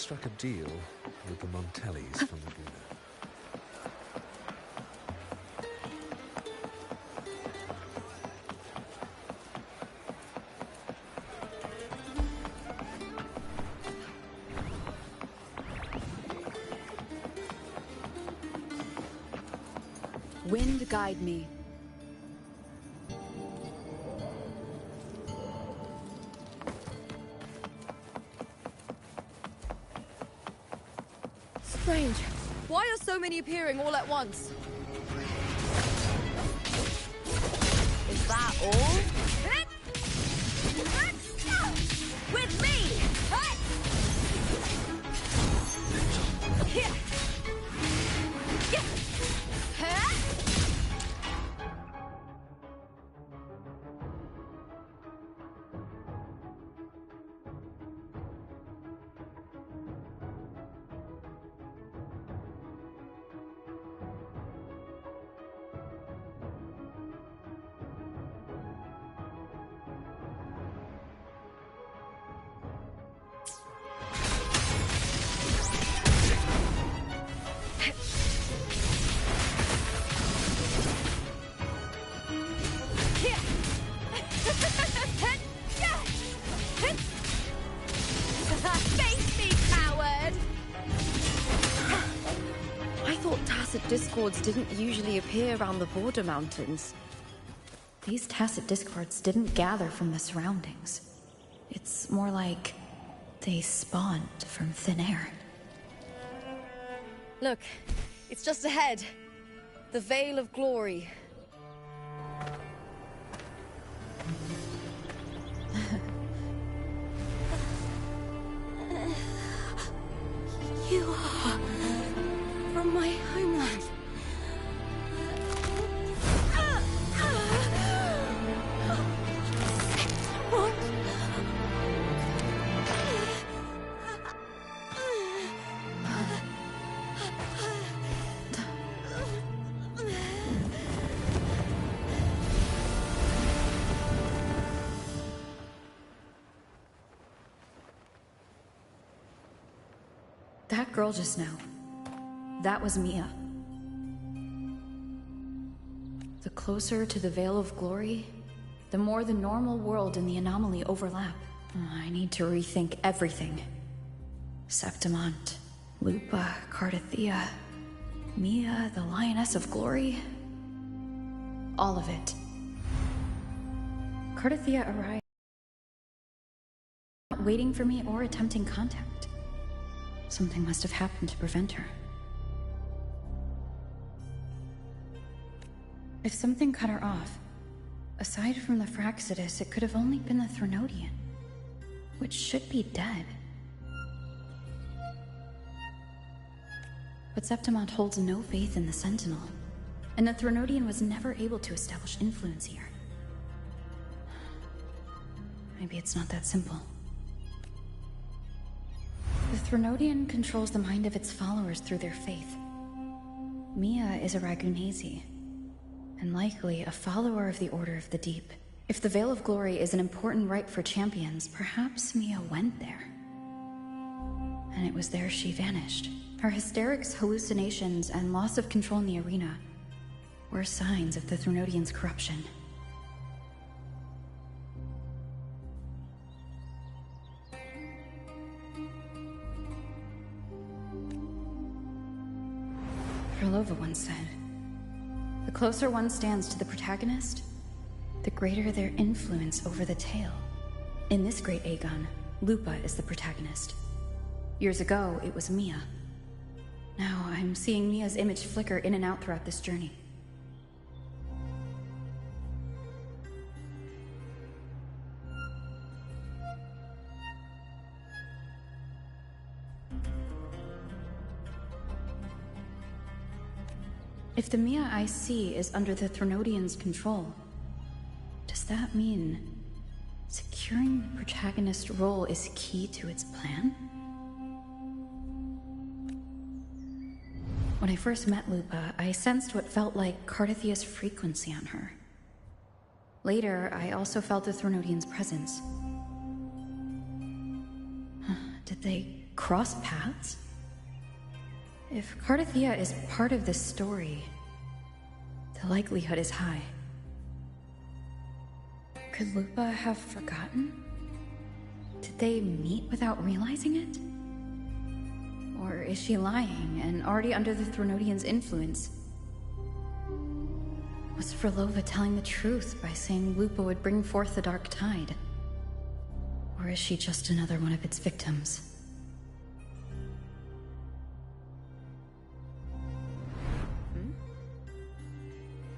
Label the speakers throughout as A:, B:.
A: struck a deal with the Montellis from Laguna.
B: Wind guide me.
C: Strange. Why are so many appearing all at once? Is that all? With me! Here!
D: Discords didn't usually appear around the border mountains.
E: These tacit discords didn't gather from the surroundings. It's more like they spawned from thin air.
C: Look, it's just ahead. The Veil of Glory.
E: You are from my homeland. What? That girl just now. That was Mia. The closer to the Veil of Glory, the more the normal world and the anomaly overlap. I need to rethink everything. Septimont, Lupa, Cardathea, Mia, the Lioness of Glory. All of it. Cardathea arrived, not waiting for me or attempting contact. Something must have happened to prevent her. If something cut her off, aside from the Fraxidus, it could have only been the Threnodian, which should be dead. But Septimont holds no faith in the Sentinel, and the Threnodian was never able to establish influence here. Maybe it's not that simple. The Threnodian controls the mind of its followers through their faith. Mia is a Ragunasi, and likely a follower of the Order of the Deep. If the Veil of Glory is an important rite for champions, perhaps Mia went there. And it was there she vanished. Her hysterics, hallucinations, and loss of control in the arena were signs of the Threnodian's corruption. Krylova once said, "The closer one stands to the protagonist, the greater their influence over the tale." In this great Aegon, Lupa is the protagonist. Years ago, it was Mia. Now I'm seeing Mia's image flicker in and out throughout this journey. If the Mia I see is under the Threnodian's control, does that mean securing the protagonist role is key to its plan? When I first met Lupa, I sensed what felt like Cardathea's frequency on her. Later, I also felt the Threnodian's presence. Did they cross paths? If Cardathia is part of this story, the likelihood is high. Could Lupa have forgotten? Did they meet without realizing it? Or is she lying and already under the Thronodian's influence? Was Frolova telling the truth by saying Lupa would bring forth the Dark Tide? Or is she just another one of its victims?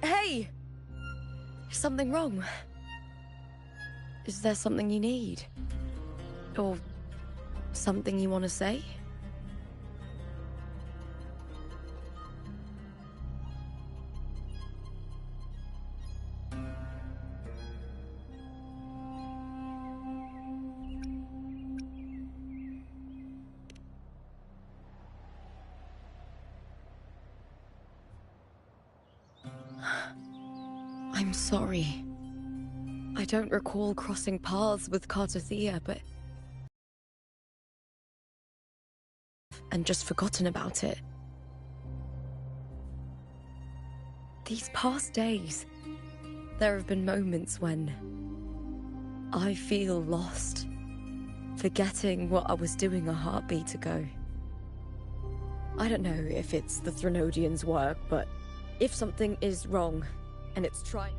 D: Hey! Is something wrong? Is there something you need? Or something you want to say? I'm sorry. I don't recall crossing paths with Cardathia, but... and just forgotten about it. These past days, there have been moments when I feel lost, forgetting what I was doing a heartbeat ago. I don't know if it's the Thronodian's work, but if something is wrong, and it's trying...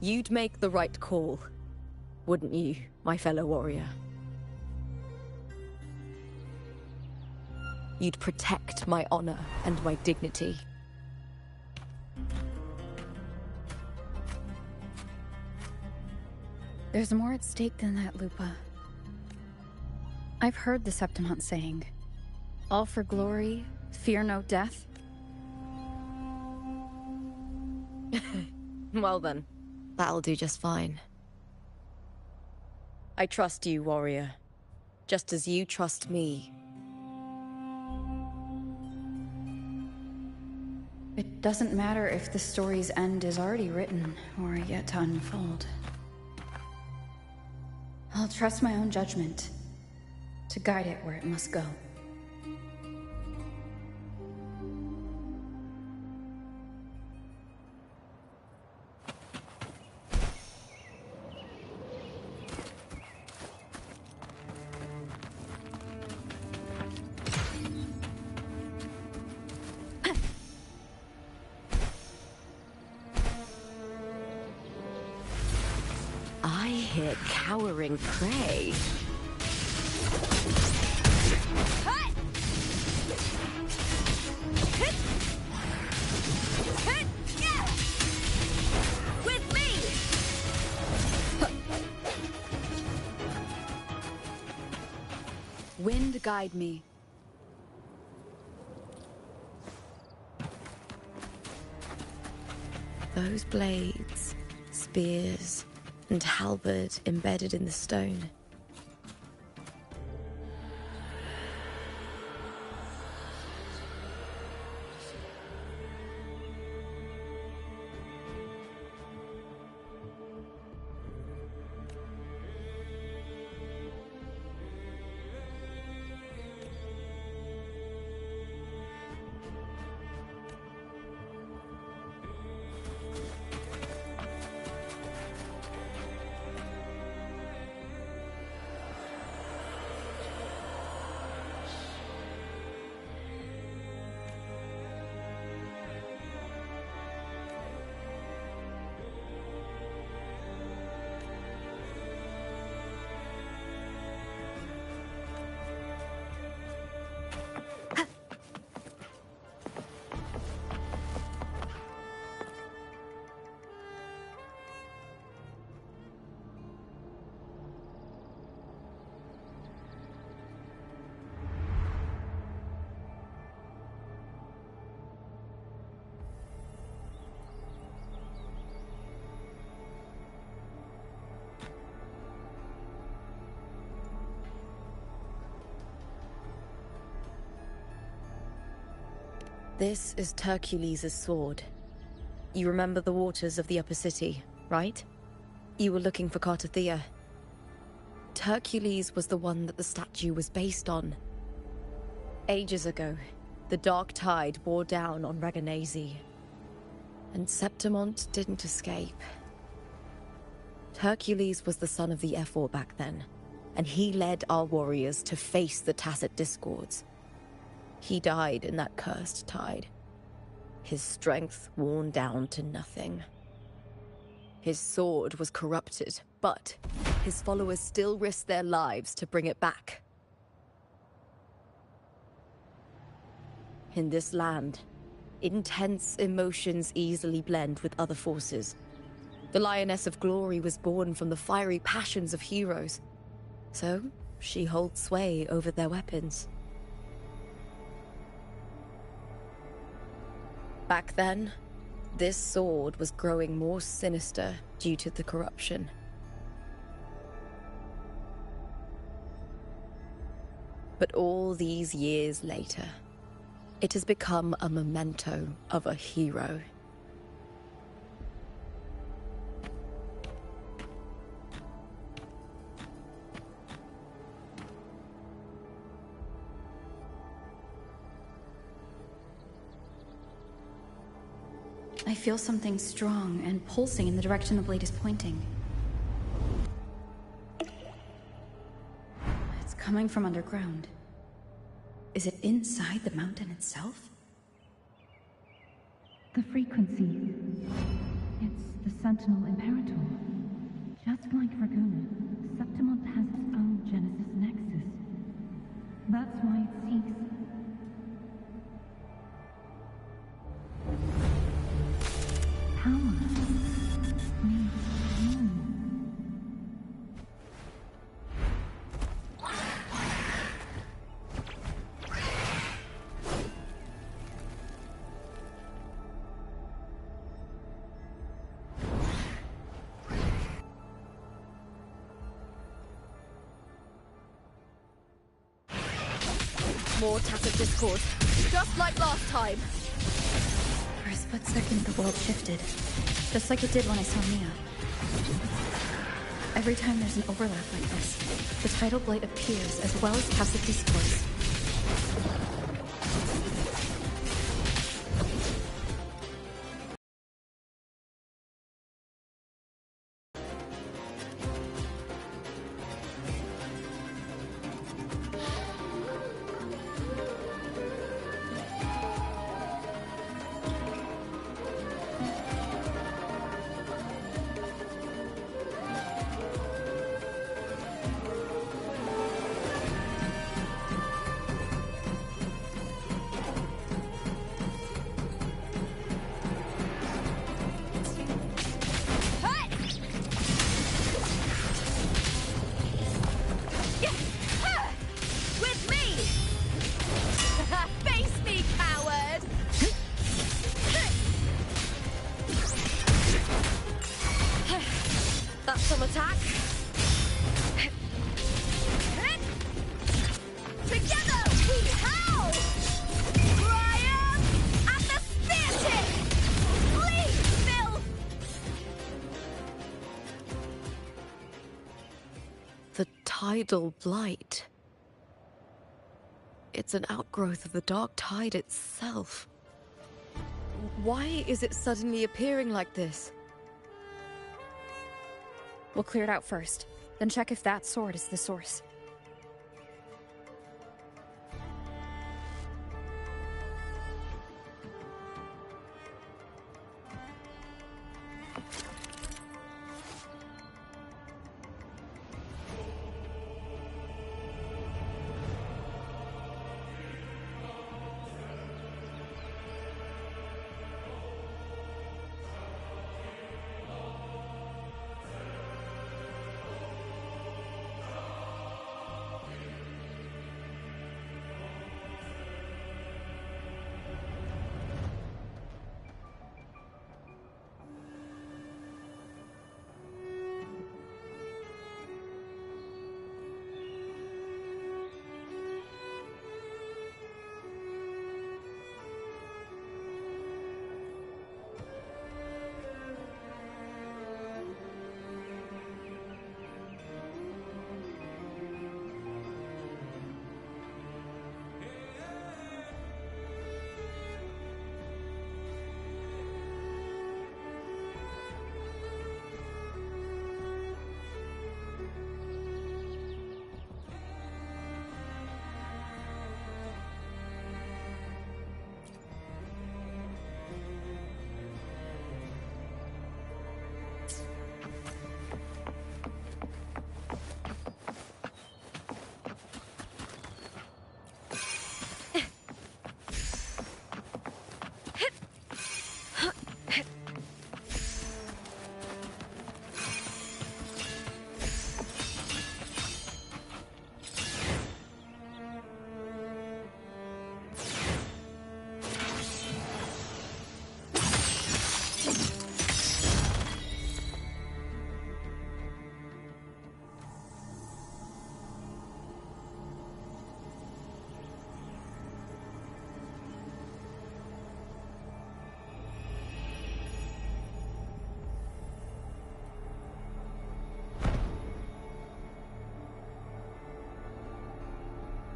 D: You'd make the right call, wouldn't you, my fellow warrior? You'd protect my honor and my dignity.
E: There's more at stake than that, Lupa. I've heard the Septimont saying, all for glory, fear no death.
D: Well then, that'll do just fine. I trust you, warrior, just as you trust me.
E: It doesn't matter if the story's end is already written or yet to unfold. I'll trust my own judgment to guide it where it must go.
D: Cowering prey.
C: With me!
E: Wind guide me.
D: Those blades, spears, and halberd embedded in the stone. This is Hercules' sword. You remember the waters of the upper city, right? You were looking for Cardathia. Hercules was the one that the statue was based on. Ages ago, the dark tide bore down on Reganese, and Septimont didn't escape. Hercules was the son of the Ephor back then, and he led our warriors to face the Tacit Discords. He died in that cursed tide, his strength worn down to nothing. His sword was corrupted, but his followers still risked their lives to bring it back. In this land, intense emotions easily blend with other forces. The Lioness of Glory was born from the fiery passions of heroes, so she holds sway over their weapons. Back then, this sword was growing more sinister due to the corruption. But all these years later, it has become a memento of a hero.
E: I feel something strong and pulsing in the direction the blade is pointing. It's coming from underground. Is it inside the mountain itself?
B: The frequency. It's the Sentinel Imperator. Just like Raguna, Septimont has its own Genesis Nexus. That's why it seeks. Power needs room.
D: More Tacit Discord, just like last time.
E: For a split second, the world shifted. Just like it did when I saw Mia. Every time there's an overlap like this, the tidal blade appears as well as Tacit Discords.
D: Some attack. Together we howl! Triumph at the spear tip! Bleed, filth! The tidal blight. It's an outgrowth of the dark tide itself. Why is it suddenly appearing like this?
E: We'll clear it out first, then check if that sword is the source.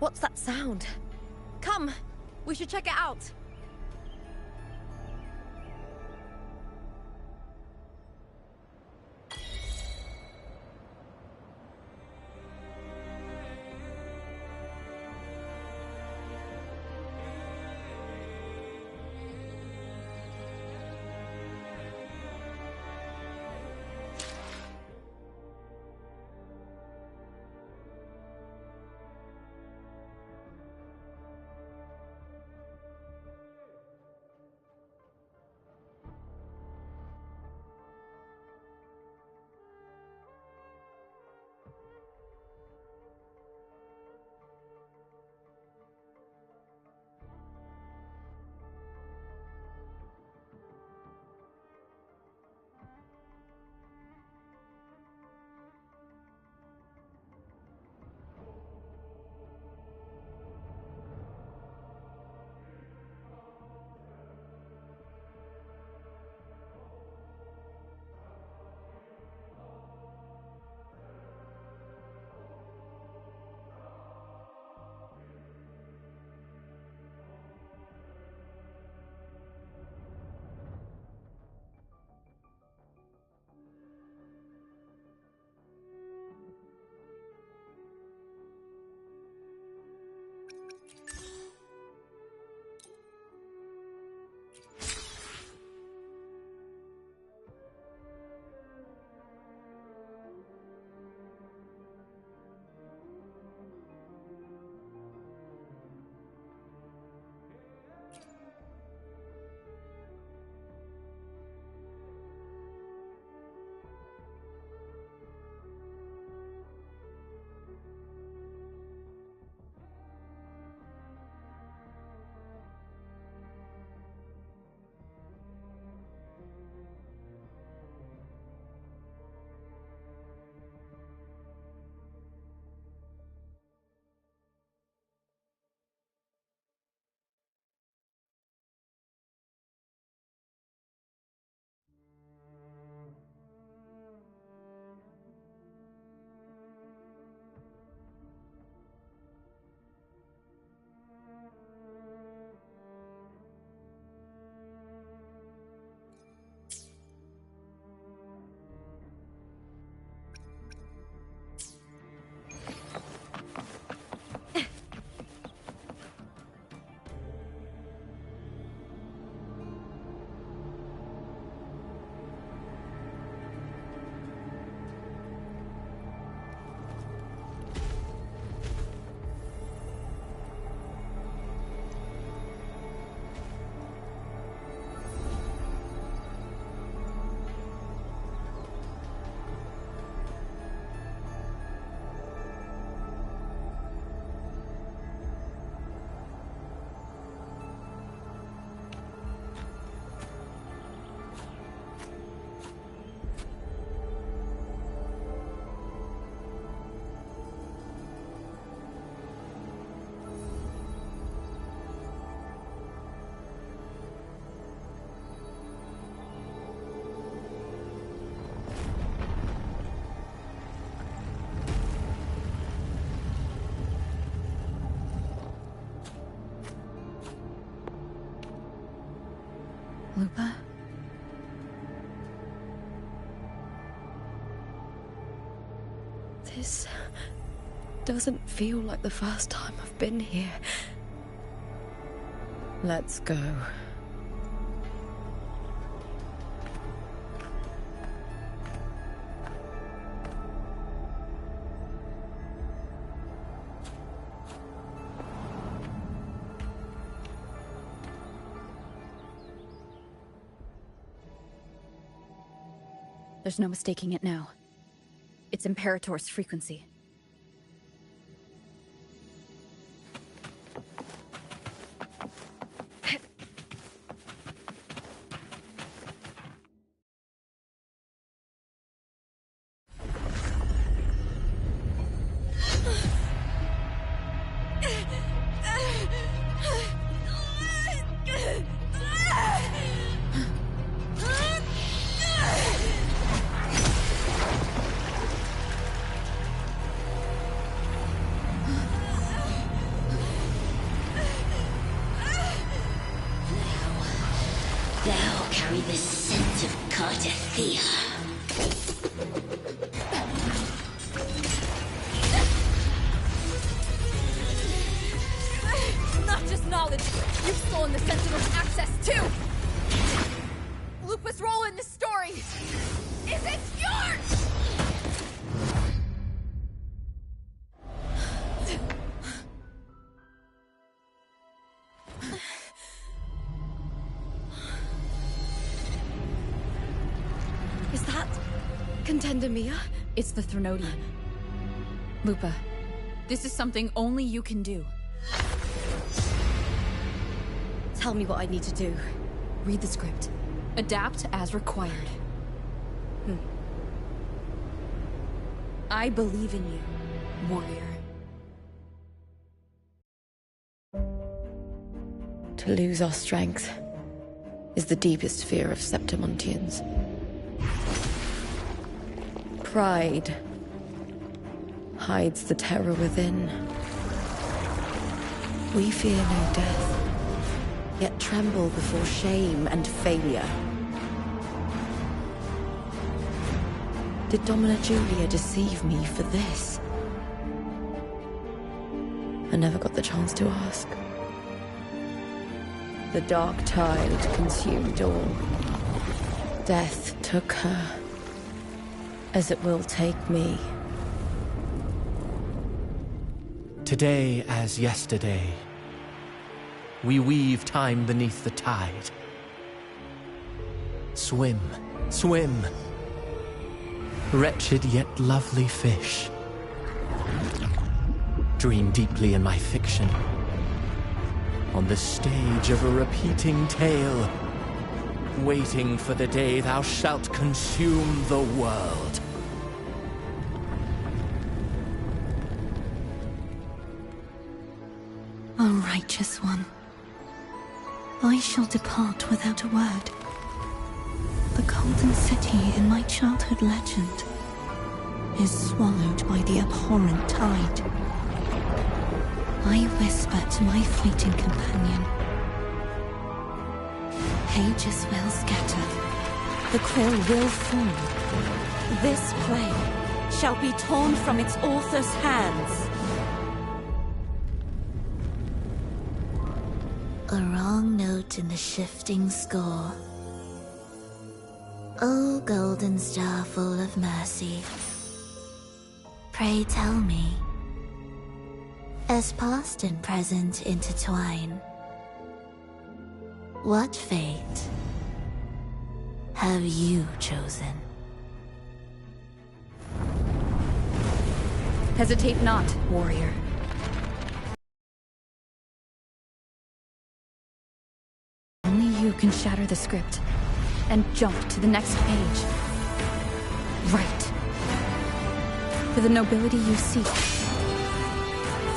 D: What's that sound? Come! We should check it out!
E: Lupa?
D: This doesn't feel like the first time I've been here. Let's go.
E: There's no mistaking it now. It's Imperator's frequency.
F: carry the scent of Cardathia.
C: Not just knowledge, you've stolen the Sentinel's access too! Lupus' role in this story isn't yours!
D: Is that Contender Mia?
E: It's the Threnodian. Lupa, this is something only you can do.
D: Tell me what I need to do.
E: Read the script. Adapt as required. I believe in you, warrior.
D: To lose our strength is the deepest fear of Septimontians. Pride hides the terror within. We fear no death, yet tremble before shame and failure. Did Domina Julia deceive me for this? I never got the chance to ask. The dark tide consumed all. Death took her, as it will take me.
G: Today as yesterday, we weave time beneath the tide. Swim, swim, wretched yet lovely fish. Dream deeply in my fiction, on the stage of a repeating tale, waiting for the day thou shalt consume the world.
B: O righteous one, I shall depart without a word. The golden city in my childhood legend is swallowed by the abhorrent tide. I whisper to my fleeting companion. Pages will scatter. The quill will fall. This play shall be torn from its author's hands.
F: A wrong note in the shifting score. O golden star full of mercy, pray tell me, as past and present intertwine, what fate have you chosen?
E: Hesitate not, warrior. Only you can shatter the script and jump to the next page. Right. For the nobility you seek.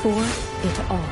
E: For it all.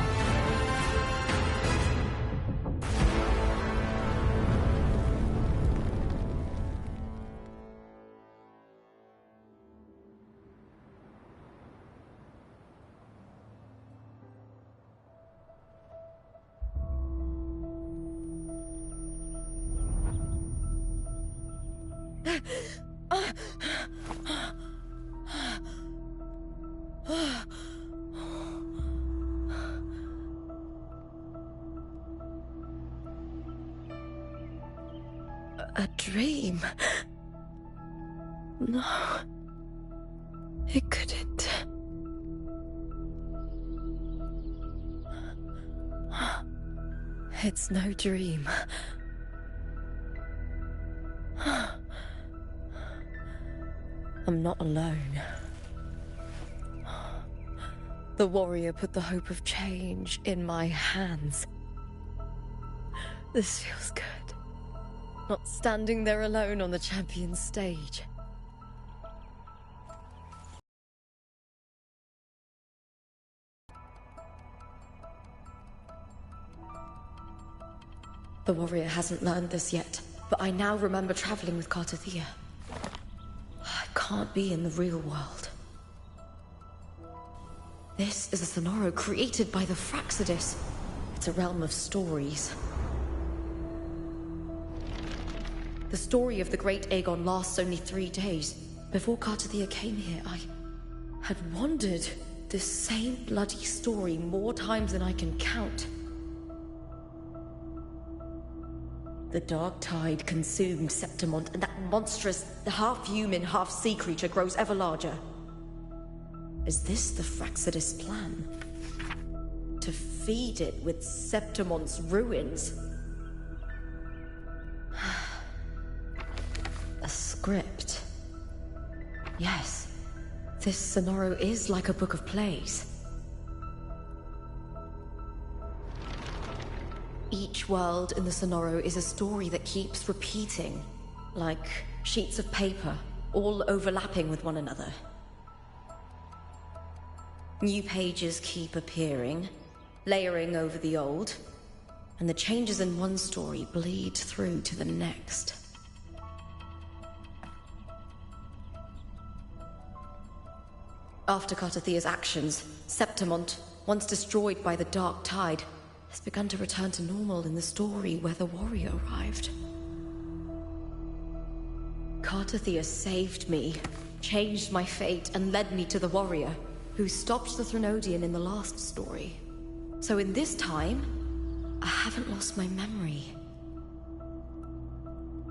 D: A dream? No. It couldn't. It's no dream. I'm not alone. The warrior put the hope of change in my hands. This feels good. Not standing there alone on the champion's stage. The warrior hasn't learned this yet, but I now remember traveling with Cardathia. I can't be in the real world. This is a Sonoro created by the Fraxidus. It's a realm of stories. The story of the Great Aegon lasts only 3 days. Before Cartathea came here, I had wandered this same bloody story more times than I can count. The dark tide consumed Septimont, and that monstrous, half-human, half-sea creature grows ever larger. Is this the Fraxidus plan? To feed it with Septimont's ruins? A script. Yes, this Sonoro is like a book of plays. Each world in the Sonoro is a story that keeps repeating, like sheets of paper, all overlapping with one another. New pages keep appearing, layering over the old, and the changes in one story bleed through to the next. After Cartathea's actions, Septimont, once destroyed by the dark tide, has begun to return to normal in the story where the warrior arrived. Cartathea saved me, changed my fate, and led me to the warrior, who stopped the Threnodian in the last story. So in this time, I haven't lost my memory.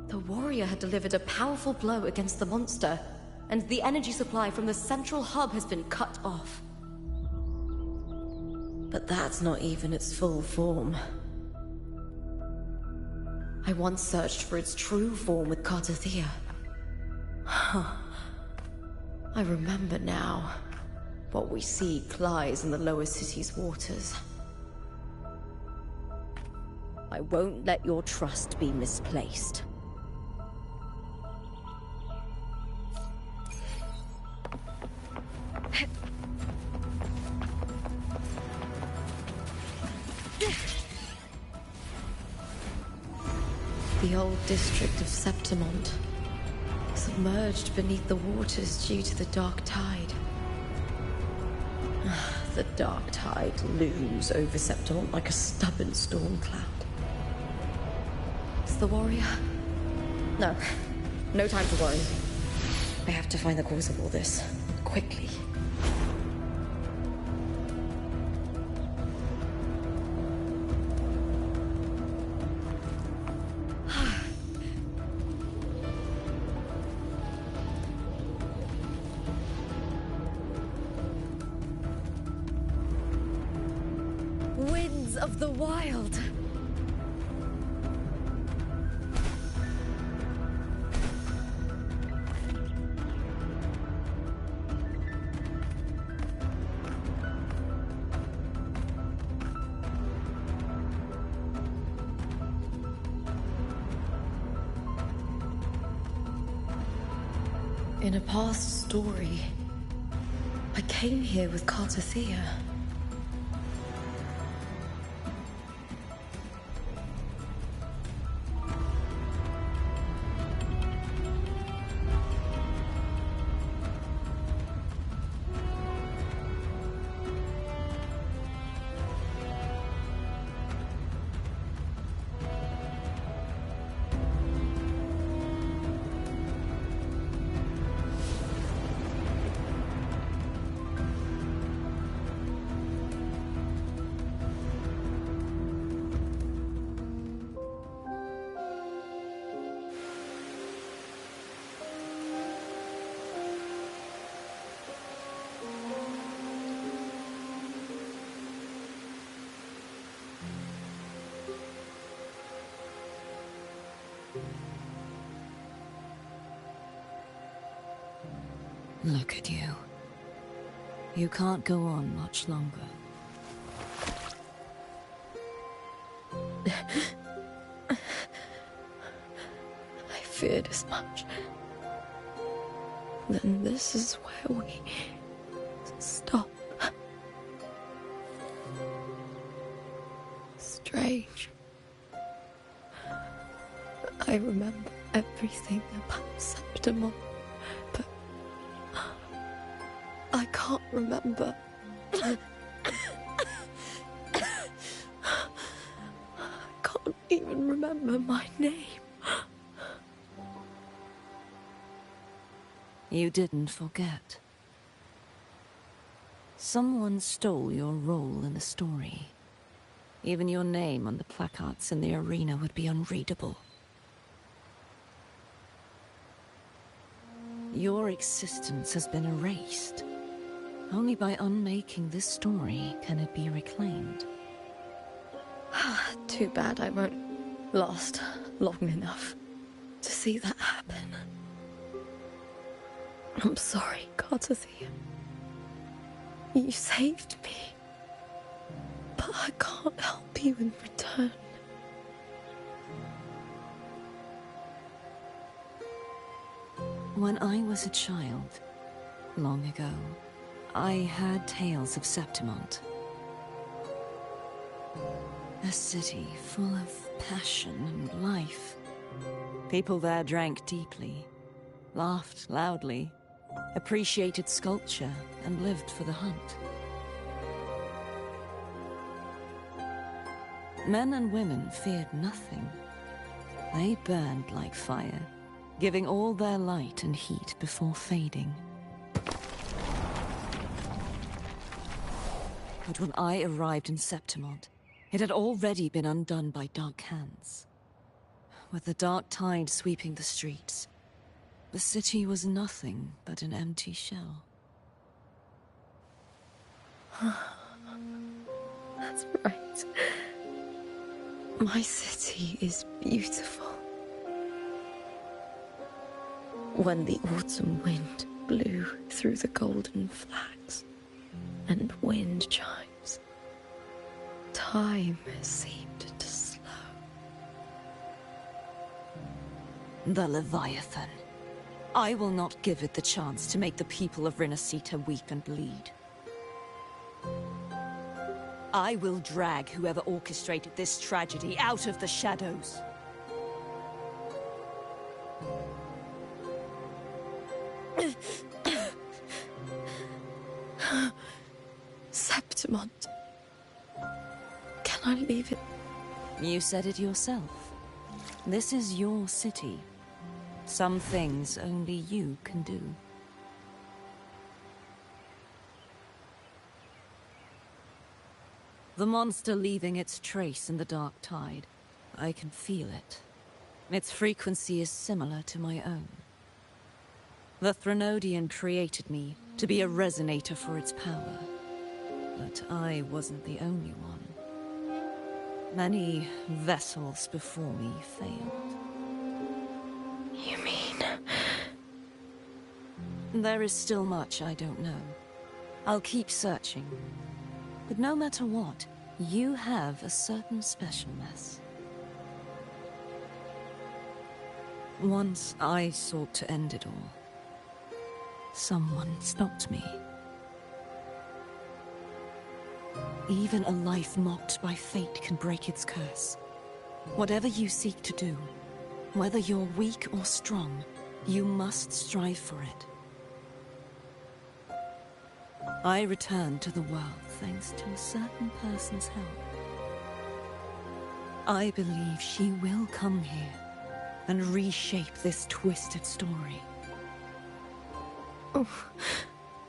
D: The warrior had delivered a powerful blow against the monster, and the energy supply from the central hub has been cut off. But that's not even its full form. I once searched for its true form with Cartathea. I remember now. What we see lies in the lower city's waters. I won't let your trust be misplaced. The old district of Septimont, submerged beneath the waters due to the dark tide. The dark tide looms over Septimont like a stubborn storm cloud. Is the warrior? No. No time to worry. I have to find the cause of all this. Quickly. Winds of the wild. In a past story, I came here with Cartathea.
H: Look at you. You can't go on much longer.
D: I feared as much. Then this is where we stop. Strange. I remember everything about Septimont, but I can't remember. I can't even remember my name.
H: You didn't forget. Someone stole your role in the story. Even your name on the placards in the arena would be unreadable. Your existence has been erased. Only by unmaking this story can it be reclaimed.
D: Too bad I won't last long enough to see that happen. I'm sorry, Gardathia. You saved me. But I can't help you in return.
H: When I was a child, long ago, I had tales of Septimont. A city full of passion and life. People there drank deeply, laughed loudly, appreciated sculpture, and lived for the hunt. Men and women feared nothing. They burned like fire, giving all their light and heat before fading. But when I arrived in Septimont, it had already been undone by dark hands. With the dark tide sweeping the streets, the city was nothing but an empty shell.
D: That's right. My city is beautiful. When the autumn wind blew through the golden flags and wind chimes, time seemed to slow.
H: The Leviathan. I will not give it the chance to make the people of Rinascita weep and bleed. I will drag whoever orchestrated this tragedy out of the shadows.
D: Septimont. Can I leave it?
H: You said it yourself. This is your city. Some things only you can do. The monster leaving its trace in the dark tide. I can feel it. Its frequency is similar to my own. The Threnodian created me to be a resonator for its power. But I wasn't the only one. Many vessels before me failed.
D: You mean?
H: There is still much I don't know. I'll keep searching. But no matter what, you have a certain specialness. Once I sought to end it all. Someone stopped me. Even a life mocked by fate can break its curse. Whatever you seek to do, whether you're weak or strong, you must strive for it. I returned to the world thanks to a certain person's help. I believe she will come here and reshape this twisted story.
D: Oh,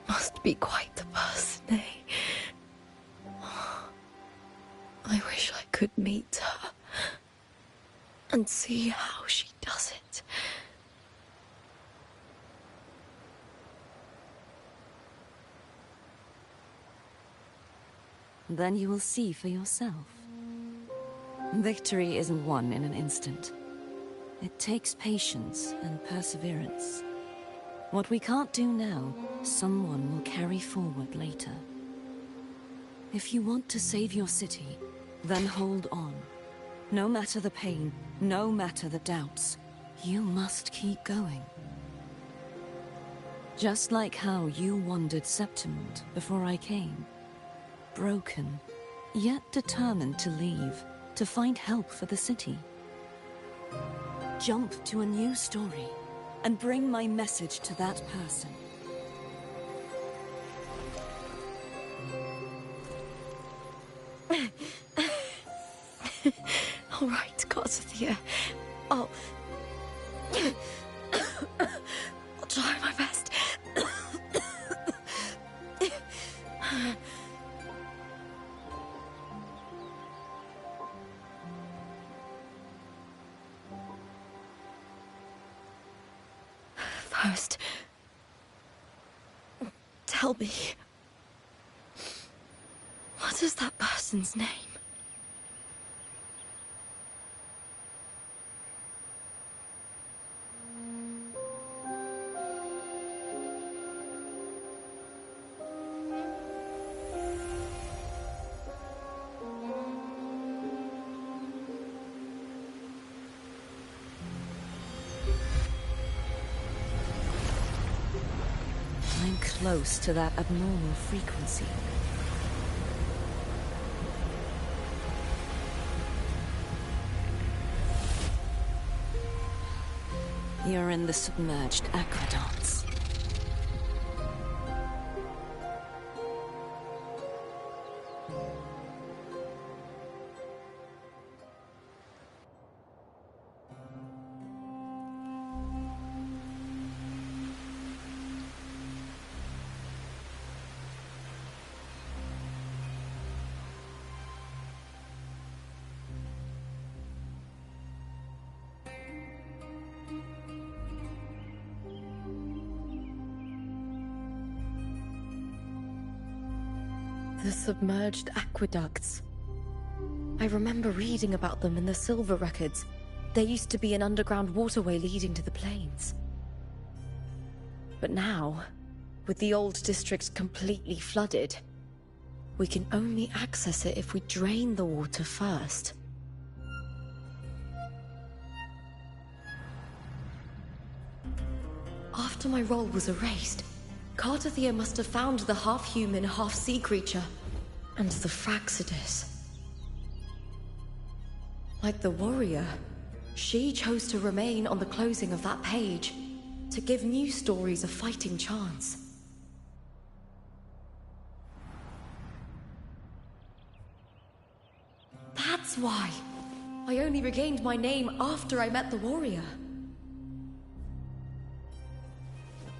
D: must be quite the person, eh? I wish I could meet her and see how she does it.
H: Then you will see for yourself. Victory isn't won in an instant. It takes patience and perseverance. What we can't do now, someone will carry forward later. If you want to save your city, then hold on. No matter the pain, no matter the doubts, you must keep going. Just like how you wandered Septimont before I came. Broken, yet determined to leave, to find help for the city. Jump to a new story, and bring my message to that person.
D: All right, Gardathia. I'll try my best. First, tell me, what is that person's name?
H: I'm close to that abnormal frequency. You're in the submerged aqueducts.
D: The submerged aqueducts. I remember reading about them in the Silver records. There used to be an underground waterway leading to the plains. But now, with the old district completely flooded, we can only access it if we drain the water first. After my role was erased, Cartathea must have found the half-human, half-sea creature, and the Fraxidus. Like the warrior, she chose to remain on the closing of that page, to give new stories a fighting chance. That's why I only regained my name after I met the warrior.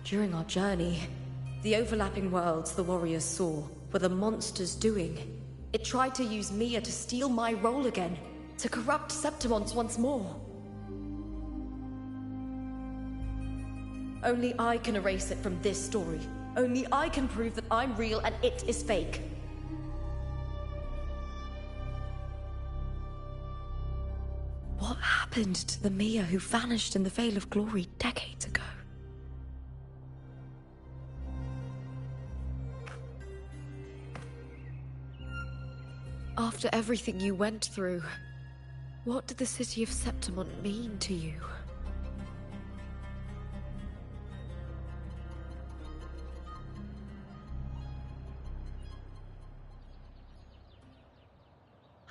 D: During our journey, the overlapping worlds the warriors saw were the monsters doing. It tried to use Mia to steal my role again, to corrupt Septimonts once more. Only I can erase it from this story. Only I can prove that I'm real and it is fake. What happened to the Mia who vanished in the Veil of Glory decades ago? After everything you went through, what did the city of Septimont mean to you?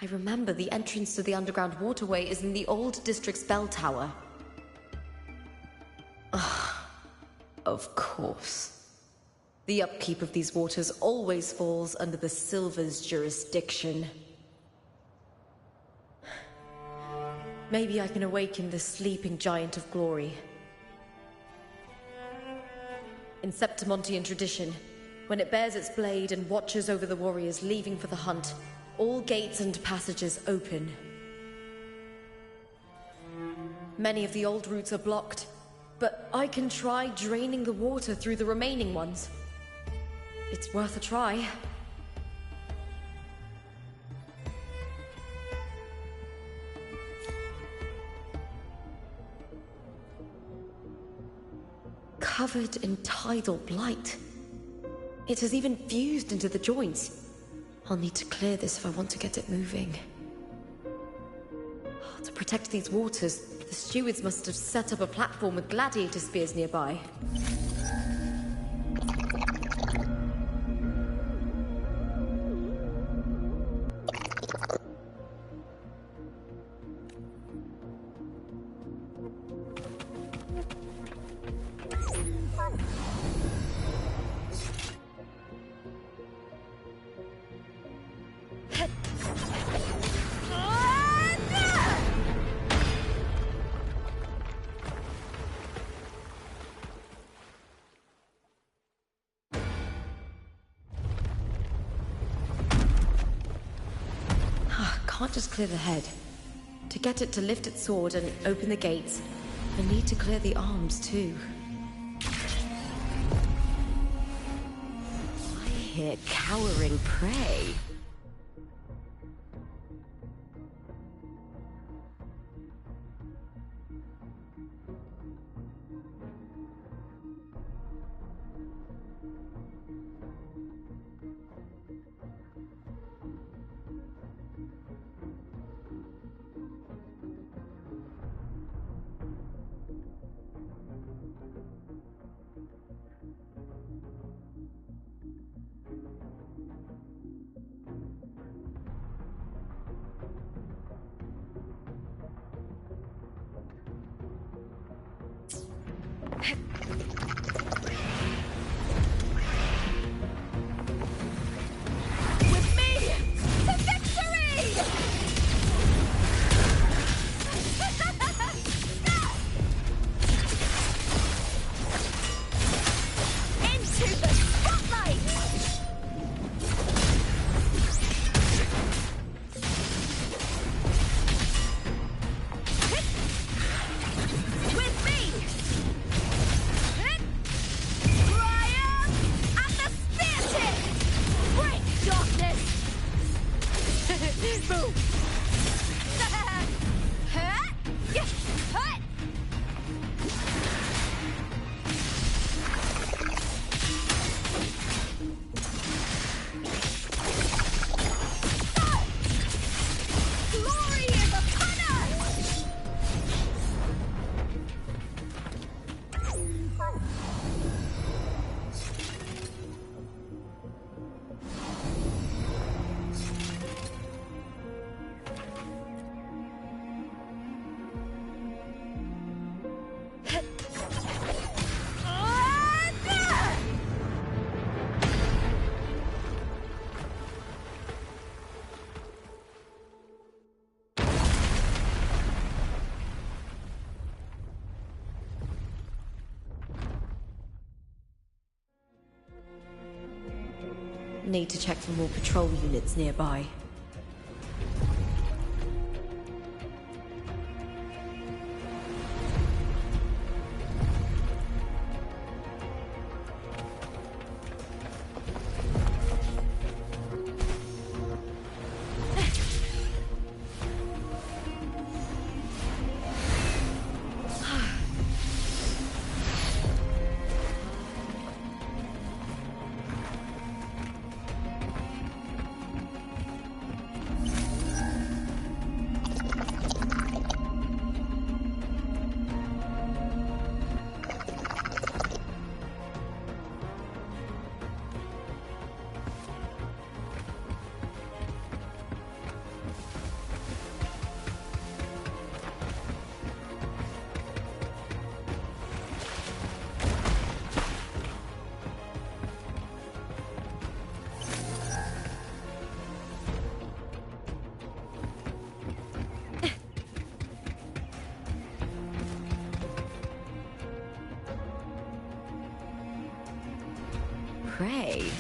D: I remember the entrance to the underground waterway is in the old district's bell tower. Of course. The upkeep of these waters always falls under the Silver's jurisdiction. Maybe I can awaken the sleeping giant of glory. In Septimontian tradition, when it bears its blade and watches over the warriors leaving for the hunt, all gates and passages open. Many of the old routes are blocked, but I can try draining the water through the remaining ones. It's worth a try. Covered in tidal blight. It has even fused into the joints. I'll need to clear this if I want to get it moving. To protect these waters, the stewards must have set up a platform with gladiator spears nearby. Can't just clear the head. To get it to lift its sword and open the gates, I need to clear the arms too. here cowering prey. Need to check for more patrol units nearby. Prey.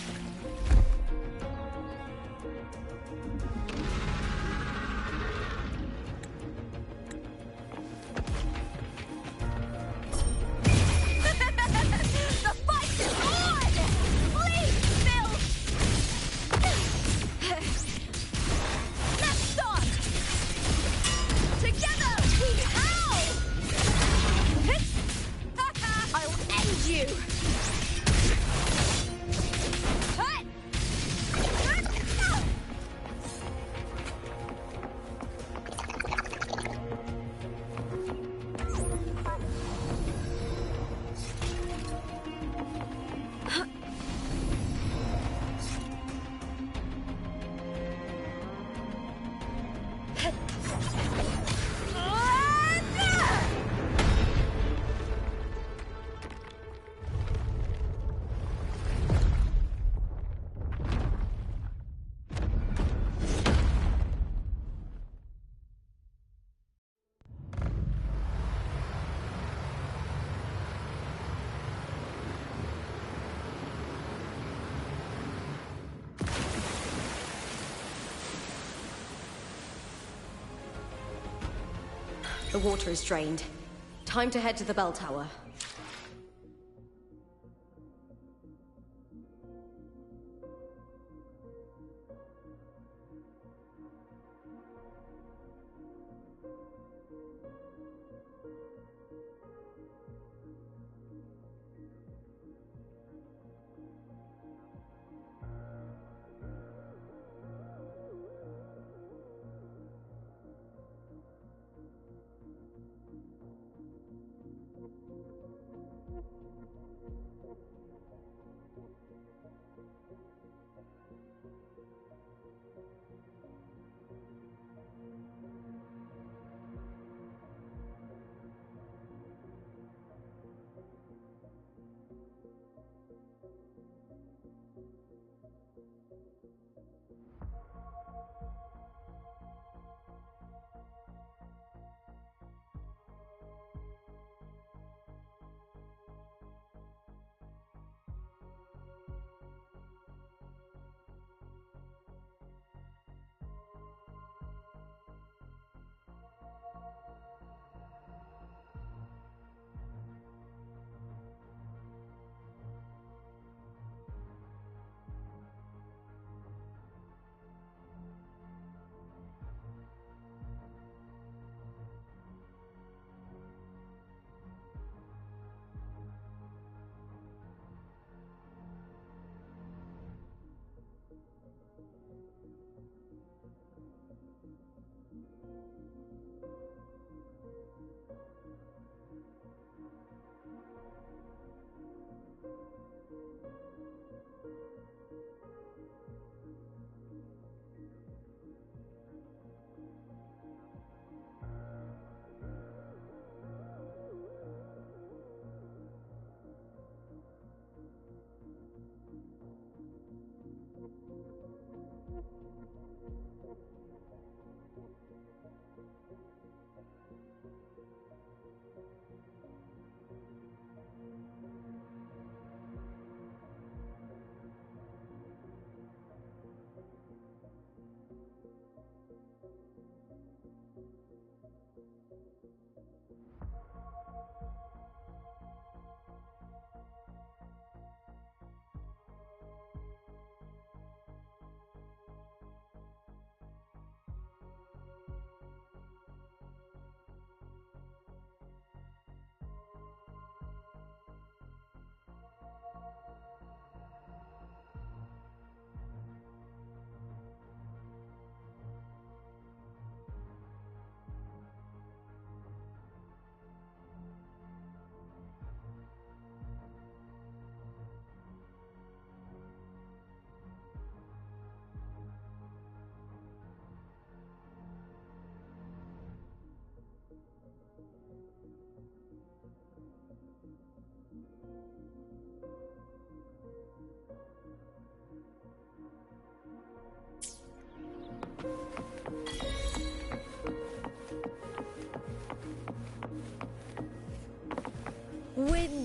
D: The water is drained. Time to head to the bell tower.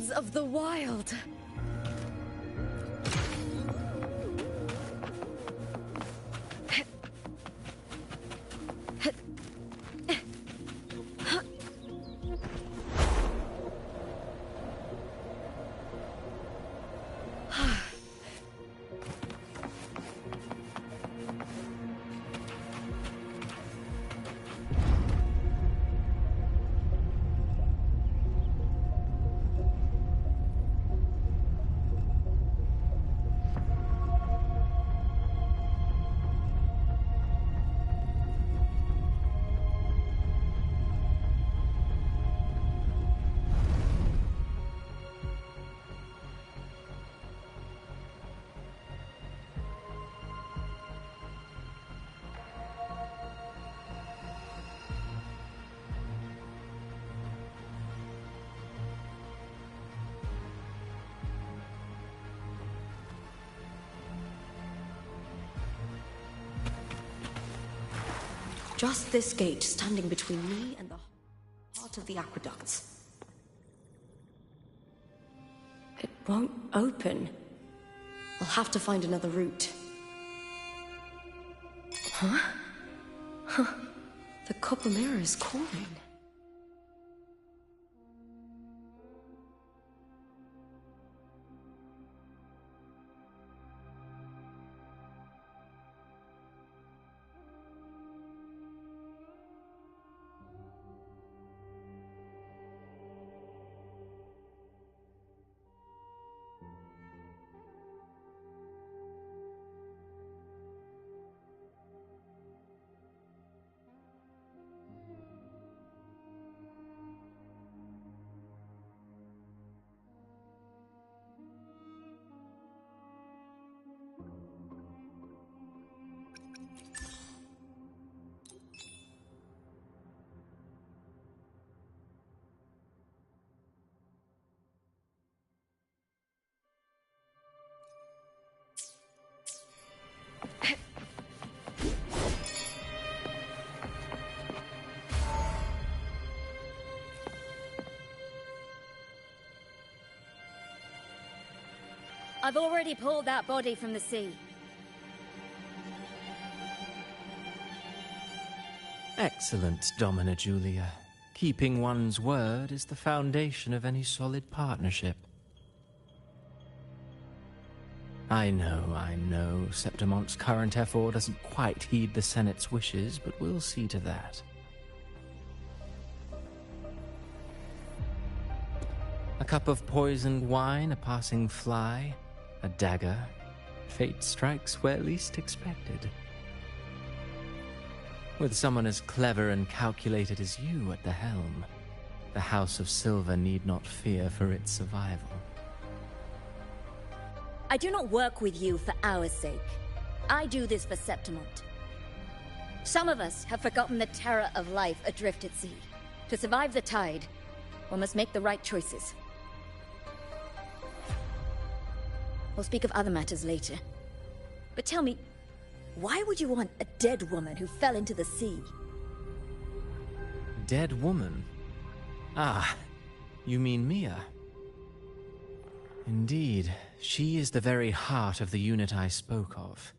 D: Sounds of the wild.
I: Just this gate standing between me and the heart of the aqueducts. It won't open. I'll have to find another route. Huh? Huh. The copper mirror is calling.
J: I've already pulled that body from the sea.
G: Excellent, Domina Julia. Keeping one's word is the foundation of any solid partnership. I know, Septimont's current effort doesn't quite heed the Senate's wishes, but we'll see to that. A cup of poisoned wine, a passing fly, a dagger. Fate strikes where least expected. With someone as clever and calculated as you at the helm, the House of Silver need not fear for its survival.
J: I do not work with you for our sake. I do this for Septimont. Some of us have forgotten the terror of life adrift at sea. To survive the tide, one must make the right choices. We'll speak of other matters later. But tell me, why would you want a dead woman who fell into the sea?
G: Dead woman? Ah, you mean Mia? Indeed, she is the very heart of the unit I spoke of.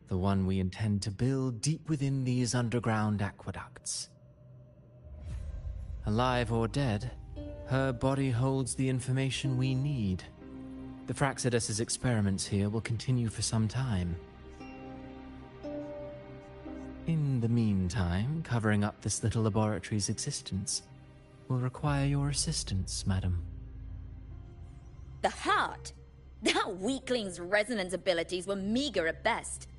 G: The one we intend to build deep within these underground aqueducts. Alive or dead, her body holds the information we need. The Fraxidus's experiments here will continue for some time. In the meantime, covering up this little laboratory's existence will require your assistance, madam.
J: The heart? That weakling's resonance abilities were meager at best.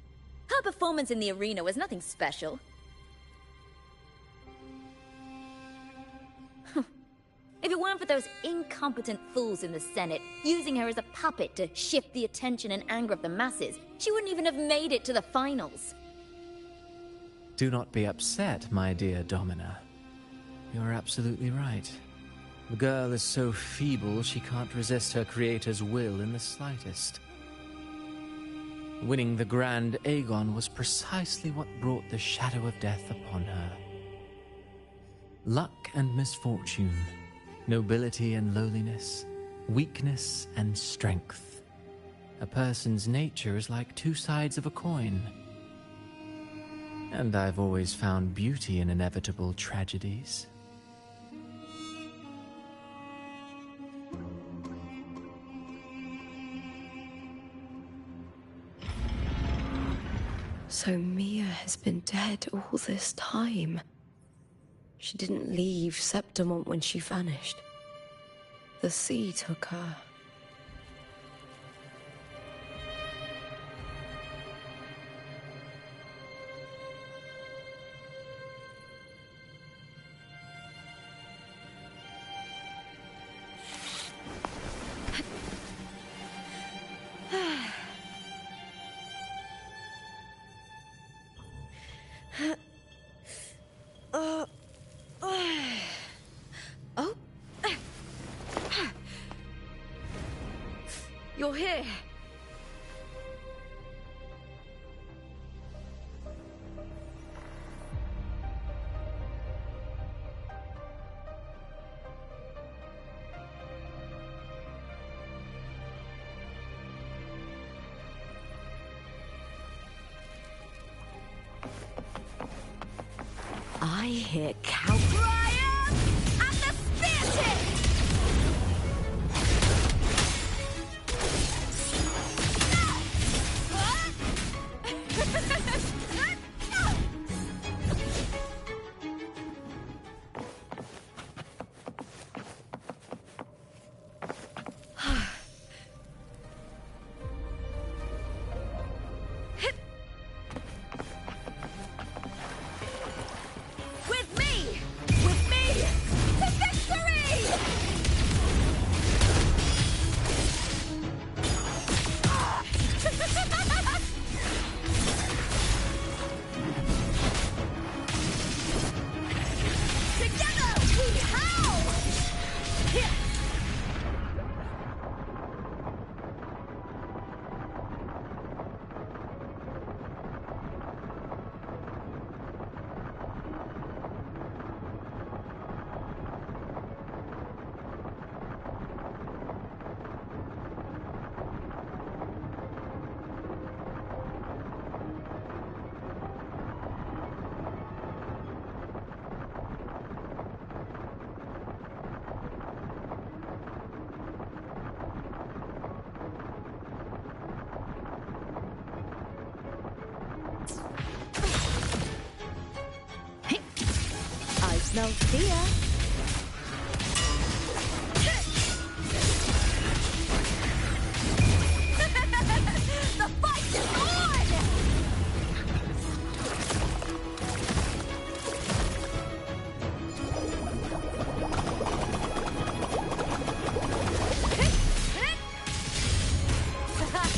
J: Her performance in the arena was nothing special. If it weren't for those incompetent fools in the Senate, using her as a puppet to shift the attention and anger of the masses, she wouldn't even have made it to the finals.
G: Do not be upset, my dear Domina. You're absolutely right. The girl is so feeble she can't resist her creator's will in the slightest. Winning the Grand Aegon was precisely what brought the shadow of death upon her. Luck and misfortune, nobility and lowliness, weakness and strength. A person's nature is like two sides of a coin. And I've always found beauty in inevitable tragedies.
D: So Mia has been dead all this time. She didn't leave Septimont when she vanished. The sea took her.
I: Oh? You're here.
J: I hear cow Brian and the spear tip! With me! With me! To victory! Together we howl! Here! I smell fear. The fight is on!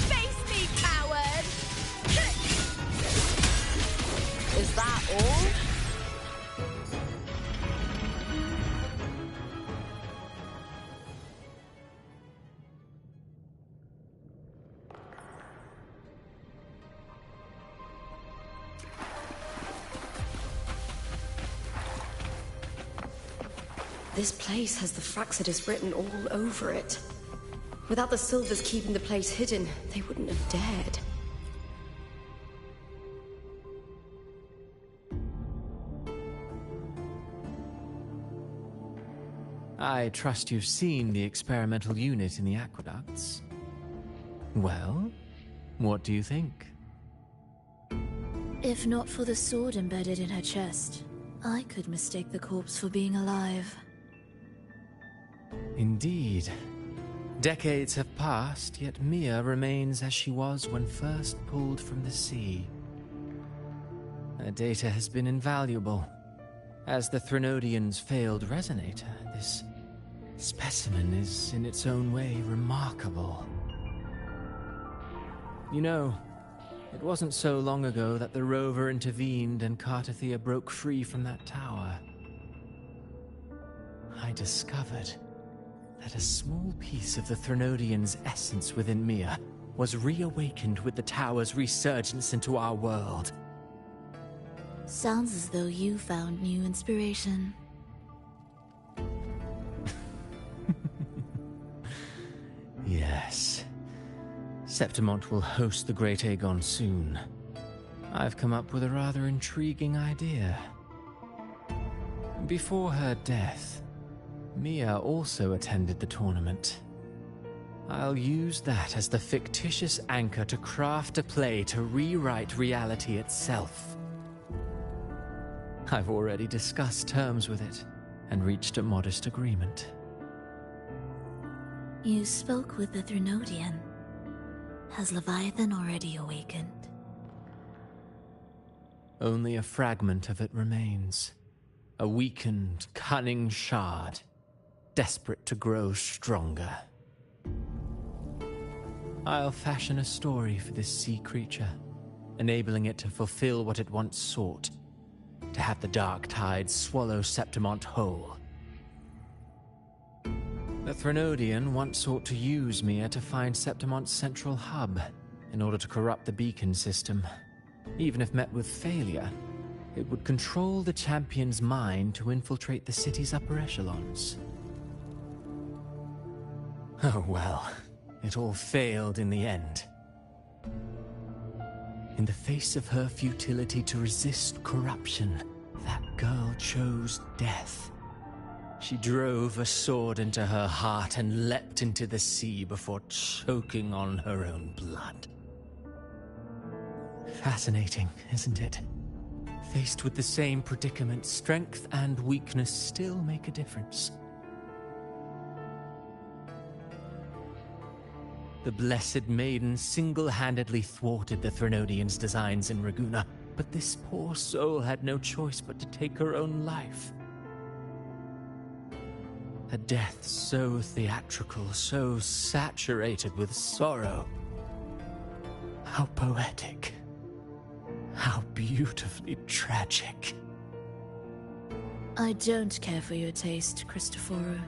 J: Face me, coward! Is that all?
I: This place has the Fraxidus written all over it. Without the Silvers keeping the place hidden, they wouldn't have dared.
G: I trust you've seen the experimental unit in the aqueducts. Well, what do you think?
F: If not for the sword embedded in her chest, I could mistake the corpse for being alive.
G: Indeed. Decades have passed, yet Mia remains as she was when first pulled from the sea. Her data has been invaluable. As the Threnodian's failed resonator, this specimen is in its own way remarkable. You know, it wasn't so long ago that the rover intervened and Cartathea broke free from that tower. I discovered that a small piece of the Threnodian's essence within Mia was reawakened with the tower's resurgence into our world.
F: Sounds as though you found new inspiration.
G: Septimont will host the Great Aegon soon, I've come up with a rather intriguing idea. Before her death, Mia also attended the tournament. I'll use that as the fictitious anchor to craft a play to rewrite reality itself. I've already discussed terms with it and reached a modest agreement.
F: You spoke with the Threnodian. Has Leviathan already awakened?
G: Only a fragment of it remains. A weakened, cunning shard, desperate to grow stronger. I'll fashion a story for this sea creature, enabling it to fulfill what it once sought, to have the dark tide swallow Septimont whole. The Threnodian once sought to use Mia to find Septimont's central hub in order to corrupt the beacon system. Even if met with failure, it would control the champion's mind to infiltrate the city's upper echelons. Oh well, it all failed in the end. In the face of her futility to resist corruption, that girl chose death. She drove a sword into her heart and leapt into the sea before choking on her own blood. Fascinating, isn't it? Faced with the same predicament, strength and weakness still make a difference. The Blessed Maiden single-handedly thwarted the Threnodian's designs in Raguna, but this poor soul had no choice but to take her own life. A death so theatrical, so saturated with sorrow. How poetic. How beautifully tragic.
F: I don't care for your taste, Cristoforo.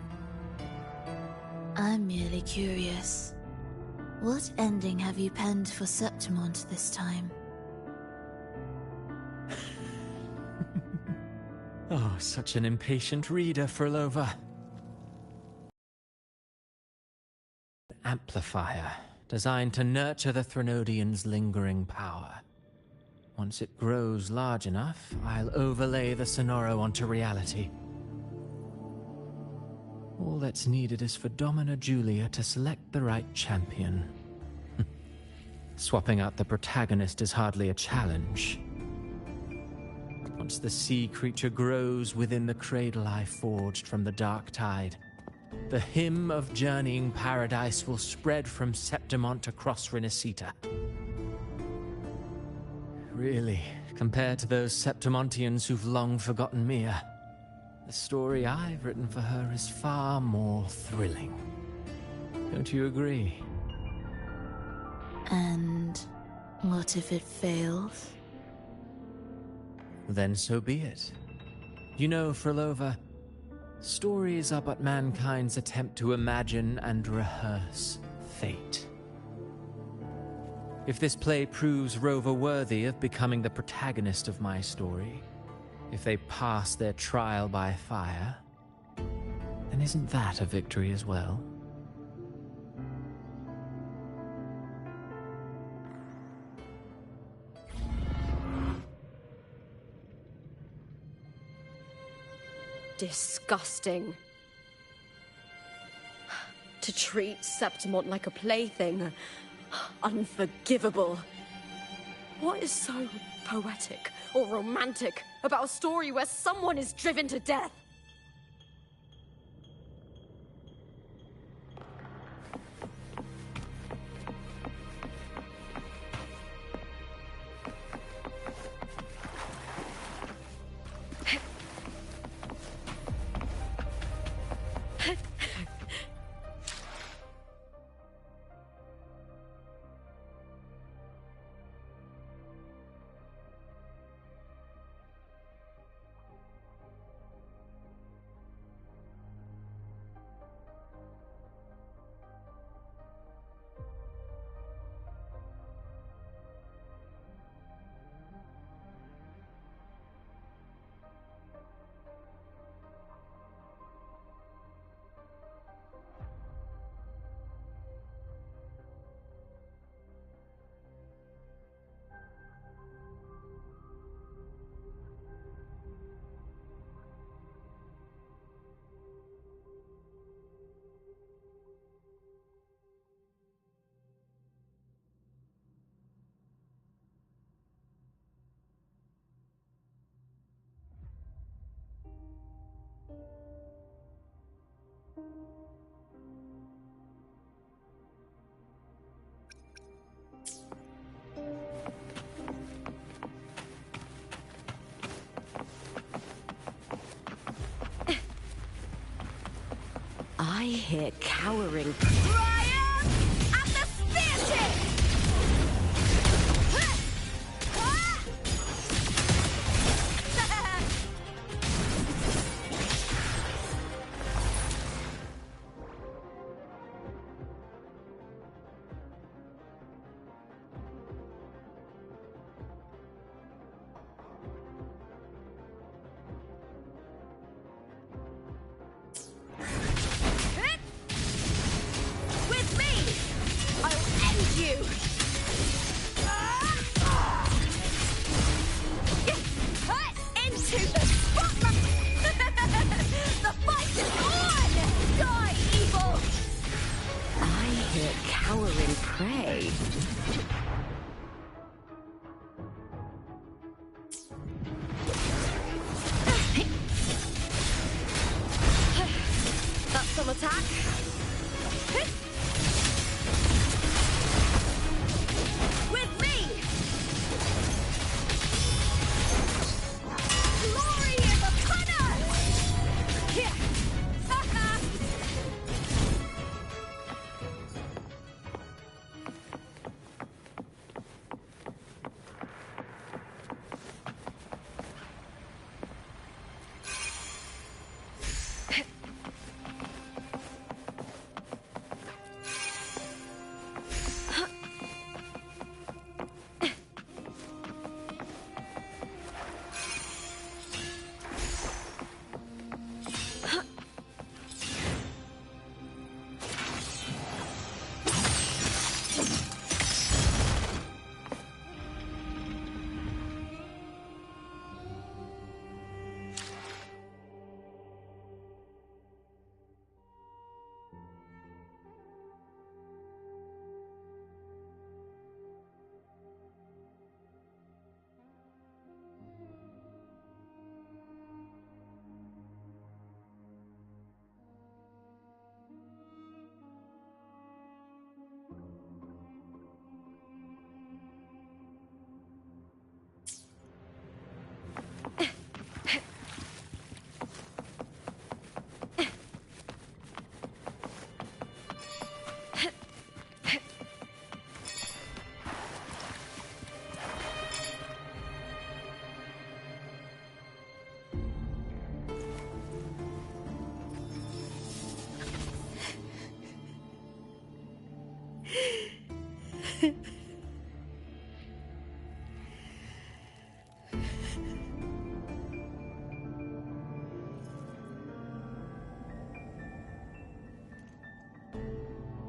F: I'm merely curious. What ending have you penned for Septimont this time?
G: Oh, such an impatient reader, Frolova. Amplifier, designed to nurture the Threnodian's lingering power. Once it grows large enough, I'll overlay the Sonoro onto reality. All that's needed is for Domina Julia to select the right champion. Swapping out the protagonist is hardly a challenge. Once the sea creature grows within the cradle I forged from the dark tide, the hymn of journeying paradise will spread from Septimont across Renacita. Really, compared to those Septimontians who've long forgotten Mia, the story I've written for her is far more thrilling. Don't you agree?
F: And what if it fails?
G: Then so be it. You know, Frolova, stories are but mankind's attempt to imagine and rehearse fate. If this play proves Rover worthy of becoming the protagonist of my story, if they pass their trial by fire, then isn't that a victory as well?
I: Disgusting. To treat Septimont like a plaything. Unforgivable. What is so poetic or romantic about a story where someone is driven to death?
H: I hear cowering.
I: Triumph at the spear tip! With me, I'll end you! Into the spotlight! The fight is on! Die, evil!
H: I hear cowering prey.
I: That's some attack. With me! Glory is upon us! Here!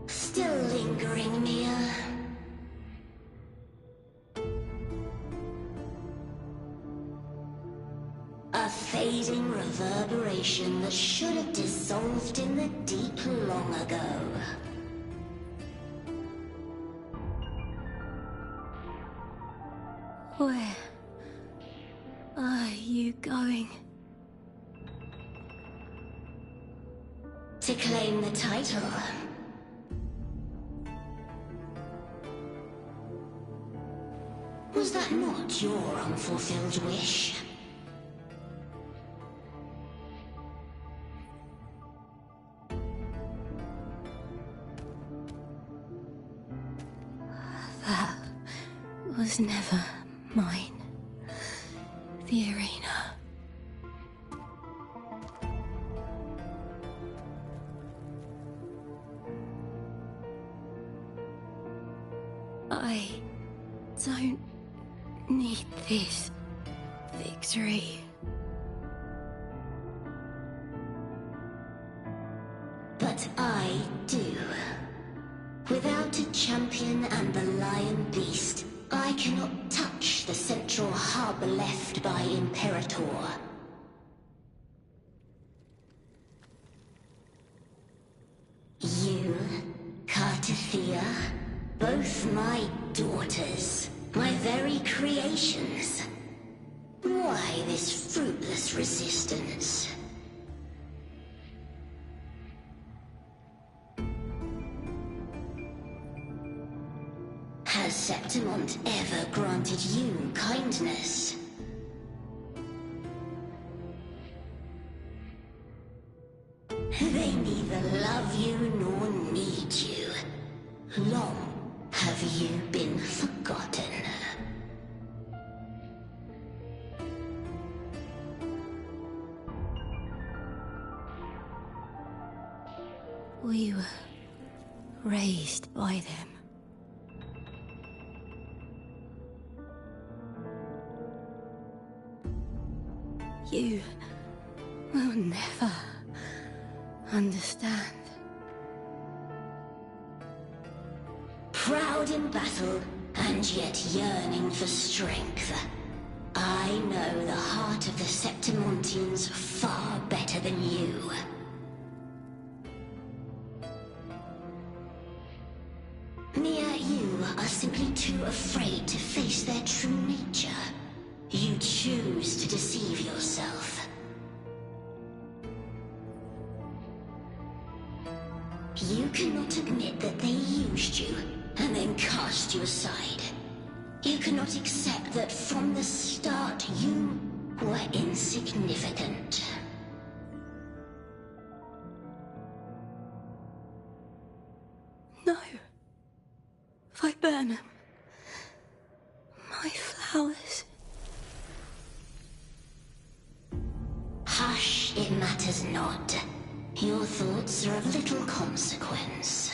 F: Still lingering, Mia. A fading reverberation that should have dissolved in the deep long ago.
B: Where are you going?
F: To claim the title. Was that not your unfulfilled wish?
B: That was never mine. The arena. I don't need this victory.
F: But I do. Without a champion and the lion beast, I cannot touch the central hub left by Imperator. You, Cartithia, both my daughters, my very creations. Why this fruitless resistance? Has Septimont ever granted you kindness? They neither love you nor need you. Long have you been forgotten.
J: We were raised by them. You will never understand.
F: Proud in battle, and yet yearning for strength. I know the heart of the Septimontians far better than you. Mia, you are simply too afraid to face their true nature. You choose to deceive yourself. You cannot admit that they used you, and then cast you aside. You cannot accept that from the start you were insignificant.
J: No. Viburnum. My flowers.
F: Hush, it matters not. Your thoughts are of little consequence.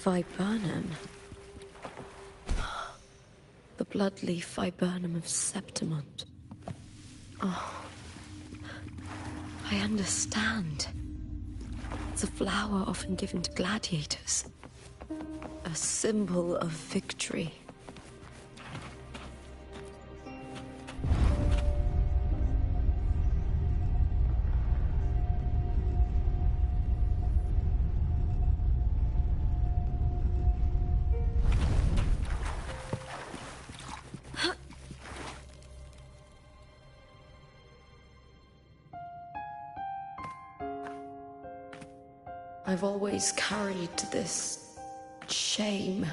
D: Viburnum. The bloodleaf viburnum of Septimont. Oh, I understand. It's a flower often given to gladiators. A symbol of victory. I've always carried this shame.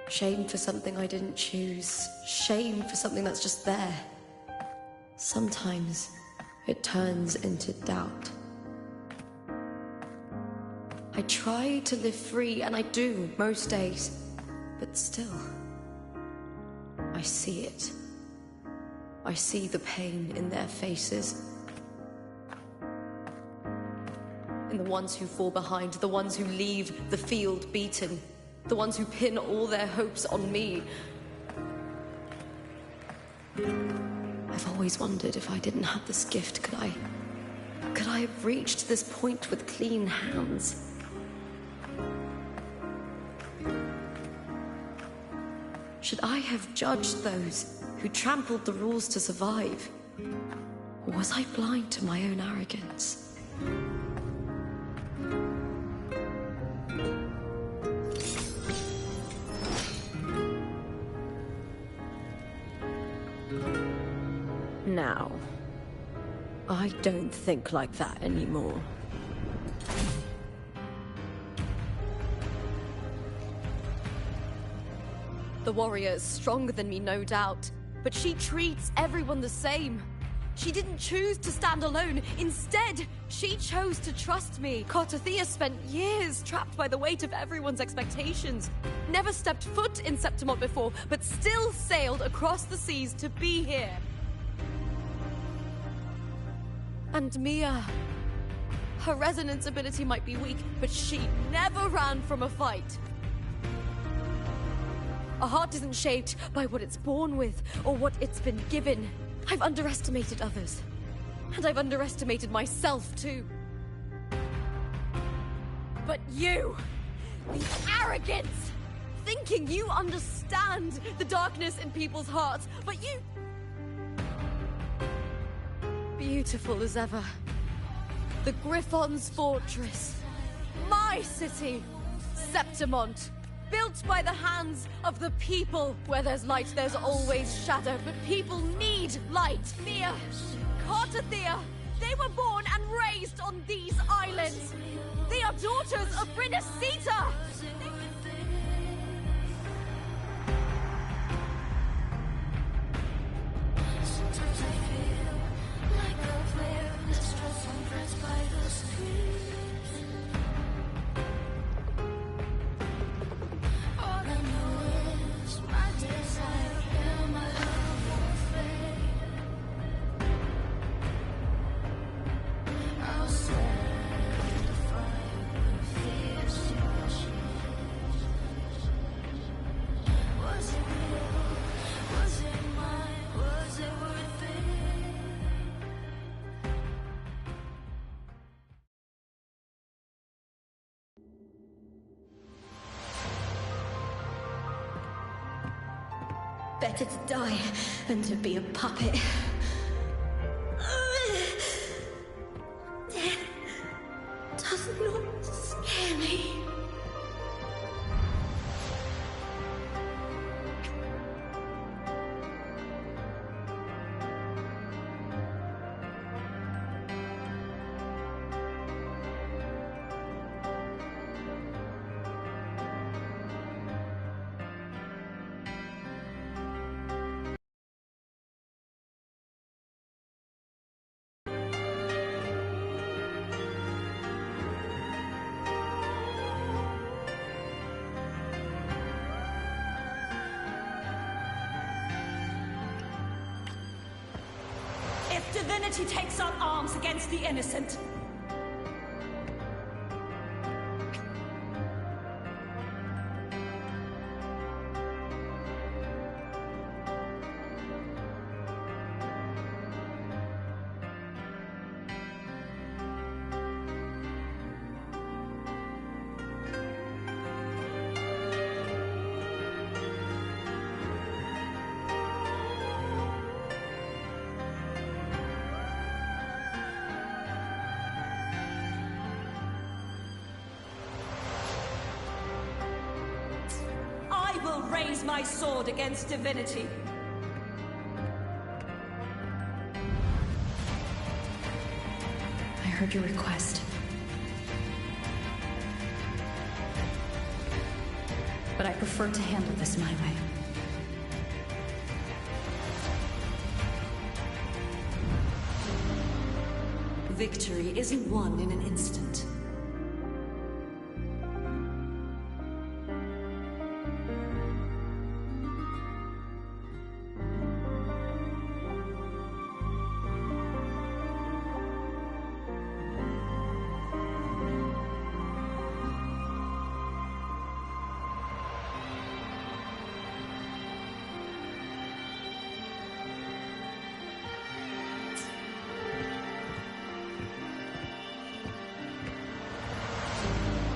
D: Shame for something I didn't choose. Shame for something that's just there. Sometimes it turns into doubt. I try to live free, and I do most days. But still, I see it. I see the pain in their faces. In the ones who fall behind, the ones who leave the field beaten, the ones who pin all their hopes on me. I've always wondered if I didn't have this gift, could I have reached this point with clean hands? Should I have judged those who trampled the rules to survive? Or was I blind to my own arrogance? Now, I don't think like that anymore. The warrior is stronger than me, no doubt, but she treats everyone the same. She didn't choose to stand alone. Instead, she chose to trust me. Cartothea spent years trapped by the weight of everyone's expectations. Never stepped foot in Septimont before, but still sailed across the seas to be here. And Mia, her resonance ability might be weak, but she never ran from a fight. A heart isn't shaped by what it's born with, or what it's been given. I've underestimated others. And I've underestimated myself, too. But you, the arrogance,
I: thinking you understand the darkness in people's hearts, but you... Beautiful as ever. The Griffon's fortress. My city. Septimont. Built by the hands of the people. Where there's light, there's always shadow, but people need light. Mia, Cartathea, they were born and raised on these islands. They are daughters of Brinacita.
F: Better to die than to be a puppet. Death does not scare me.
K: If divinity takes up arms against the innocent, I will raise my sword against divinity.
E: I heard your request. But I prefer to handle this my way.
K: Victory isn't won in an instant.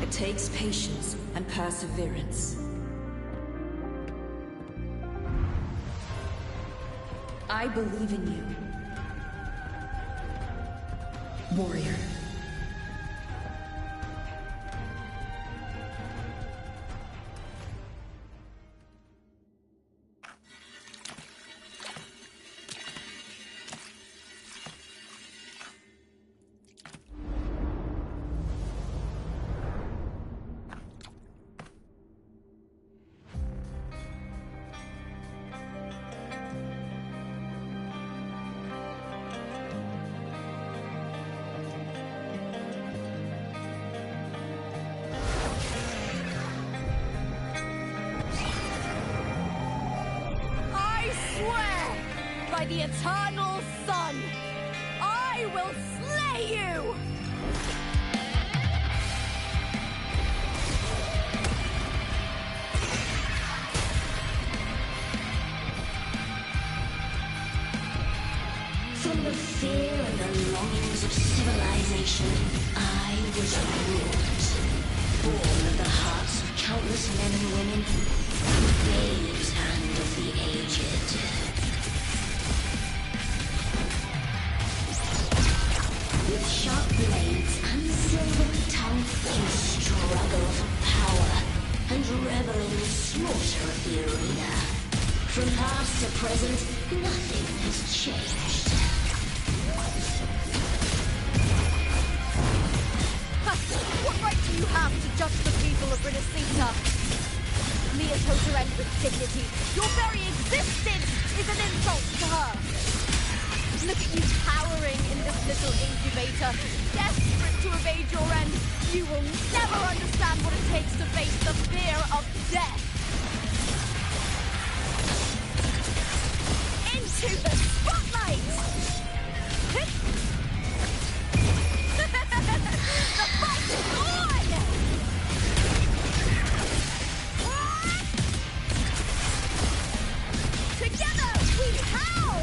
K: It takes patience and perseverance. I believe in you, warrior.
I: By the eternal sun, I will slay you!
F: From the fear and the longings of civilization, I was a root, born of the hearts of countless men and women, babes and of the aged. With sharp blades and silver tongue, you struggle for power and revel in the slaughter of the arena. From past to present, nothing has changed.
I: What right do you have to judge the people of Renacita? Mia chose her end with dignity. Your very existence is an insult to her. Look at you cowering in this little incubator, desperate to evade your end. You will never understand what it takes to face the fear of death. Into the spotlight! The fight is on! Together we howl!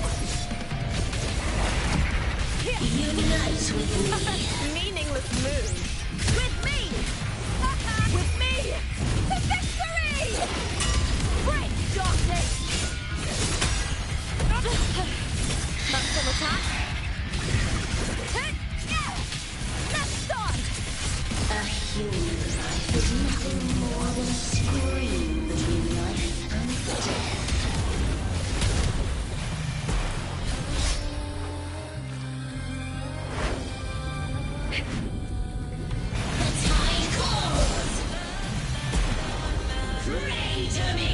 F: Unite with me.
I: Meaningless move. With me! With me! To victory! Break, darkness! That's an attack. Let's start!
F: A human life is nothing more than a scream between life and death. The tide calls! Pray to me!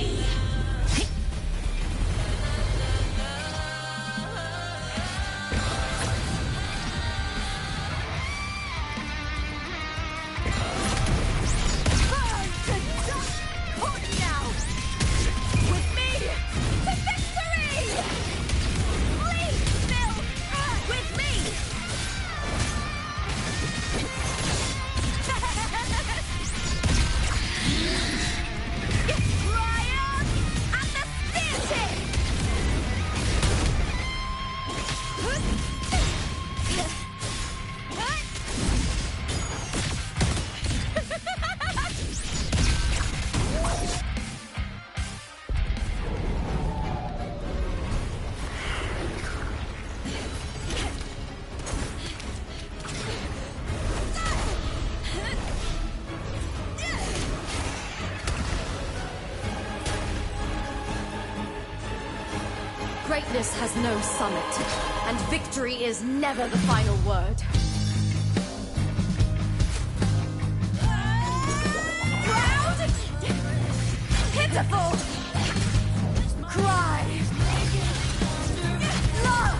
I: Greatness has no summit, and victory is never the final word. Proud! Pitiful! Cry! Love!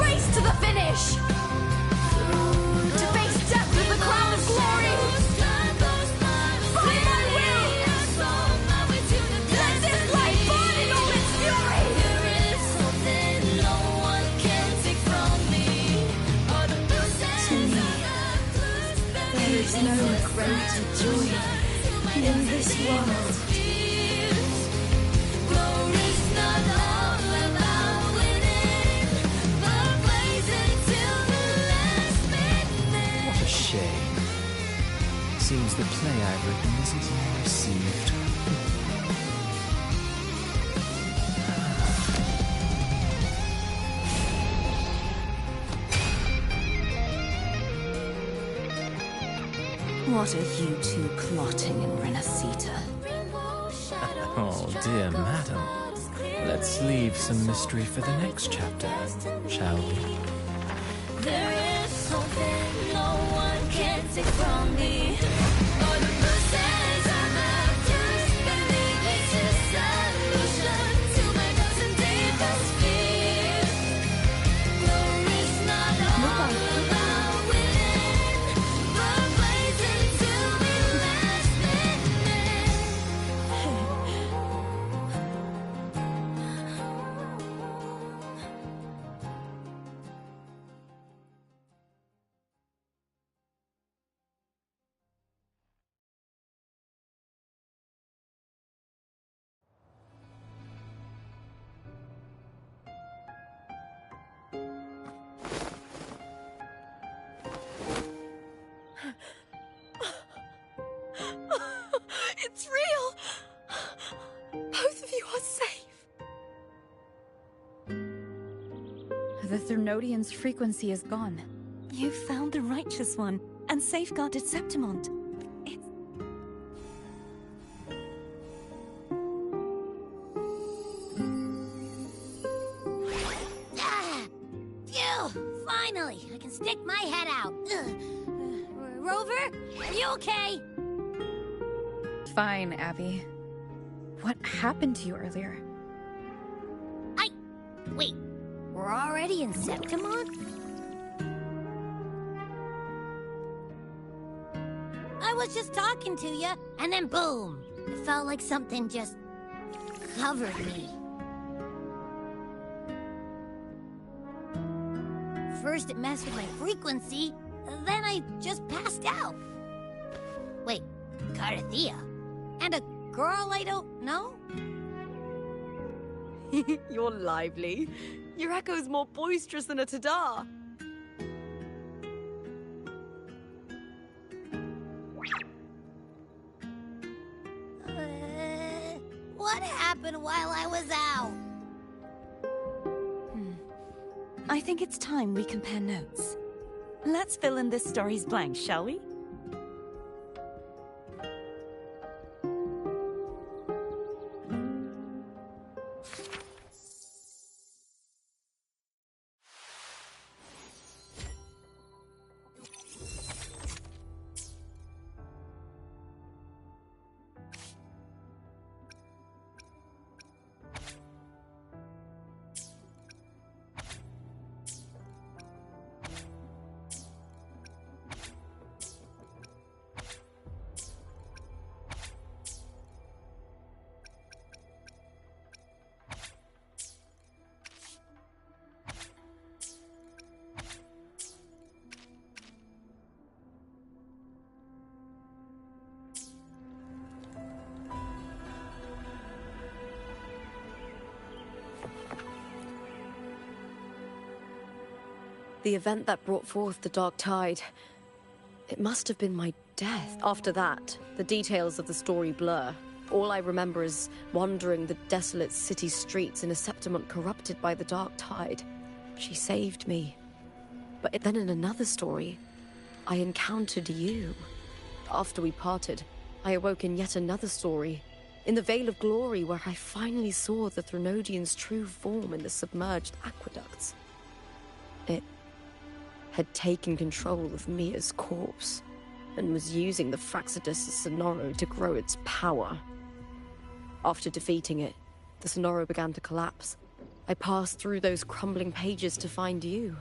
I: Race to the finish!
F: There's no greater joy in this world.
G: What a shame. Seems the play I've written isn't well received.
H: What are you two plotting in Renacita?
G: Oh, dear madam. Let's leave some mystery for the next chapter, shall we?
F: There is something no one can take from me. All the process I have just believe it's a solution to my dozen deepest fears. There is not all about winning, but blazing to be last minute.
E: the Threnodian's frequency is gone.
H: You found the righteous one and safeguarded Septimont. It's...
F: Phew! Finally, I can stick my head out. Rover, are you okay?
E: Fine, Abby. What happened to you earlier?
F: Wait, we're already in Septimont? I was just talking to you, and then boom! It felt like something just covered me. First it messed with my frequency, then I just passed out. Wait, Carthea? And a girl I don't know?
I: You're lively. Your echo's more boisterous than a Tadar.
F: What happened while I was out?
H: I think it's time we compare notes. Let's fill in this story's blanks, shall we?
I: The event that brought forth the Dark Tide. It must have been my death. After that, the details of the story blur. All I remember is wandering the desolate city streets in a Septimont corrupted by the Dark Tide. She saved me. But then in another story, I encountered you. After we parted, I awoke in yet another story, in the Veil of Glory, where I finally saw the Threnodian's true form in the submerged aqueducts. It had taken control of Mia's corpse, and was using the Fraxidus Sonoro to grow its power. After defeating it, the Sonoro began to collapse. I passed through those crumbling pages to find you.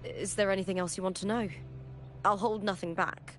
I: Is there anything else you want to know? I'll hold nothing back.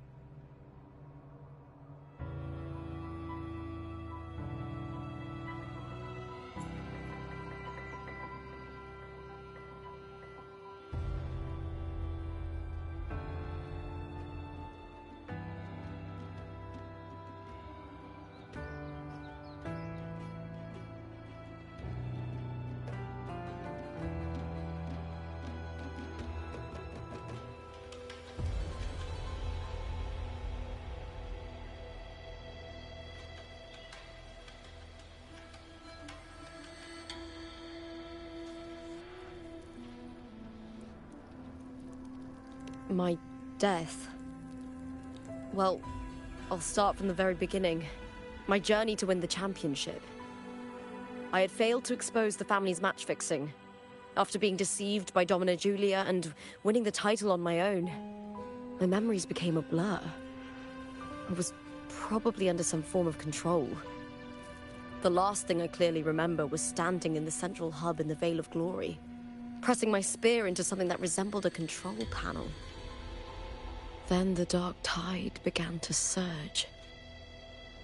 I: My death. Well, I'll start from the very beginning. My journey to win the championship. I had failed to expose the family's match fixing. After being deceived by Domina Julia and winning the title on my own, my memories became a blur. I was probably under some form of control. The last thing I clearly remember was standing in the central hub in the Veil of Glory, pressing my spear into something that resembled a control panel. Then the Dark Tide began to surge.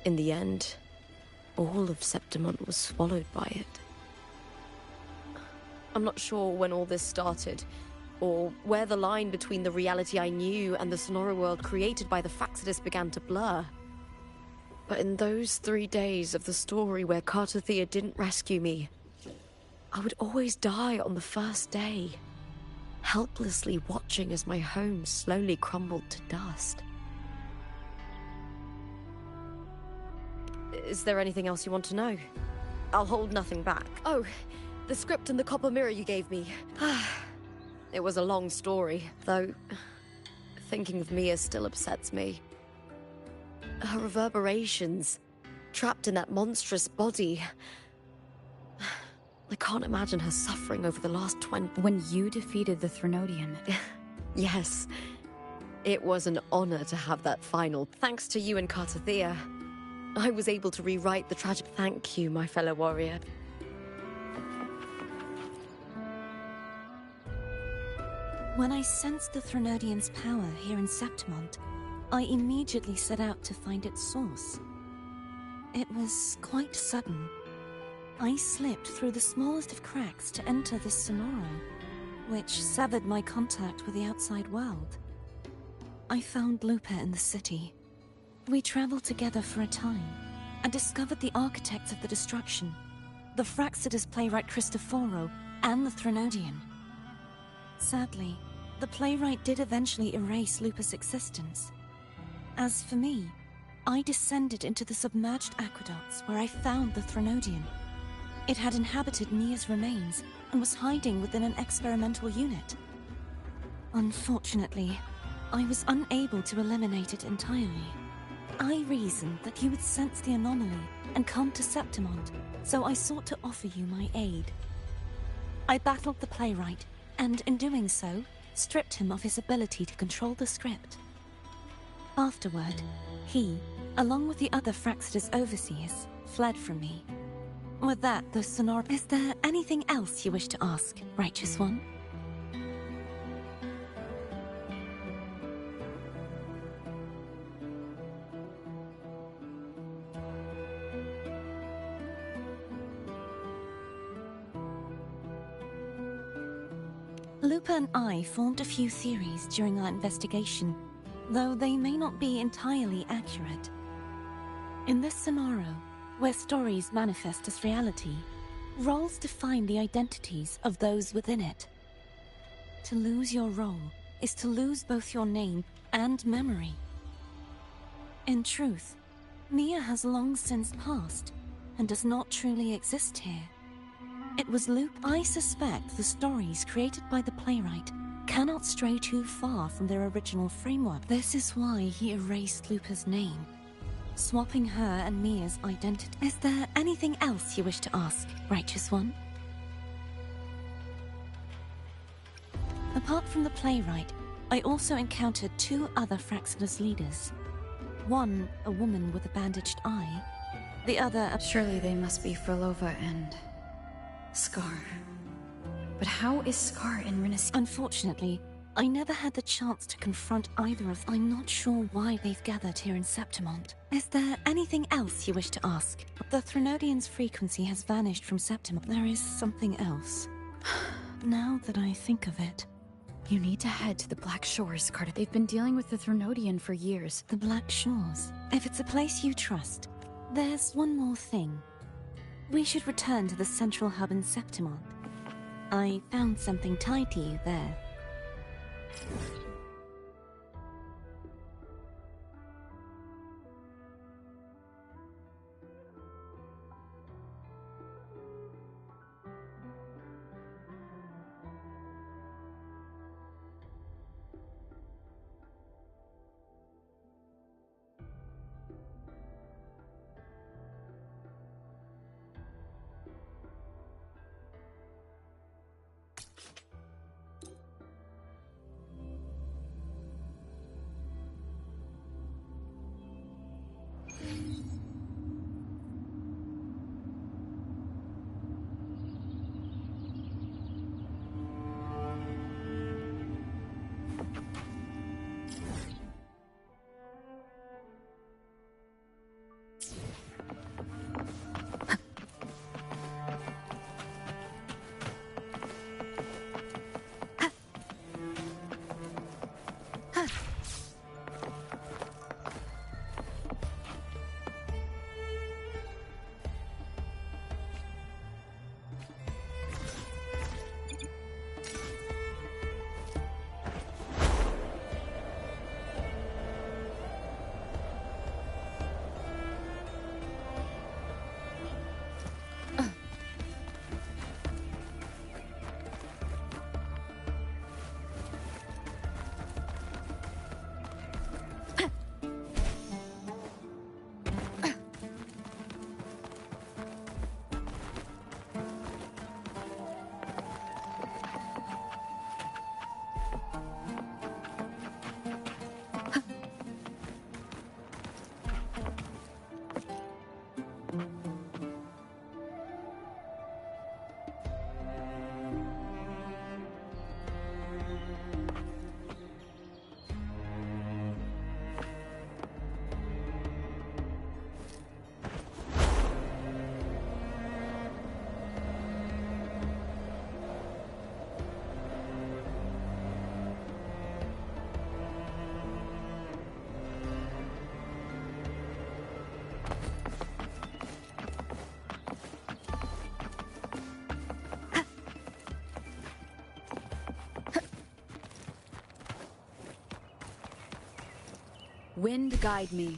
I: In the end, all of Septimont was swallowed by it. I'm not sure when all this started, or where the line between the reality I knew and the Sonoro world created by the Fraxidus began to blur. But in those 3 days of the story where Carthea didn't rescue me, I would always die on the first day, helplessly watching as my home slowly crumbled to dust. Is there anything else you want to know? I'll hold nothing back. Oh, The script and the copper mirror you gave me. It was a long story, though thinking of Mia still upsets me. Her reverberations, trapped in that monstrous body. I can't imagine her suffering over the last 20...
E: When you defeated the Threnodian.
I: Yes. It was an honor to have that final. Thanks to you and Cartathea, I was able to rewrite the tragic... Thank you, my fellow warrior.
H: When I sensed the Threnodian's power here in Septimont, I immediately set out to find its source. It was quite sudden. I slipped through the smallest of cracks to enter this Sonoro, which severed my contact with the outside world. I found Lupa in the city. We traveled together for a time, and discovered the architects of the destruction, the Fraxidus playwright Cristoforo, and the Threnodian. Sadly, the playwright did eventually erase Lupa's existence. As for me, I descended into the submerged aqueducts where I found the Threnodian. It had inhabited Mia's remains and was hiding within an experimental unit. Unfortunately, I was unable to eliminate it entirely. I reasoned that you would sense the anomaly and come to Septimont, so I sought to offer you my aid. I battled the playwright, and in doing so, stripped him of his ability to control the script. Afterward, he, along with the other Fraxidus overseers, fled from me. With that, the Sonor... Is there anything else you wish to ask, Righteous One? Lupa and I formed a few theories during our investigation, though they may not be entirely accurate. In this Sonoro, where stories manifest as reality, roles define the identities of those within it. To lose your role is to lose both your name and memory. In truth, Mia has long since passed, and does not truly exist here. It was I suspect the stories created by the playwright cannot stray too far from their original framework. This is why he erased Lupa's name, swapping her and Mia's identity. Is there anything else you wish to ask, Righteous One? Apart from the playwright, I also encountered two other Fraxidus leaders. One, a woman with a bandaged eye. The other,
E: Surely they must be Frolova and... Scar. But how is Scar in Rinus?
H: Unfortunately, I never had the chance to confront either of them. I'm not sure why they've gathered here in Septimont. Is there anything else you wish to ask? The Threnodian's frequency has vanished from Septimont. There is something else. Now that I think of it...
E: You need to head to the Black Shores, Carter. They've been dealing with the Threnodian for years.
H: The Black Shores? If it's a place you trust, there's one more thing. We should return to the central hub in Septimont. I found something tied to you there.
E: Wind guide me.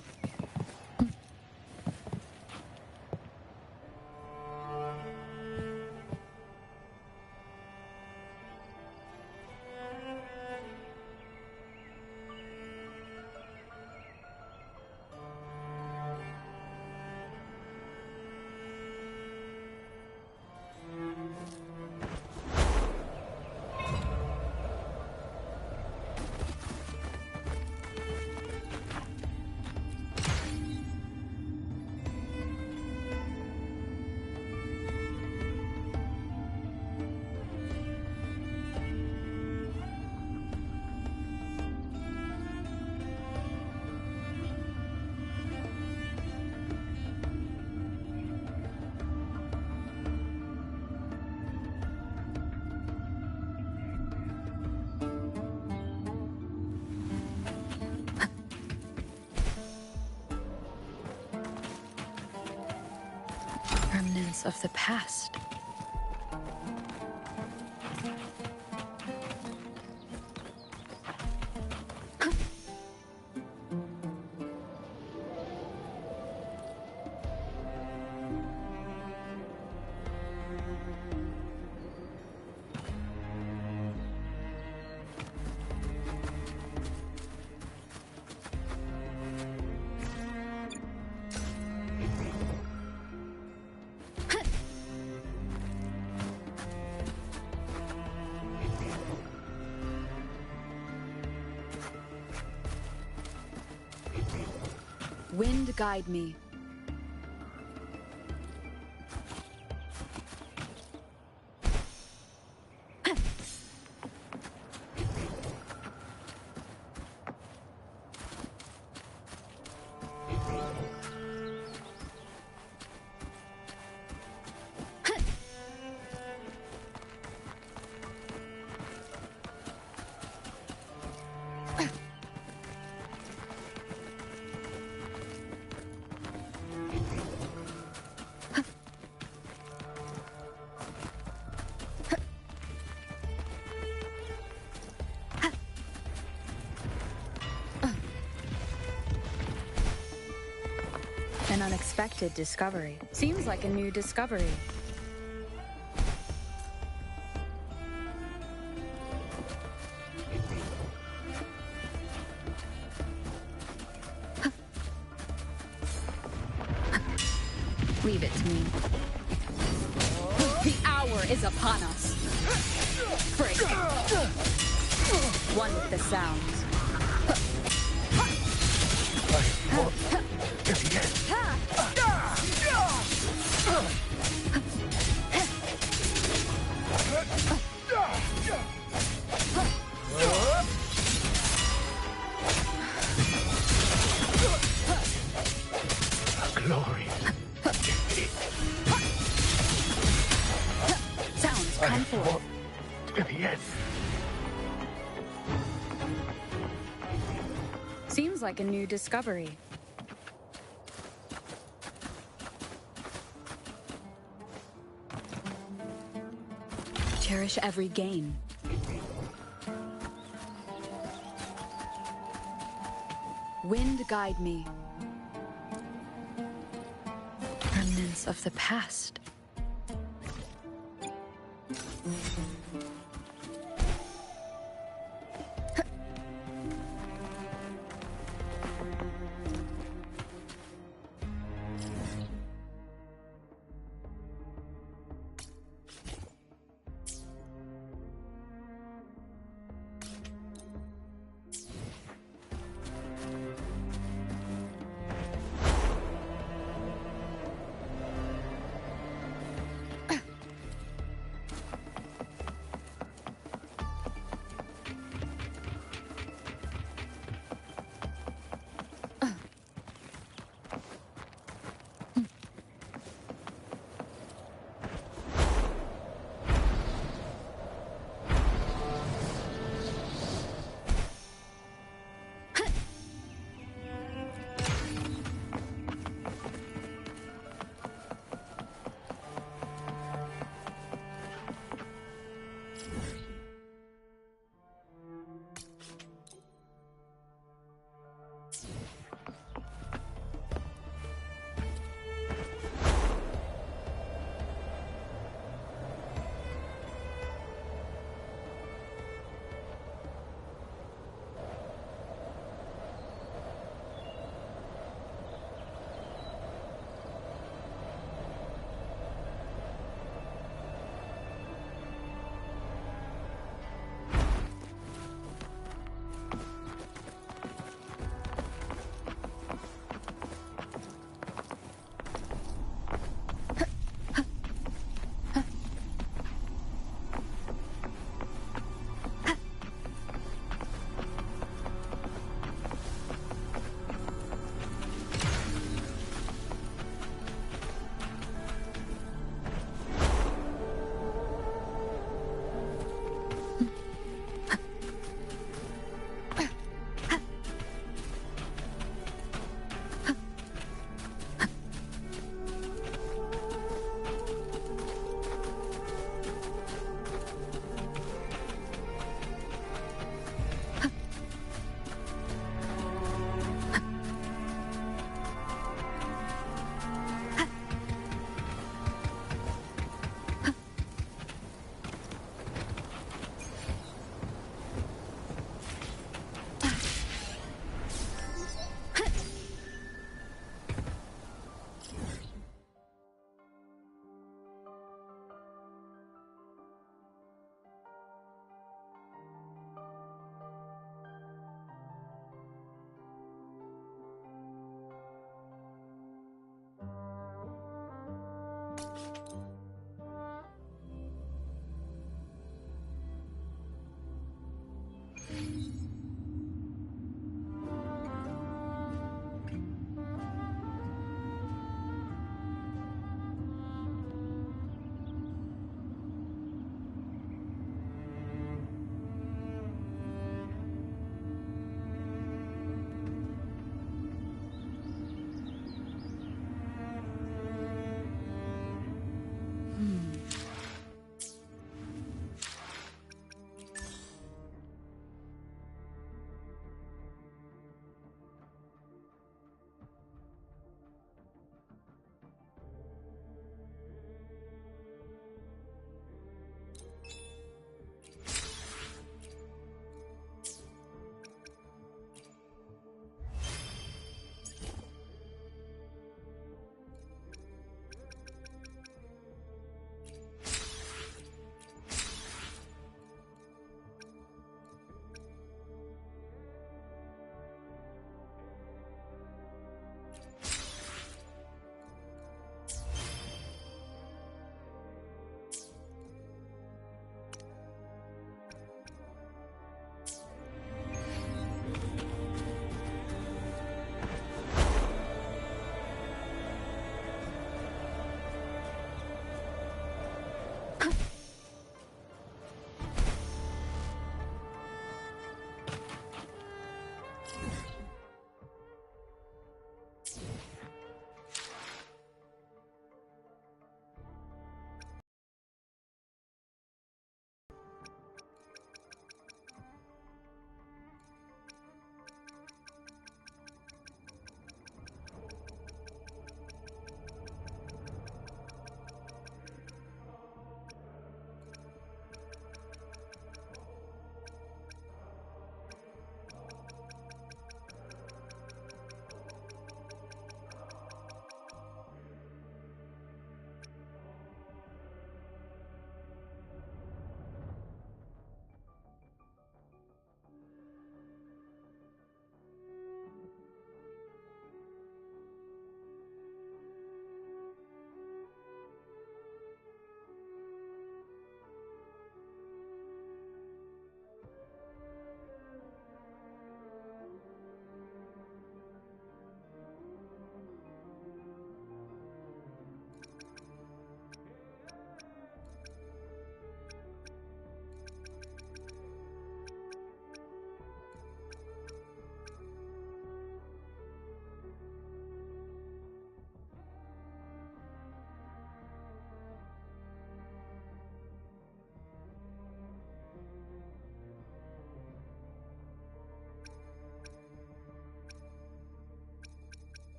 E: Remnants of the past. Wind guide me. An unexpected discovery. Seems like a new discovery. Leave it to me. The hour is upon us. Frick. One with the sounds.
A: Glory.
E: Sounds come forth.
A: Yes.
E: Seems like a new discovery. Cherish every gain. Wind guide me. Remnants of the past.
C: this.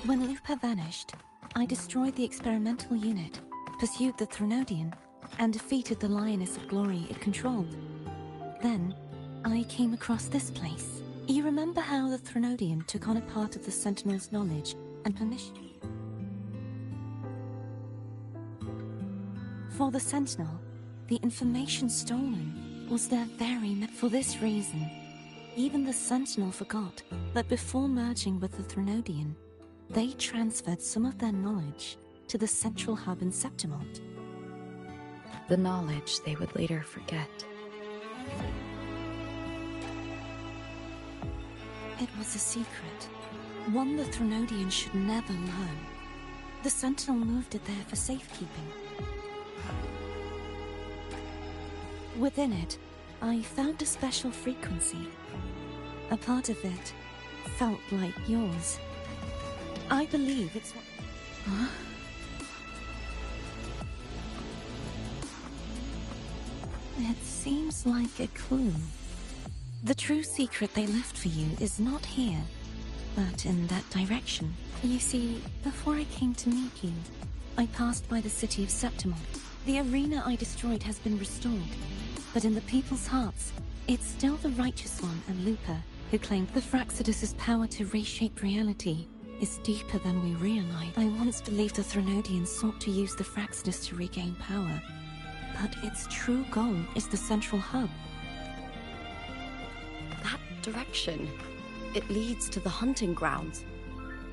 B: When Lupa vanished, I destroyed the experimental unit, pursued the Threnodian, and defeated the Lioness of Glory it controlled. Then, I came across this place. You remember how the Threnodian took on a part of the Sentinel's knowledge and permission? For the Sentinel, the information stolen was their very for this reason. Even the Sentinel forgot that before merging with the Threnodian, they transferred some of their knowledge to the central hub in Septimont.
D: The knowledge they would later forget.
B: It was a secret, one the Threnodian should never learn. The Sentinel moved it there for safekeeping. Within it, I found a special frequency. A part of it felt like yours. I believe it's what... Huh? It seems like a clue. The true secret they left for you is not here, but in that direction. You see, before I came to meet you, I passed by the city of Septimont. The arena I destroyed has been restored, but in the people's hearts, it's still the Righteous One and Lupa who claimed the Fraxidus's power to reshape reality is deeper than we realize. I once believed the Threnodians sought to use the Fraxidus to regain power, but its true goal is the central hub.
I: That direction, it leads to the hunting grounds.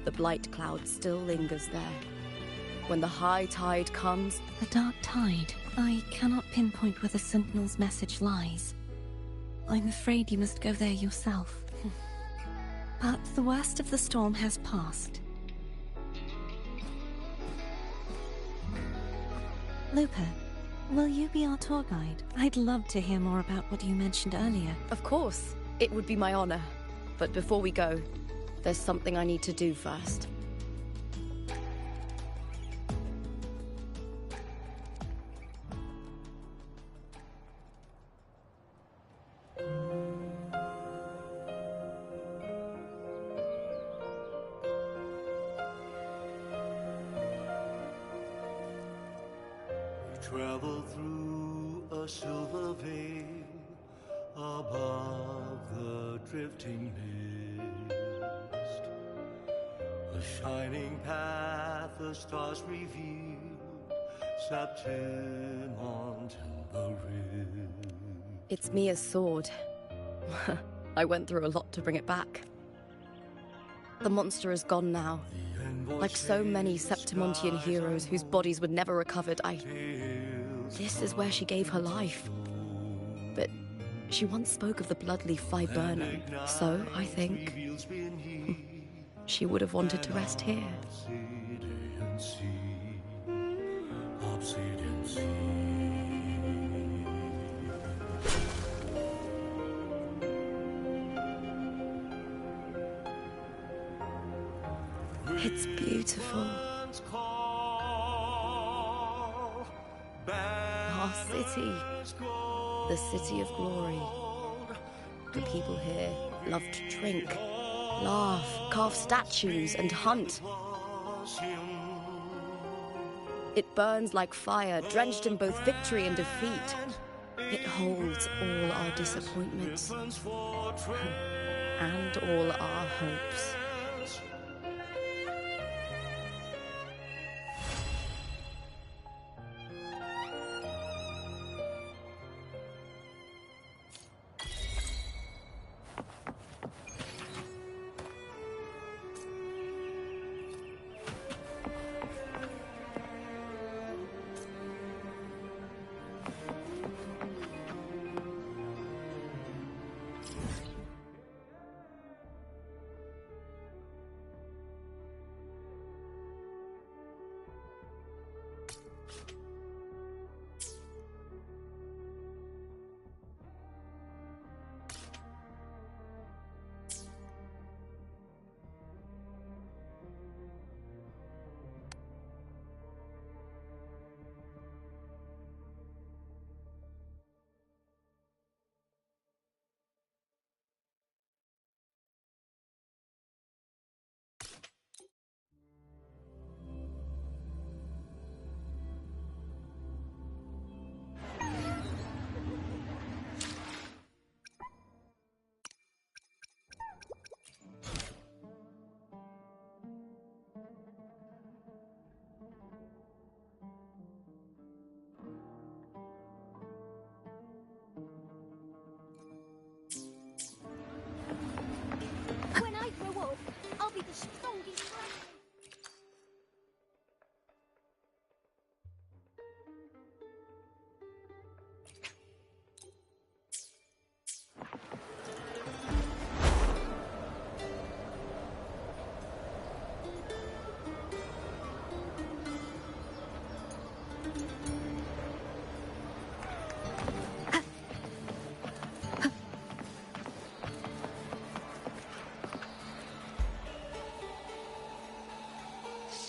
I: The blight cloud still lingers there. When the high tide comes...
B: The dark tide. I cannot pinpoint where the Sentinel's message lies. I'm afraid you must go there yourself. But the worst of the storm has passed. Lupa, will you be our tour guide? I'd love to hear more about what you mentioned earlier.
I: Of course, it would be my honor. But before we go, there's something I need to do first.
L: Travel through a silver veil above the drifting mist. A shining path, the stars revealed, Septimont and the Rift.
I: It's Mia's sword. I went through a lot to bring it back. The monster is gone now. Like so many Septimontian heroes whose bodies were never recovered, This is where she gave her life. But she once spoke of the bloodleaf viburnum, so I think she would have wanted to rest here. It's beautiful. Our city. The city of glory. The people here love to drink, laugh, carve statues, and hunt. It burns like fire, drenched in both victory and defeat. It holds all our disappointments and all our hopes.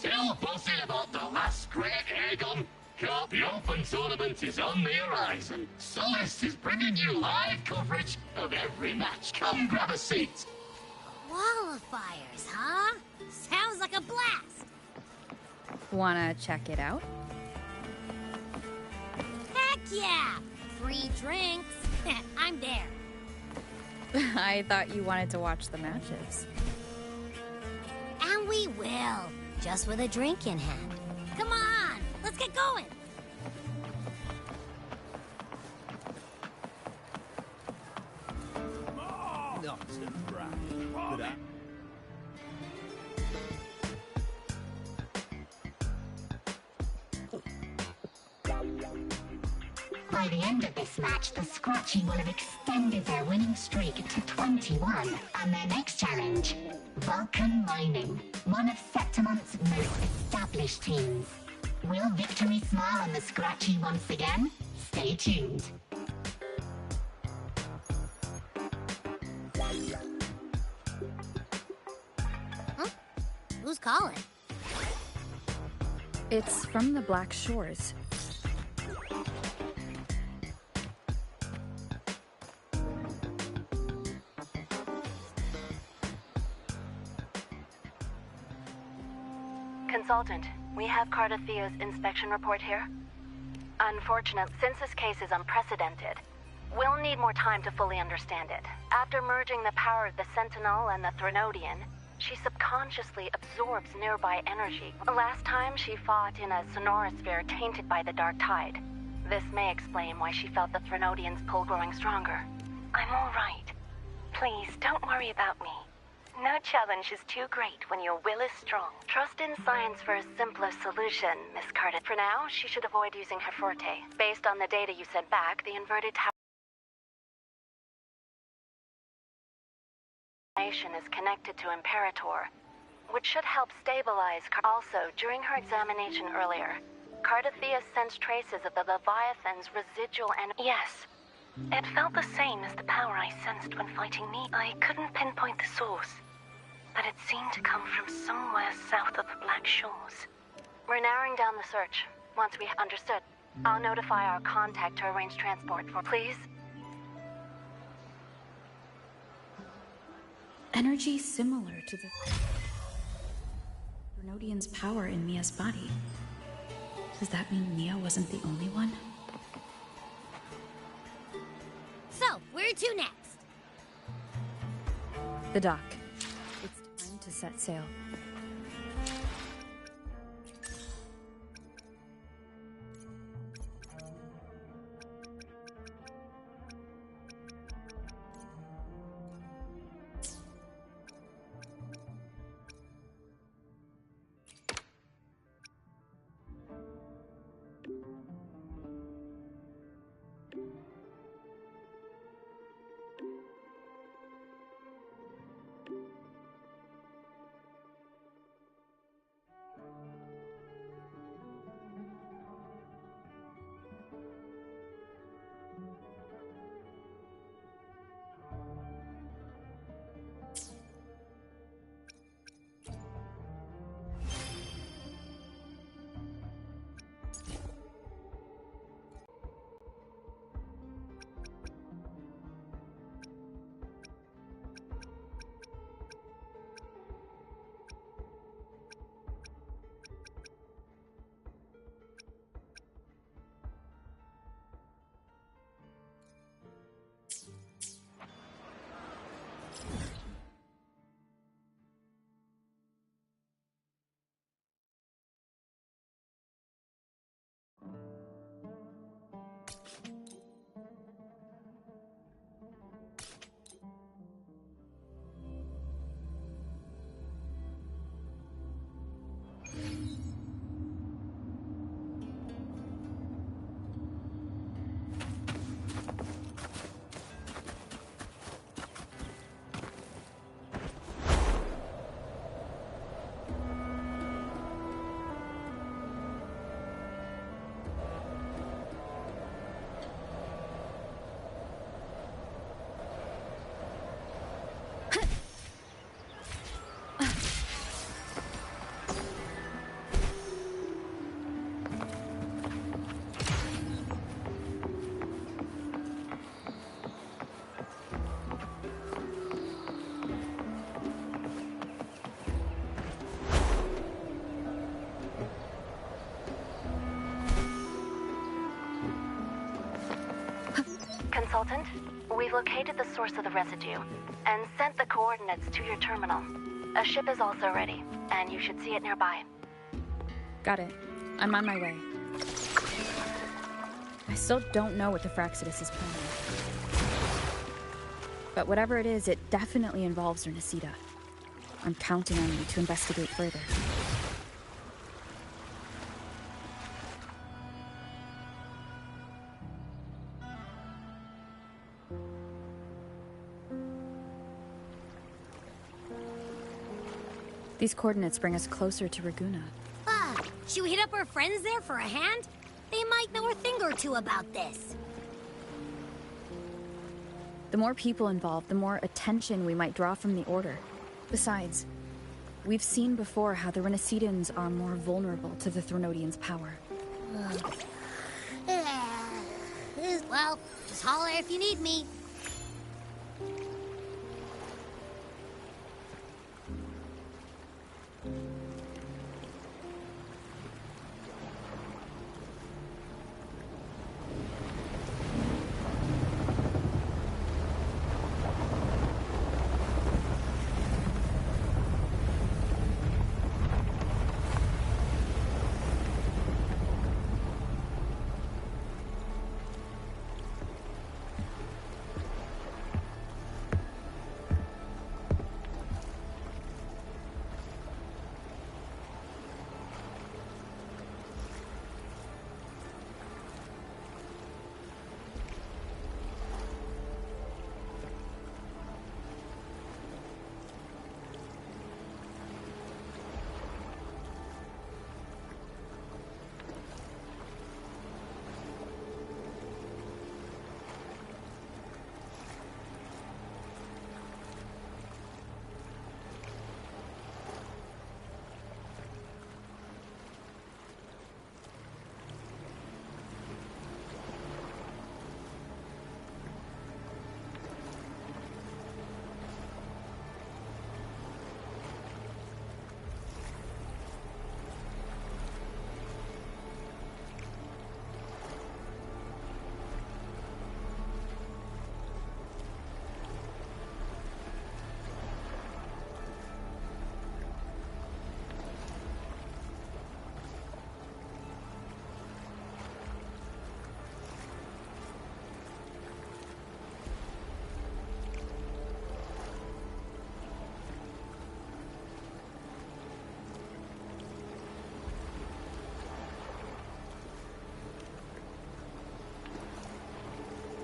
M: Still buzzing about the last great Aegon? Hope the Open Tournament is on the horizon. Solist is bringing you live coverage of every match. Come grab a seat.
N: Qualifiers, huh? Sounds like a blast.
E: Wanna check it out?
N: Heck yeah! Free drinks. I'm there.
E: I thought you wanted to watch the matches.
N: And we will. Just with a drink in hand. Come on, let's get going.
L: Not to brag, but
F: By the end of this match, the Scratchy will have extended their winning streak to 21, and their next challenge, Vulcan Mining, one of Septimont's most established teams. Will victory smile on the Scratchy once again? Stay tuned.
N: Huh? Who's calling?
E: It's from the Black Shores.
O: Consultant, we have Cardathea's inspection report here. Unfortunately, since this case is unprecedented, we'll need more time to fully understand it. After merging the power of the Sentinel and the Threnodian, she subconsciously absorbs nearby energy. Last time, she fought in a sonorosphere tainted by the Dark Tide. This may explain why she felt the Threnodian's pull growing stronger. I'm all right. Please, don't worry about me. No challenge is too great when your will is strong. Trust in science for a simpler solution, Miss Carter. For now, she should avoid using her forte. Based on the data you sent back, the inverted tower is connected to Imperator, which should help stabilize. Also, during her examination earlier, Cardathea sensed traces of the Leviathan's residual energy. Yes, it felt the same as the power I sensed when fighting me. I couldn't pinpoint the source, but it seemed to come from somewhere south of the Black Shores. We're narrowing down the search. Once we understood, I'll notify our contact to arrange transport for. Please?
E: Energy similar to the Threnodian's power in Mia's body. Does that mean Mia wasn't the only one?
N: So, where to next?
E: The dock. It's time to set sail.
O: Consultant, we've located the source of the residue and sent the coordinates to your terminal. A ship is also ready, and you should see it nearby.
E: Got it. I'm on my way. I still don't know what the Fraxidus is planning. But whatever it is, it definitely involves Renesita. I'm counting on you to investigate further. These coordinates bring us closer to Raguna.
N: Should we hit up our friends there for a hand? They might know a thing or two about this.
E: The more people involved, the more attention we might draw from the Order. Besides, we've seen before how the Renesitans are more vulnerable to the Threnodians' power.
N: Well, just holler if you need me.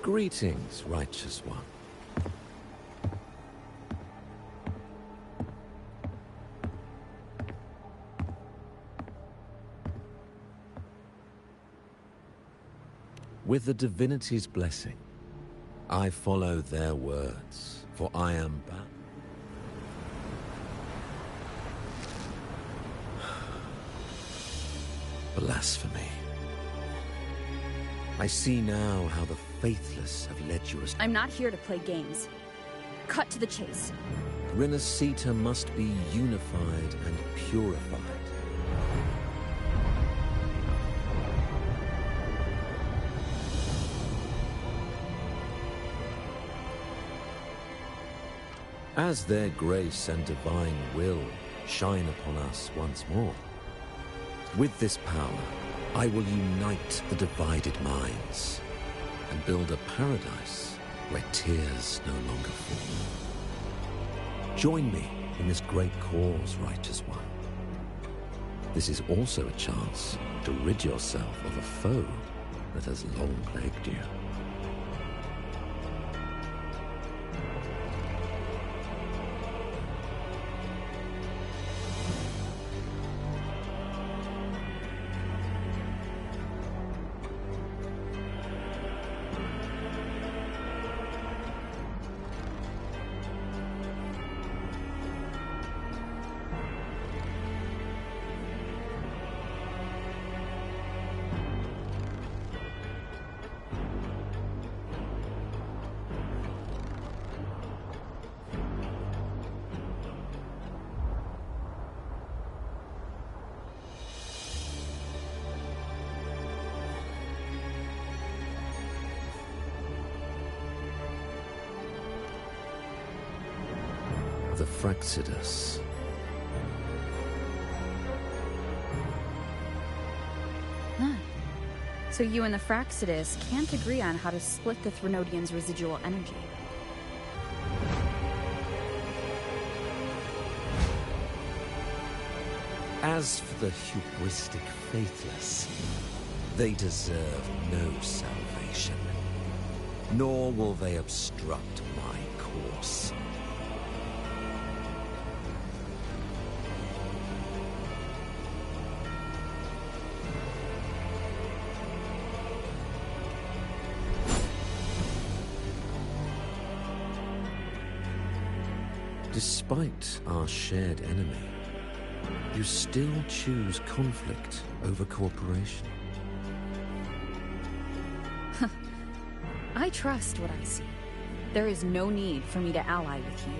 A: Greetings, righteous one. With the divinity's blessing, I follow their words, for I am bound. Blasphemy. I see now how the faithless have led you astray.
E: I'm not here to play games. Cut to the chase.
A: Renesita must be unified and purified. As their grace and divine will shine upon us once more, with this power, I will unite the divided minds and build a paradise where tears no longer fall. Join me in this great cause, righteous one. This is also a chance to rid yourself of a foe that has long plagued you. the Fraxidus.
E: Huh. So you and the Fraxidus can't agree on how to split the Threnodian's residual energy.
A: As for the hubristic faithless, they deserve no salvation, nor will they obstruct my course. Despite our shared enemy, you still choose conflict over cooperation.
E: I trust what I see. There is no need for me to ally with you.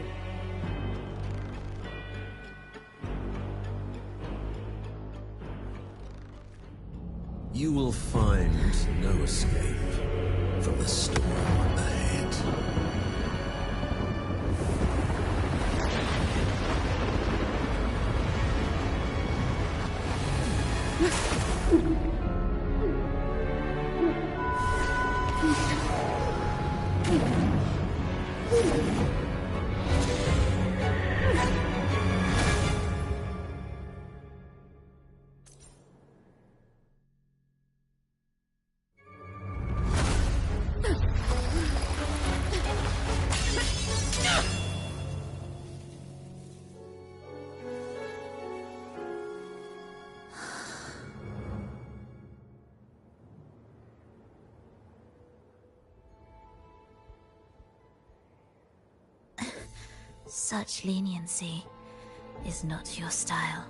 A: You will find no escape from the storm ahead.
F: Such leniency is not your style.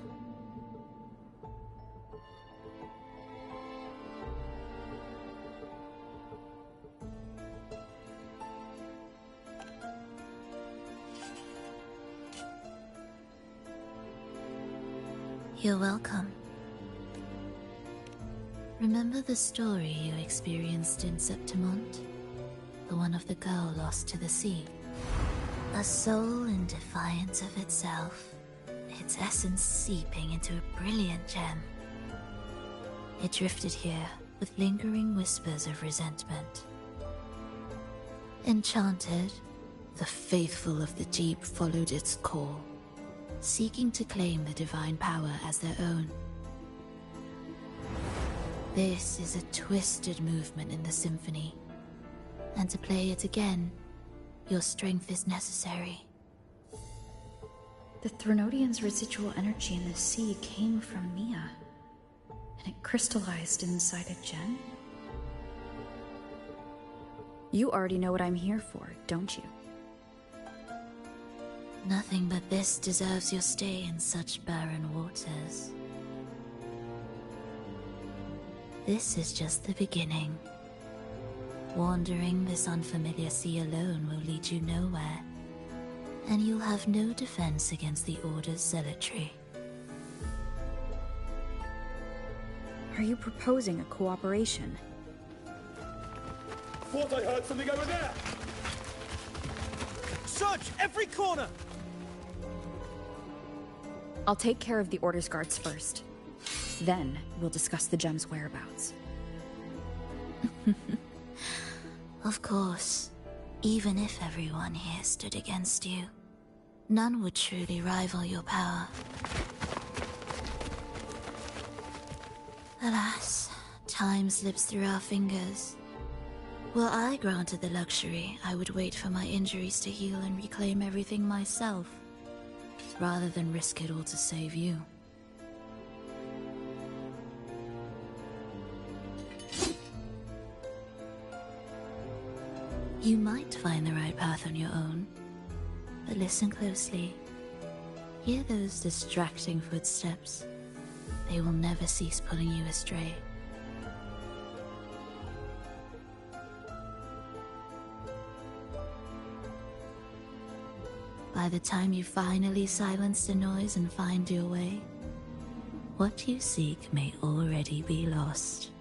F: You're welcome. Remember the story you experienced in Septimont? The one of the girl lost to the sea? A soul in defiance of itself, its essence seeping into a brilliant gem. It drifted here with lingering whispers of resentment. Enchanted, the faithful of the deep followed its call, seeking to claim the divine power as their own. This is a twisted movement in the symphony, and to play it again, your strength is necessary.
E: The Threnodian's residual energy in the sea came from Mia, and it crystallized inside a gem? You already know what I'm here for, don't you?
F: Nothing but this deserves your stay in such barren waters. This is just the beginning. Wandering this unfamiliar sea alone will lead you nowhere, and you'll have no defense against the Order's zealotry.
E: Are you proposing a cooperation?
P: Thought I heard something over there! Search every corner!
E: I'll take care of the Order's guards first. Then, we'll discuss the gem's whereabouts.
F: Of course, even if everyone here stood against you, none would truly rival your power. Alas, time slips through our fingers. Were I granted the luxury, I would wait for my injuries to heal and reclaim everything myself, rather than risk it all to save you. You might find the right path on your own, but listen closely. Hear those distracting footsteps. They will never cease pulling you astray. By the time you finally silence the noise and find your way, what you seek may already be lost.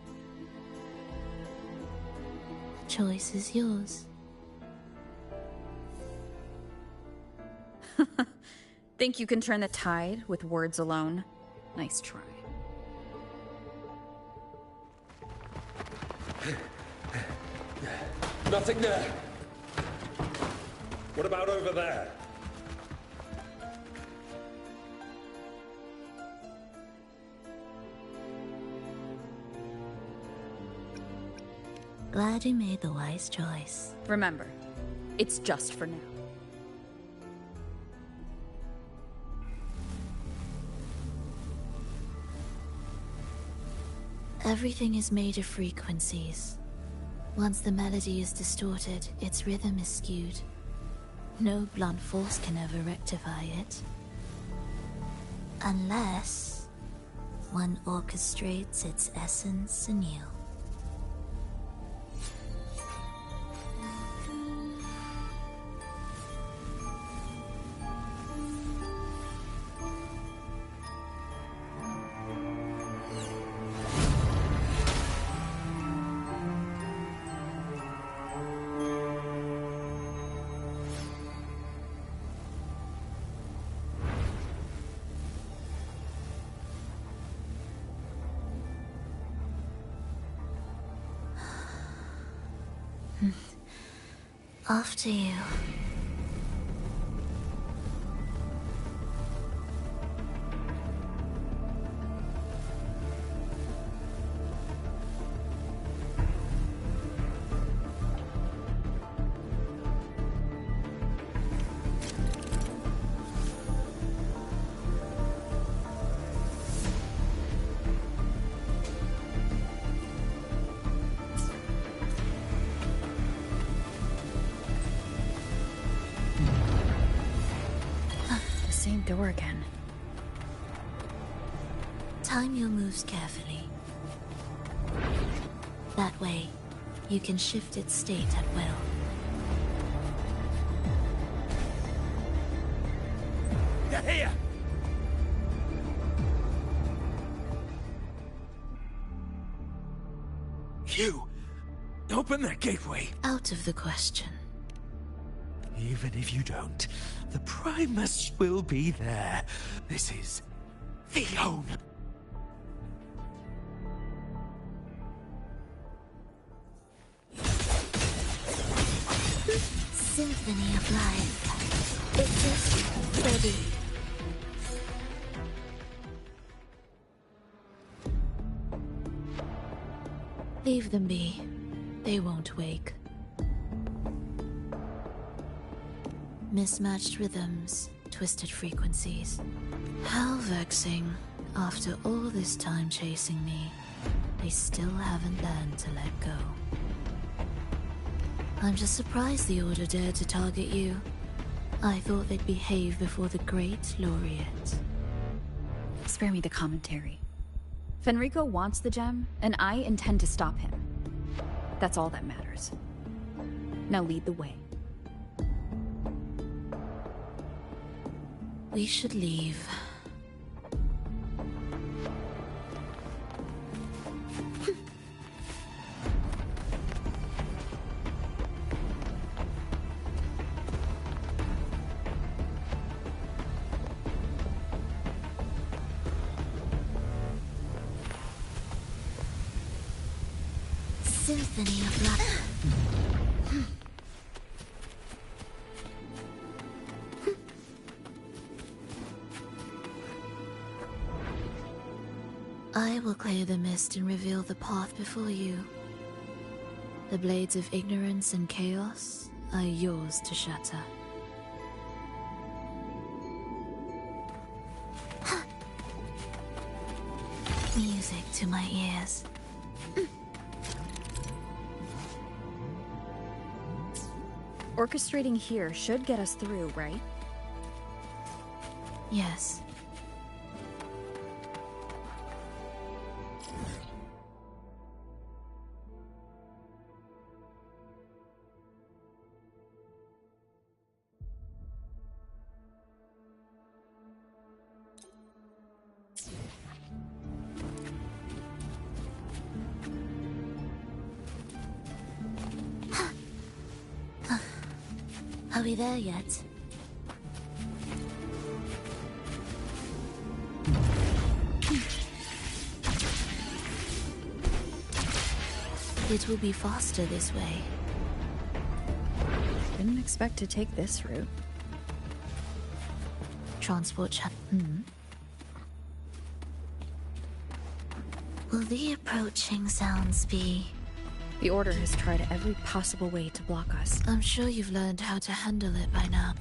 F: The choice is yours.
E: Think you can turn the tide with words alone? Nice try.
P: Nothing there. What about over there?
Q: Glad you made the wise choice.
E: Remember, it's just for now.
Q: Everything is made of frequencies. Once the melody is distorted, its rhythm is skewed. No blunt force can ever rectify it. Unless one orchestrates its essence anew. After you.
E: Same door again.
Q: Time your moves carefully. That way, you can shift its state at will.
P: They're here! You! Open that gateway!
Q: Out of the question.
P: Even if you don't, the Primus will be there. This is the home.
Q: Symphony of life. It's just ready. Leave them be. They won't wake. Mismatched rhythms, twisted frequencies. How vexing. After all this time chasing me, they still haven't learned to let go. I'm just surprised the Order dared to target you. I thought they'd behave before the Great Laureate.
E: Spare me the commentary. Fenrico wants the gem, and I intend to stop him. That's all that matters. Now lead the way.
Q: We should leave. Symphony of life. I will clear the mist and reveal the path before you. The blades of ignorance and chaos are yours to shatter. Music to my ears.
E: Orchestrating here should get us through, right?
Q: Yes. Are we there yet? It will be faster this way.
E: Didn't expect to take this route.
Q: Transport Will the approaching sounds be...
E: The Order has tried every possible way to block us.
Q: I'm sure you've learned how to handle it by now.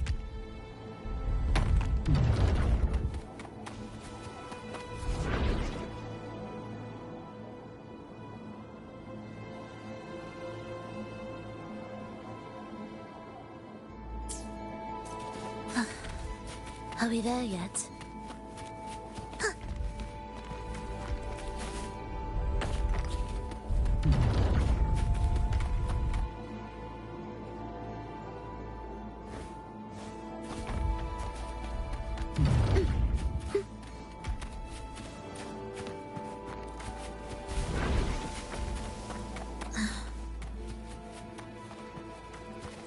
Q: Are we there yet?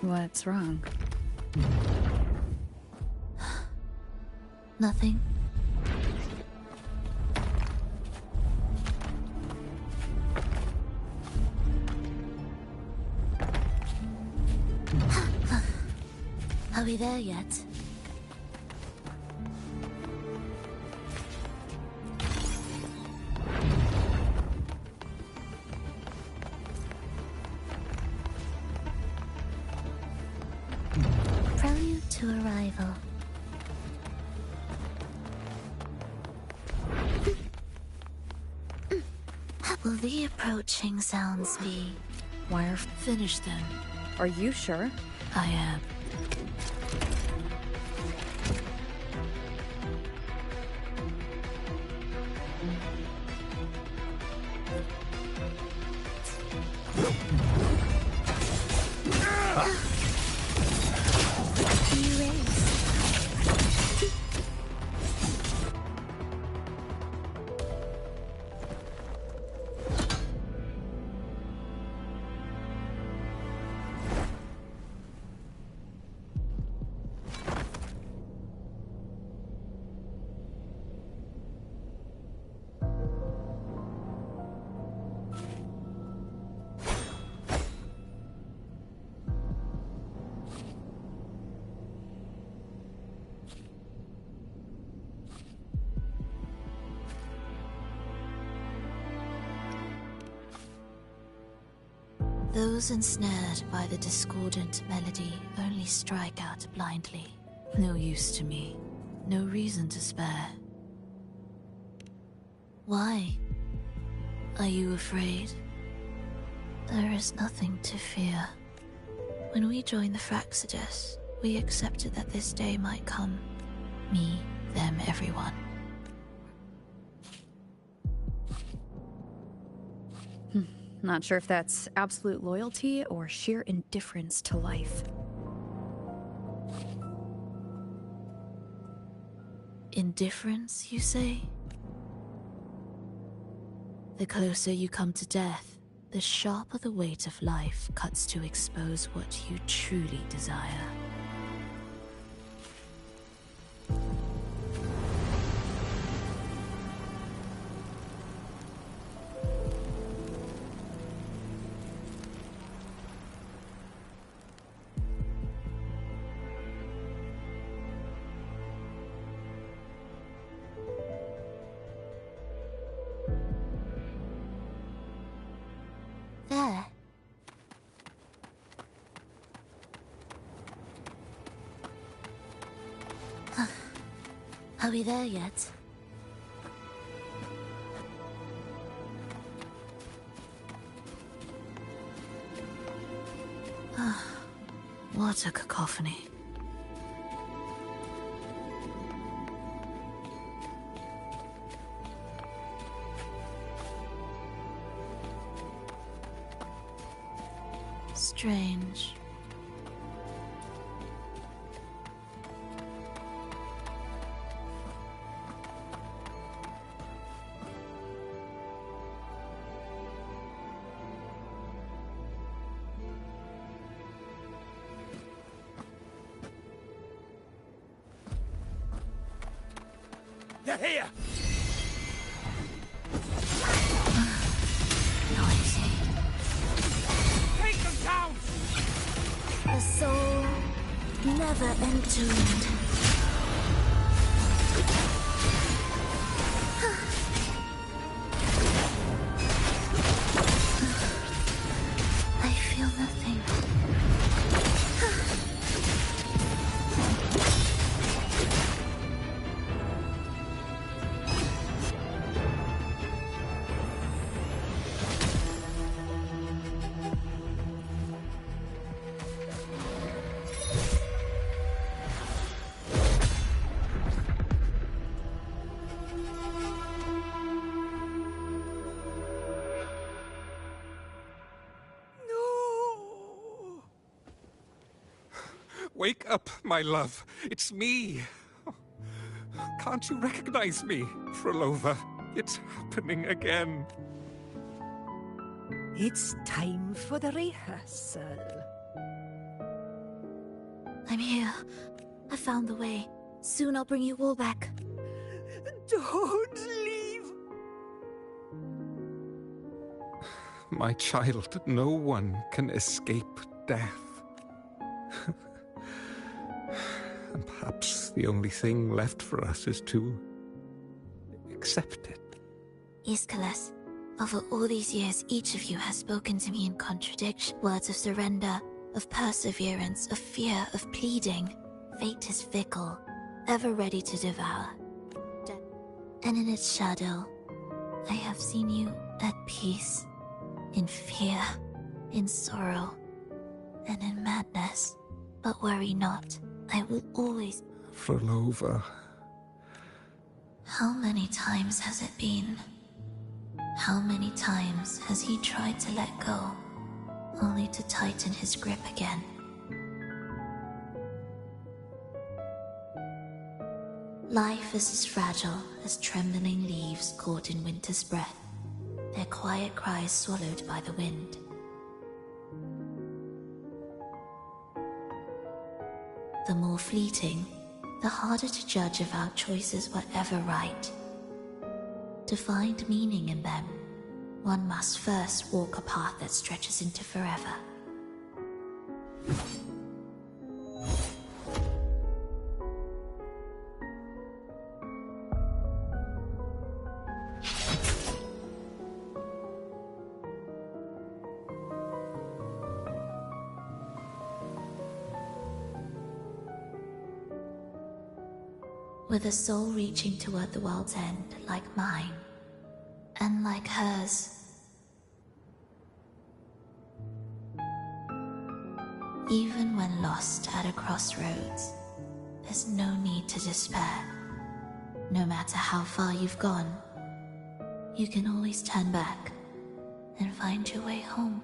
E: What's wrong?
Q: Nothing. Are we there yet? Prelude to arrival. Will the approaching sounds be...
E: Wire?
Q: Finish them.
E: Are you sure?
Q: I am. Those ensnared by the discordant melody only strike out blindly. No use to me. No reason to spare. Why? Are you afraid? There is nothing to fear. When we joined the Fraxidus, we accepted that this day might come. Me, them, everyone.
E: Not sure if that's absolute loyalty or sheer indifference to life.
Q: Indifference, you say? The closer you come to death, the sharper the weight of life cuts to expose what you truly desire. There. Are we there yet? What a cacophony. Strange.
P: They're here!
Q: Noisy. soul never entombed. I feel nothing.
R: Wake up, my love. It's me. Can't you recognize me, Frolova? It's happening again.
S: It's time for the rehearsal.
Q: I'm here. I found the way. Soon I'll bring you all back.
S: Don't leave!
R: My child, no one can escape death. And perhaps the only thing left for us is to accept it.
Q: Iskalas, over all these years, each of you has spoken to me in contradiction. Words of surrender, of perseverance, of fear, of pleading. Fate is fickle, ever ready to devour. And in its shadow, I have seen you at peace, in fear, in sorrow, and in madness. But worry not, I will always...
R: Frolova.
Q: How many times has it been? How many times has he tried to let go, only to tighten his grip again? Life is as fragile as trembling leaves caught in winter's breath, their quiet cries swallowed by the wind. The more fleeting, the harder to judge if our choices were ever right. To find meaning in them, one must first walk a path that stretches into forever. With a soul reaching toward the world's end like mine, and like hers. Even when lost at a crossroads, there's no need to despair. No matter how far you've gone, you can always turn back and find your way home.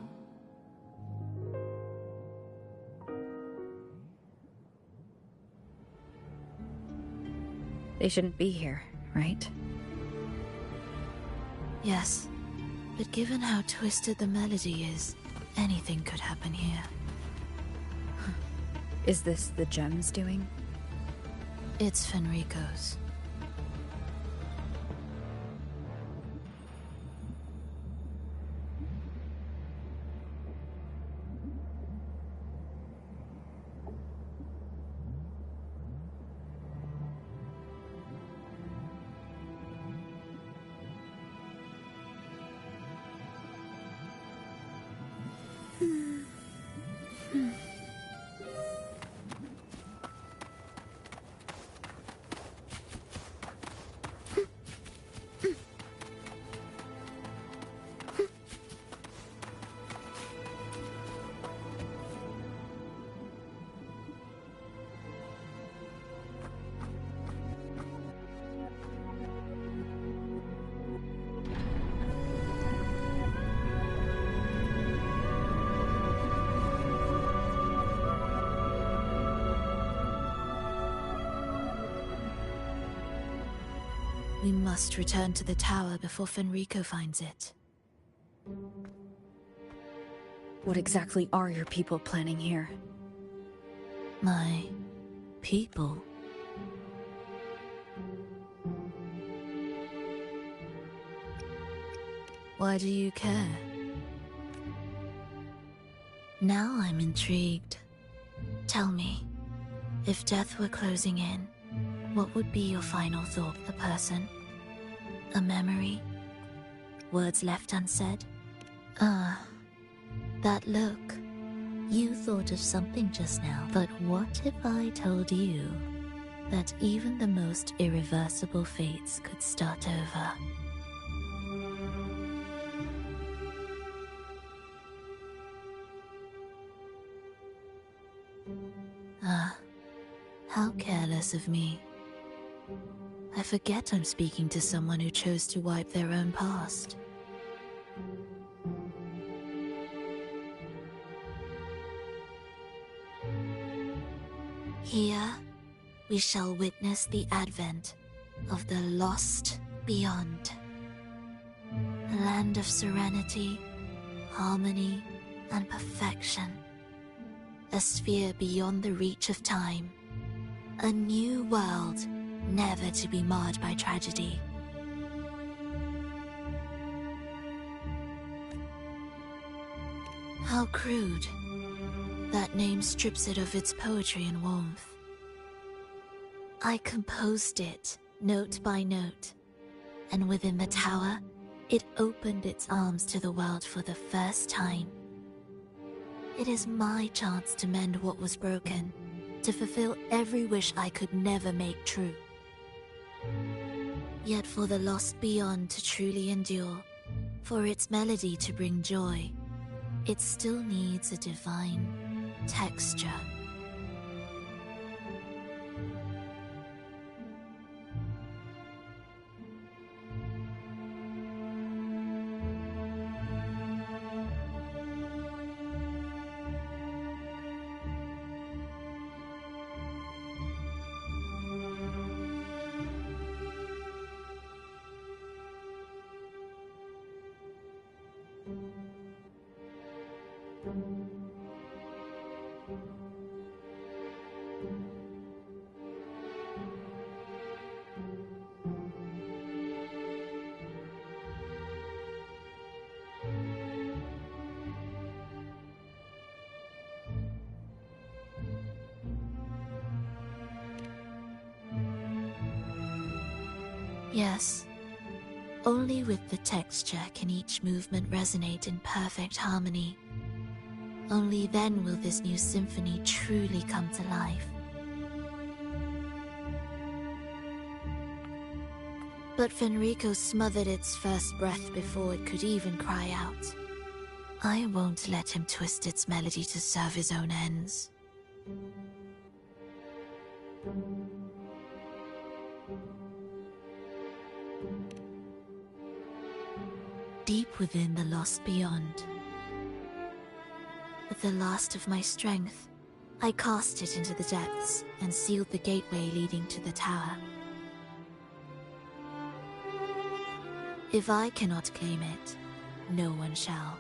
E: They shouldn't be here, right?
Q: Yes, but given how twisted the melody is, anything could happen here.
E: Is this the gem's doing?
Q: It's Fenrico's. We must return to the tower before Fenrico finds it.
E: What exactly are your people planning here?
Q: My people? Why do you care? Now I'm intrigued. Tell me, if death were closing in, what would be your final thought? A person? A memory? Words left unsaid? Ah, that look. You thought of something just now, but what if I told you that even the most irreversible fates could start over? Ah, how careless of me. I forget I'm speaking to someone who chose to wipe their own past. Here, we shall witness the advent of the lost beyond. A land of serenity, harmony, and perfection. A sphere beyond the reach of time. A new world, never to be marred by tragedy. How crude. That name strips it of its poetry and warmth. I composed it, note by note, and within the tower, it opened its arms to the world for the first time. It is my chance to mend what was broken, to fulfill every wish I could never make true. Yet for the lost beyond to truly endure, for its melody to bring joy, it still needs a divine texture. Yes, only with the texture can each movement resonate in perfect harmony. Only then will this new symphony truly come to life. But Fenrico smothered its first breath before it could even cry out. I won't let him twist its melody to serve his own ends. Deep within the lost beyond, with the last of my strength, I cast it into the depths and sealed the gateway leading to the tower. If I cannot claim it, no one shall.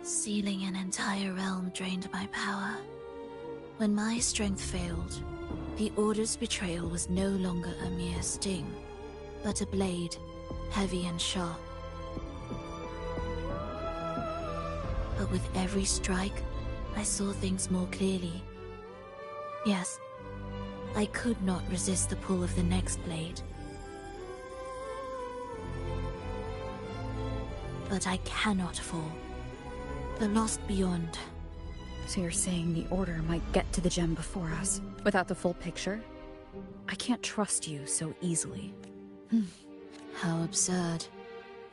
Q: Sealing an entire realm drained my power. When my strength failed, the Order's betrayal was no longer a mere sting, but a blade, heavy and sharp. But with every strike, I saw things more clearly. Yes, I could not resist the pull of the next blade. But I cannot fall. The lost beyond.
E: So you're saying the Order might get to the gem before us, without the full picture? I can't trust you so easily.
Q: How absurd.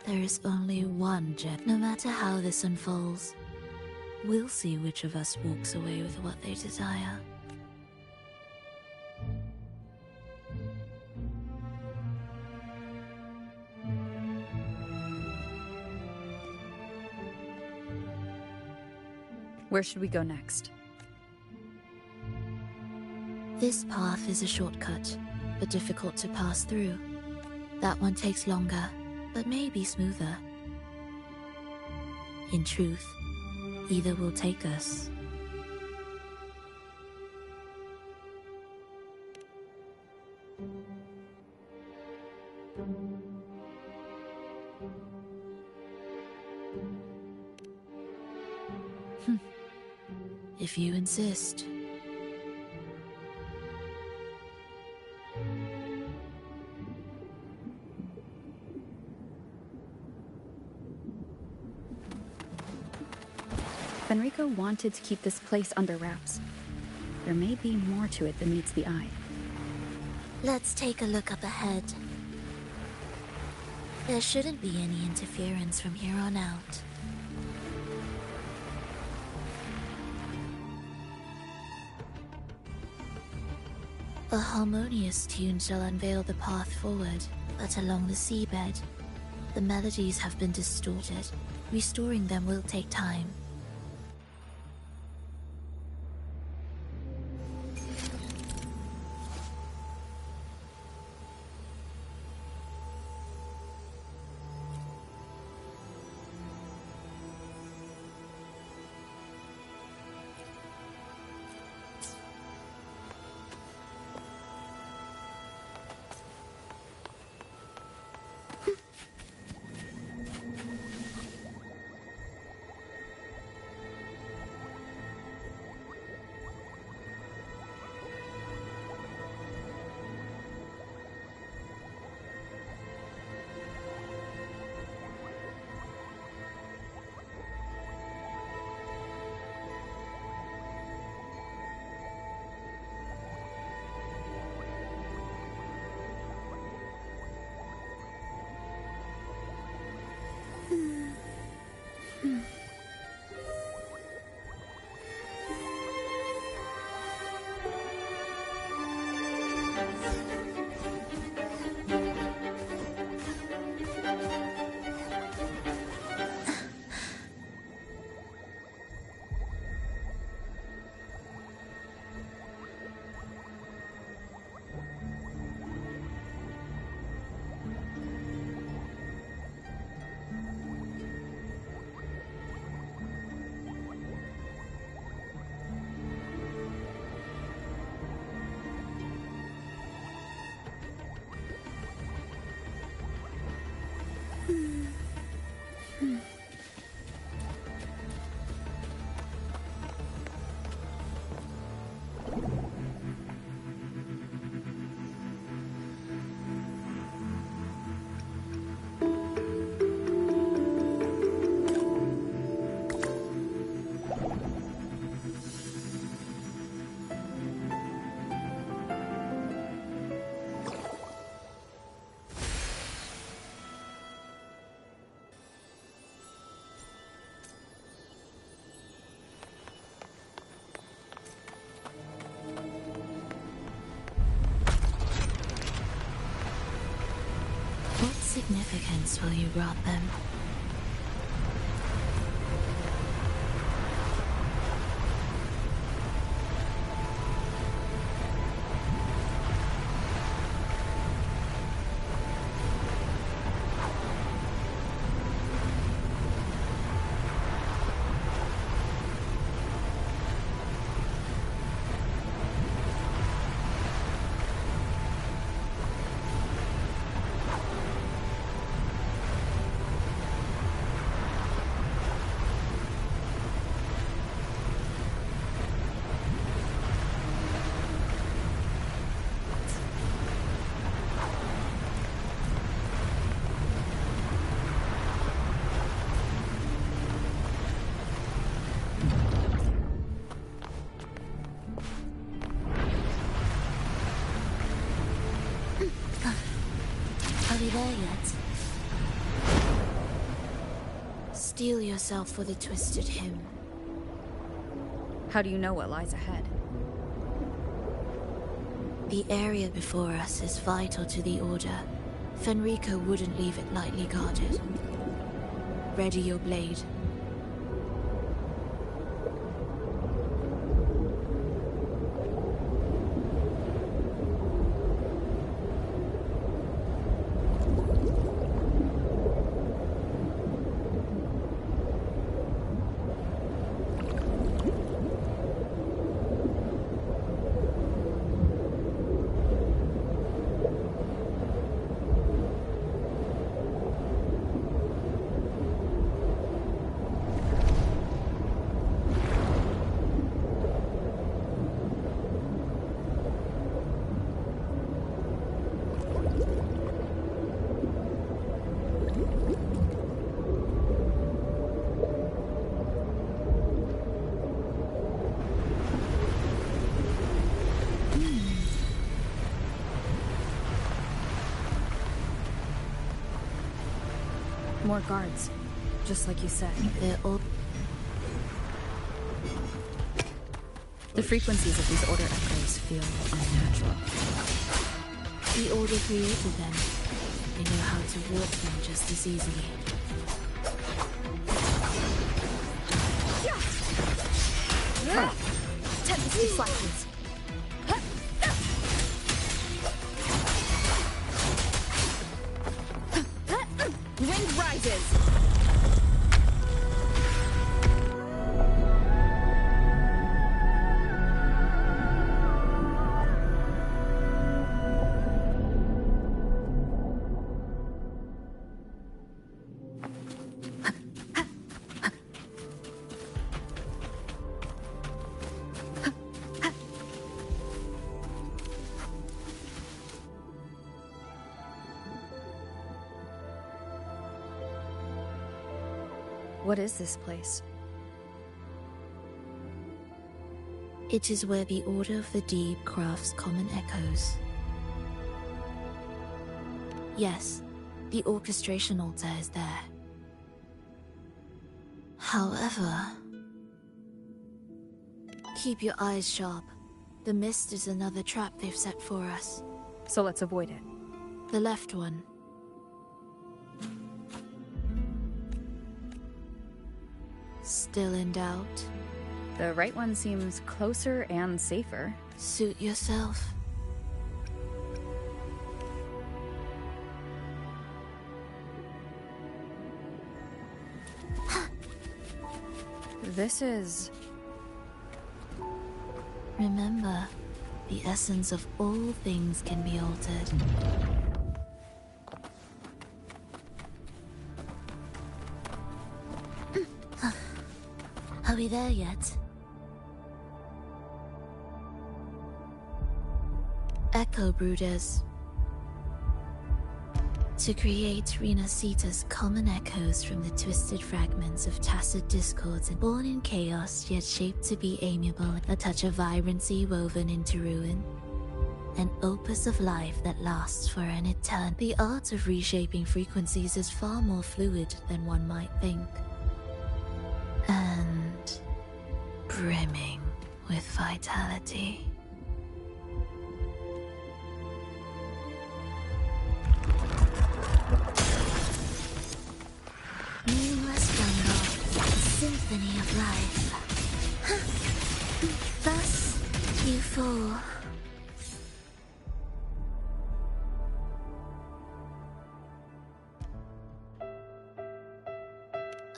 Q: There is only one gem. No matter how this unfolds, we'll see which of us walks away with what they desire.
E: Where should we go next?
Q: This path is a shortcut, but difficult to pass through. That one takes longer, but may be smoother. In truth, either will take us. If you insist.
E: Fenrico wanted to keep this place under wraps. There may be more to it than meets the eye.
Q: Let's take a look up ahead. There shouldn't be any interference from here on out. A harmonious tune shall unveil the path forward, but along the seabed, the melodies have been distorted. Restoring them will take time. What significance will you grant them? Are we there yet? Steel yourself for the twisted hymn.
E: How do you know what lies ahead?
Q: The area before us is vital to the Order. Fenrico wouldn't leave it lightly guarded. Ready your blade.
E: More guards, just like you said.
Q: They're all...
E: The frequencies of these Order echoes feel unnatural.
Q: The Order created them. They know how to warp them just as easily.
E: Tempest deflections. Wind rises. What is this place?
Q: It is where the Order of the Deep crafts common echoes. Yes, the orchestration altar is there. However, keep your eyes sharp. The mist is another trap they've set for us.
E: So let's avoid it.
Q: The left one. Still in doubt?
E: The right one seems closer and safer.
Q: Suit yourself.
E: This is...
Q: Remember, the essence of all things can be altered. Are we there yet? Echo Brooders. To create Rena Sita's common echoes from the twisted fragments of tacit discords and born in chaos yet shaped to be amiable, a touch of vibrancy woven into ruin. An opus of life that lasts for an eternity. The art of reshaping frequencies is far more fluid than one might think. And brimming with vitality. Nameless jungle, the symphony of life. Thus, you fall.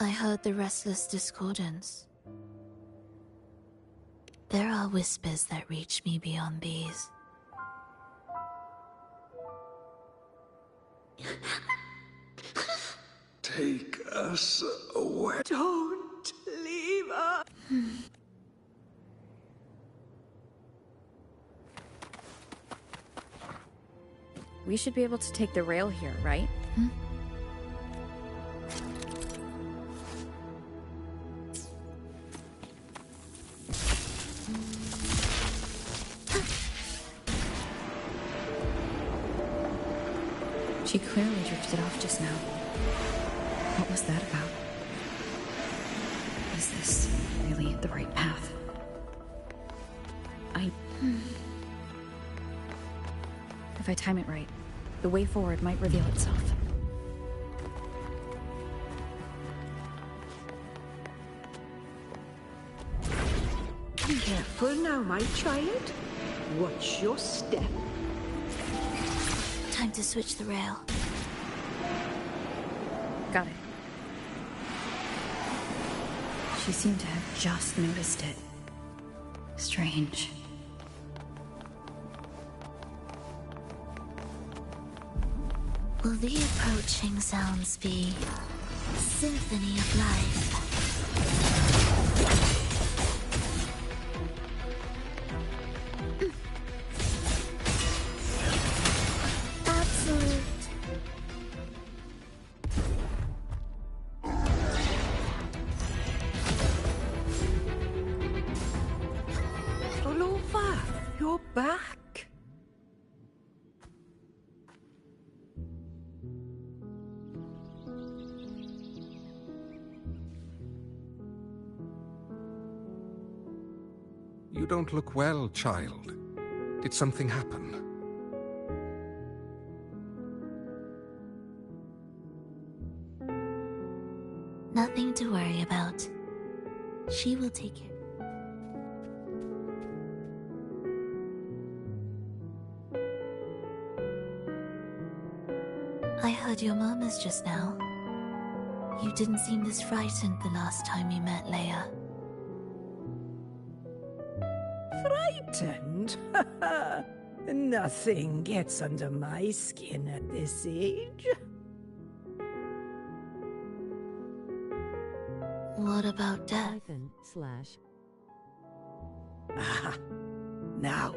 Q: I heard the restless discordance. There are whispers that reach me beyond these.
L: Take us away.
S: Don't leave us.
E: We should be able to take the rail here, right? She clearly drifted off just now. What was that about? Is this really the right path? If I time it right, the way forward might reveal itself.
S: Careful now, my child. Watch your step.
Q: Time to switch the rail.
E: Got it. She seemed to have just noticed it. Strange.
Q: Will the approaching sounds be symphony of life? Absolute.
S: Olova, you're back.
R: You don't look well, child. Did something happen?
Q: Nothing to worry about. She will take care. I heard your murmurs just now. You didn't seem this frightened the last time you met Leia.
S: Frightened? Nothing gets under my skin at this age.
Q: What about death?
S: Ah, now,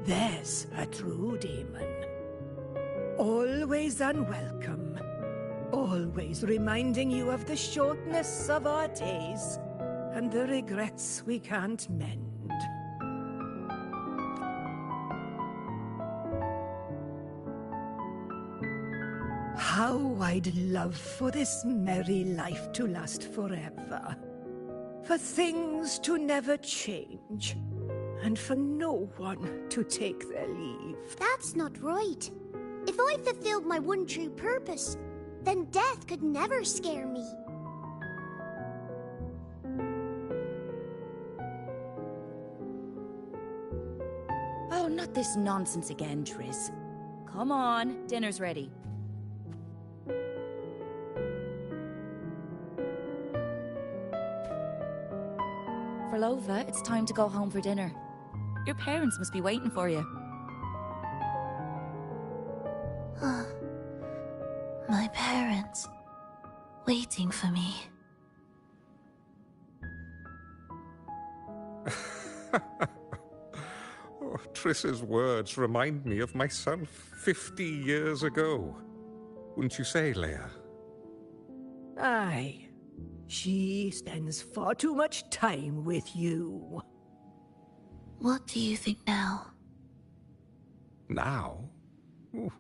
S: there's a true demon. Always unwelcome. Always reminding you of the shortness of our days and the regrets we can't mend. How I'd love for this merry life to last forever. For things to never change. And for no one to take their leave.
N: That's not right. If I fulfilled my one true purpose, then death could never scare me.
J: Oh, not this nonsense again, Triss. Come on, dinner's ready. Lova, it's time to go home for dinner. Your parents must be waiting for you.
Q: My parents. Waiting for me.
R: Oh, Triss's words remind me of myself 50 years ago. Wouldn't you say, Leia?
S: Aye. She spends far too much time with you.
Q: What do you think now?
R: Now? Ooh.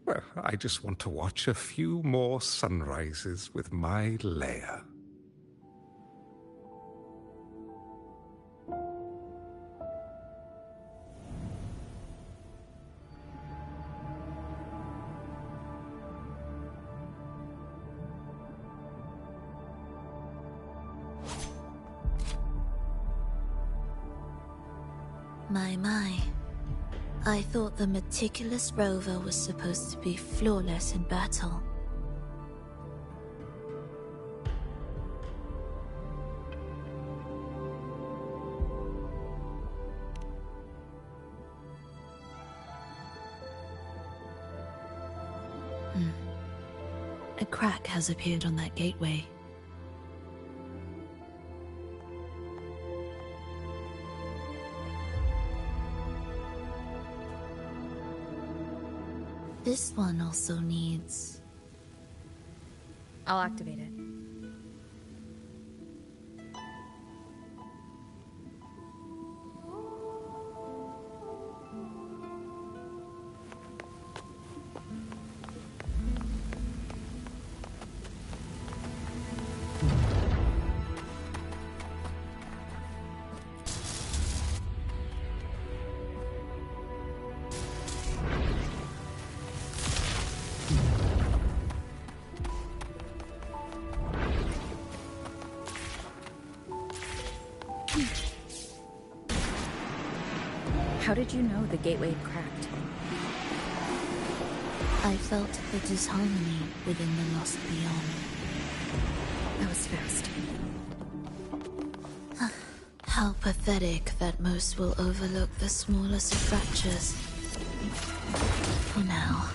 R: Well, I just want to watch a few more sunrises with my Leia.
Q: My. I thought the meticulous rover was supposed to be flawless in battle. A crack has appeared on that gateway. This one also needs...
J: I'll activate it. How did you know the gateway had cracked?
Q: I felt the disharmony within the lost beyond.
J: That was fast.
Q: How pathetic that most will overlook the smallest of fractures. For now,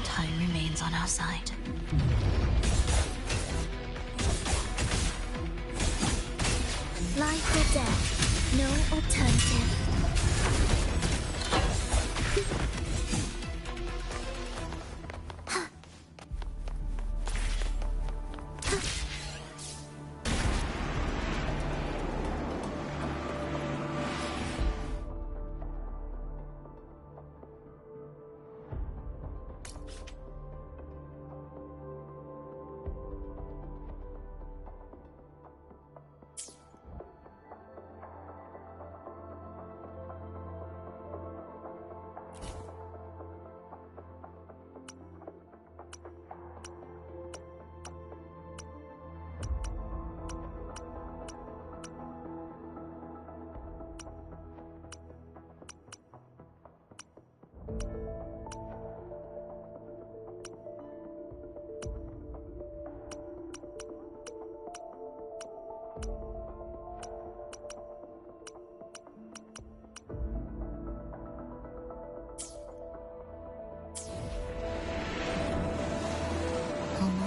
Q: time remains on our side.
N: Life or death, no alternative.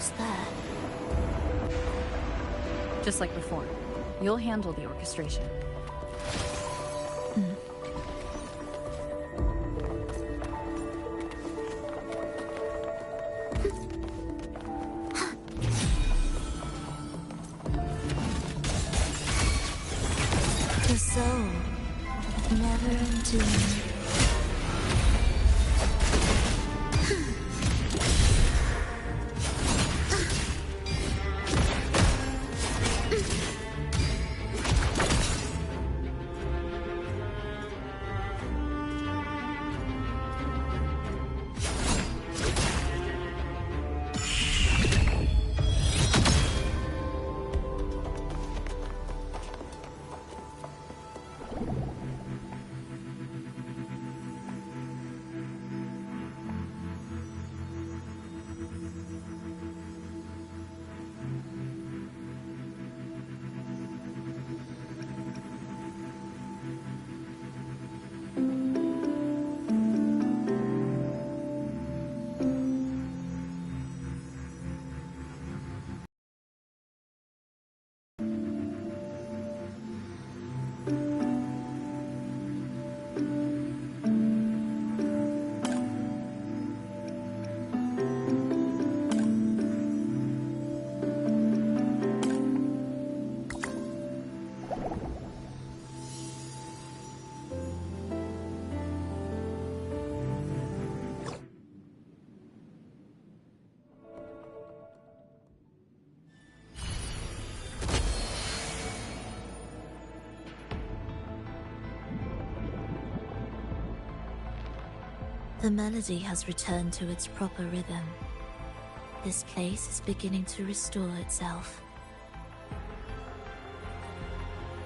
Q: almost there.
E: Just like before, you'll handle the orchestration.
Q: The soul, never entombed. The melody has returned to its proper rhythm. This place is beginning to restore itself.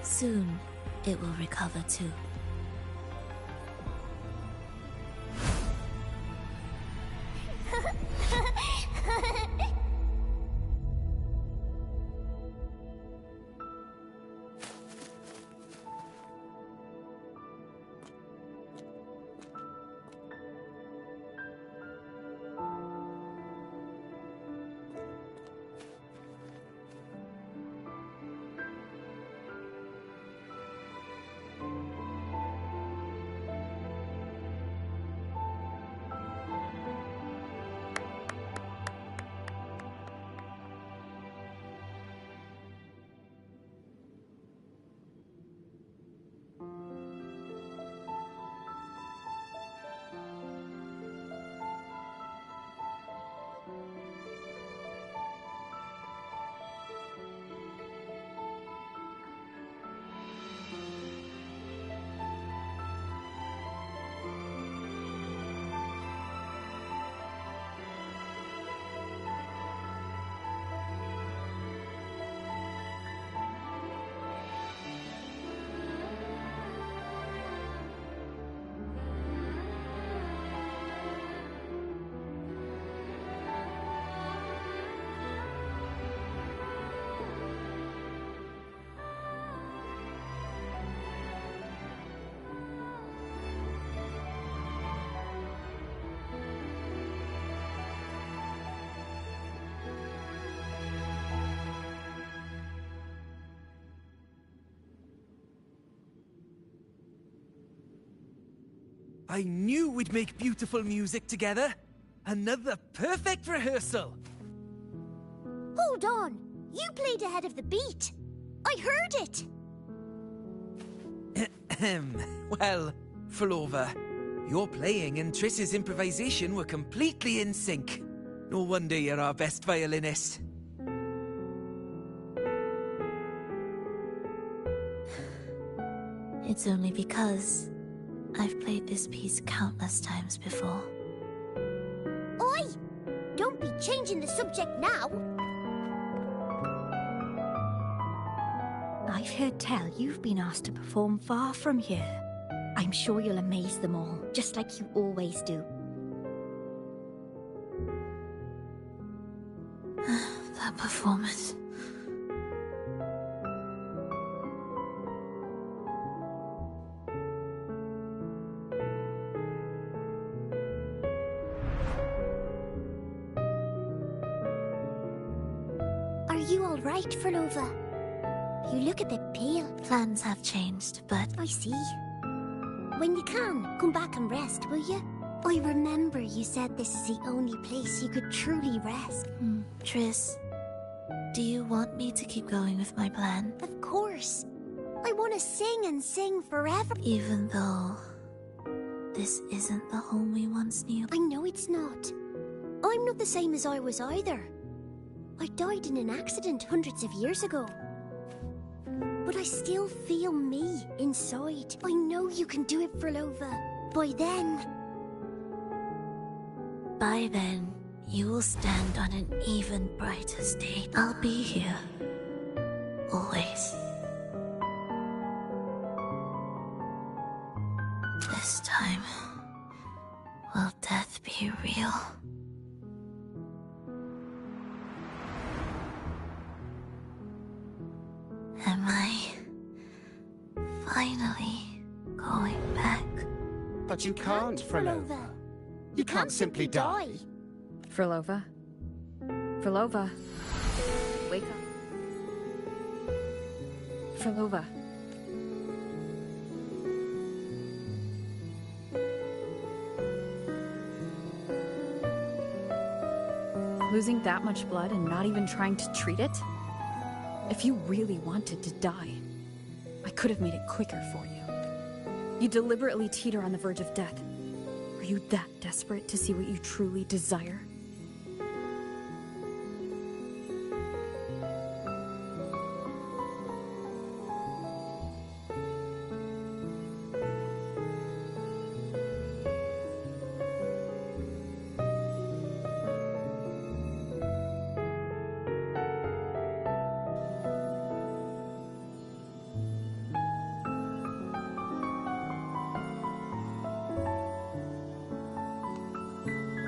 Q: Soon, it will recover too.
P: I knew we'd make beautiful music together. Another perfect rehearsal.
N: Hold on. You played ahead of the beat. I heard it.
P: Well, Flova, your playing and Triss's improvisation were completely in sync. No wonder you're our best violinist.
Q: It's only because I've played this piece countless times before.
N: Oi! Don't be changing the subject now.
T: I've heard tell you've been asked to perform far from here. I'm sure you'll amaze them all, just like you always do.
Q: That performance.
N: you alright, Frolova? You look a bit pale.
Q: Plans have changed, but...
N: I see. When you can, come back and rest, will you? I remember you said this is the only place you could truly rest.
Q: Triss, do you want me to keep going with my plan?
N: Of course. I want to sing and sing forever.
Q: Even though this isn't the home we once knew.
N: I know it's not. I'm not the same as I was either. I died in an accident hundreds of years ago. But I still feel me inside. I know you can do it, Frolova. By then,
Q: you will stand on an even brighter stage. I'll be here. Always. This time, will death be real? Am I finally going back?
U: But you can't, Frolova. You can't simply die.
E: Frolova? Frolova? Wake up. Frolova. Losing that much blood and not even trying to treat it? If you really wanted to die, I could have made it quicker for you. You deliberately teeter on the verge of death. Are you that desperate to see what you truly desire?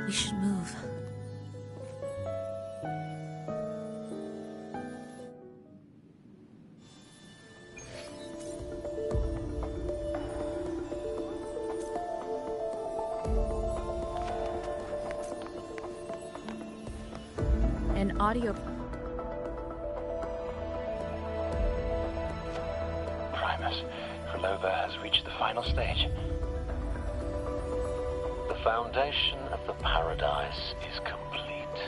Q: We should move.
E: An audio...
V: Primus, Frolova has reached the final stage.
A: The foundation of the paradise is complete.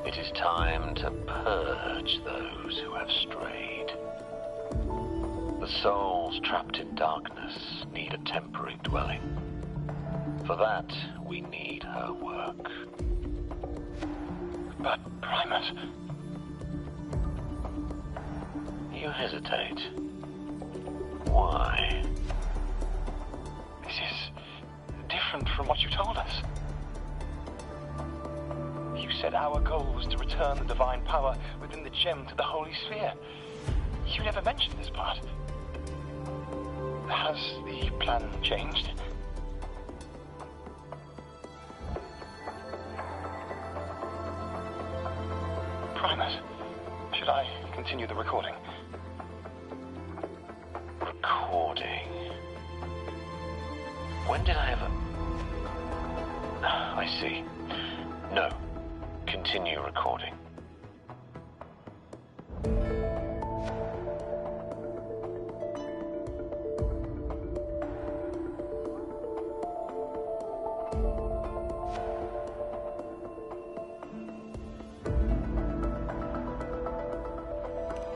A: It is time to purge those who have strayed. The souls trapped in darkness need a temporary dwelling. For that, we need her work.
V: But, Primus...
A: You hesitate. Why?
V: This is different from what you told us. You said our goal was to return the divine power within the gem to the Holy Sphere. You never mentioned this part. Has the plan changed? Primus, should I continue the recording?
A: Recording? When did I ever... I see. No. Continue recording.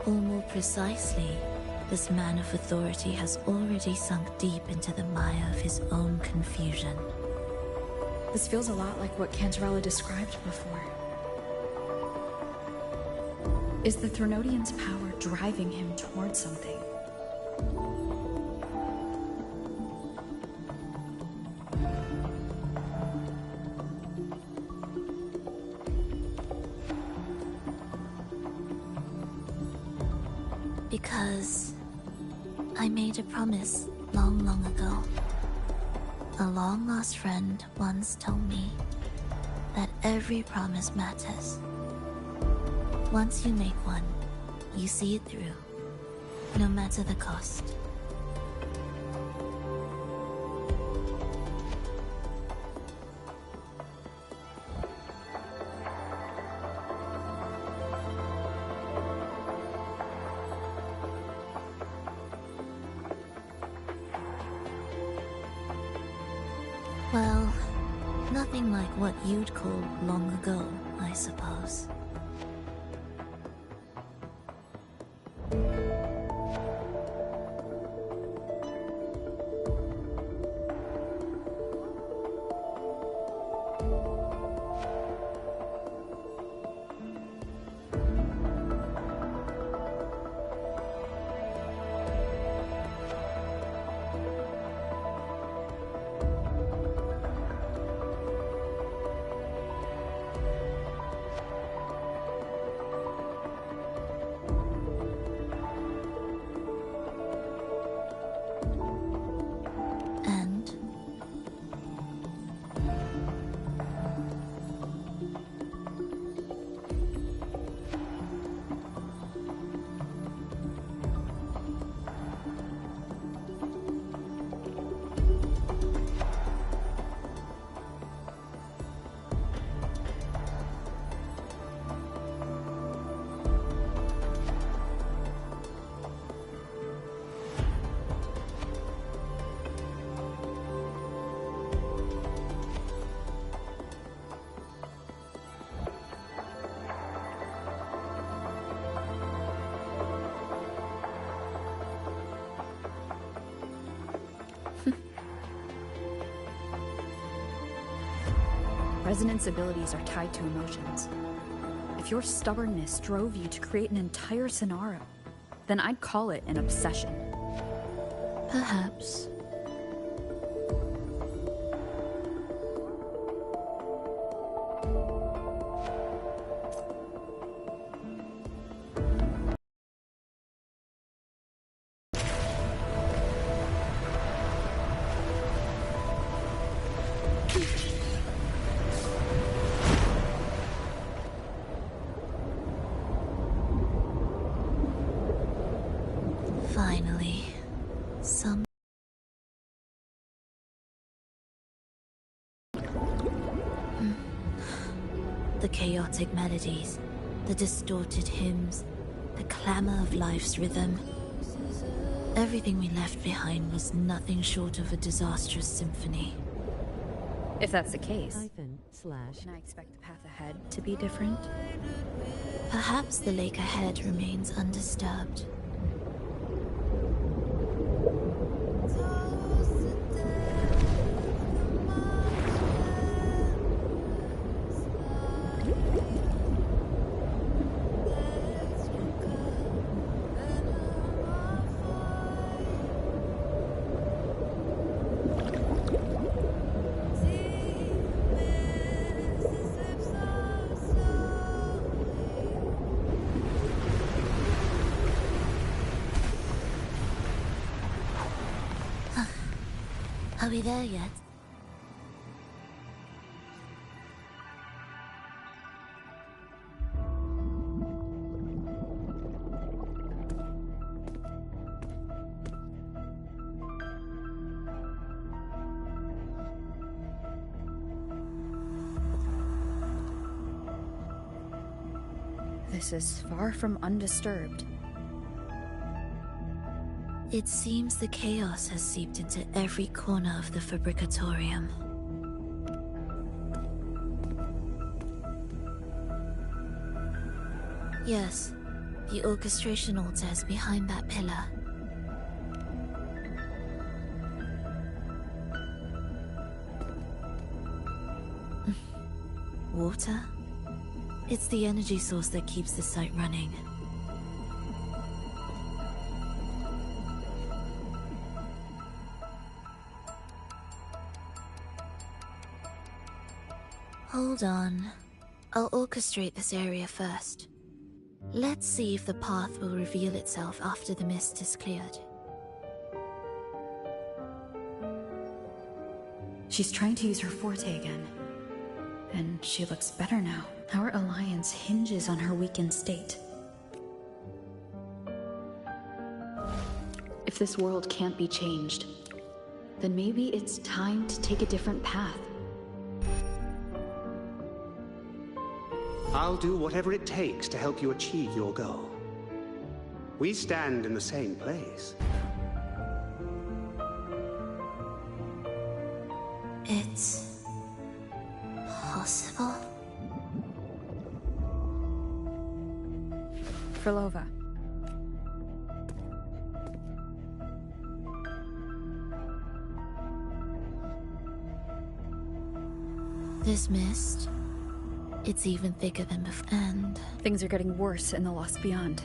Q: Or more precisely, this man of authority has already sunk deep into the mire of his own confusion.
E: This feels a lot like what Cantarella described before. Is the Threnodian's power driving him towards something?
Q: Because I made a promise long, long ago. A long-lost friend once told me that every promise matters. Once you make one, you see it through, no matter the cost. Nothing like what you'd call long ago, I suppose.
E: Resonance abilities are tied to emotions. If your stubbornness drove you to create an entire scenario, then I'd call it an obsession.
Q: Perhaps. Finally, some... The chaotic melodies, the distorted hymns, the clamor of life's rhythm. Everything we left behind was nothing short of a disastrous symphony.
E: If that's the case, can I expect the path ahead to be different?
Q: Perhaps the lake ahead remains undisturbed. Are we there yet?
E: This is far from undisturbed.
Q: It seems the chaos has seeped into every corner of the Fabricatorium. Yes, the orchestration altar is behind that pillar. Water? It's the energy source that keeps the site running. Hold on. I'll orchestrate this area first. Let's see if the path will reveal itself after the mist is cleared.
E: She's trying to use her forte again. And she looks better now. Our alliance hinges on her weakened state. If this world can't be changed, then maybe it's time to take a different path.
U: I'll do whatever it takes to help you achieve your goal. We stand in the same place.
Q: It's
E: Frolova.
Q: This mist, it's even thicker than before, and
E: things are getting worse in the Lost Beyond.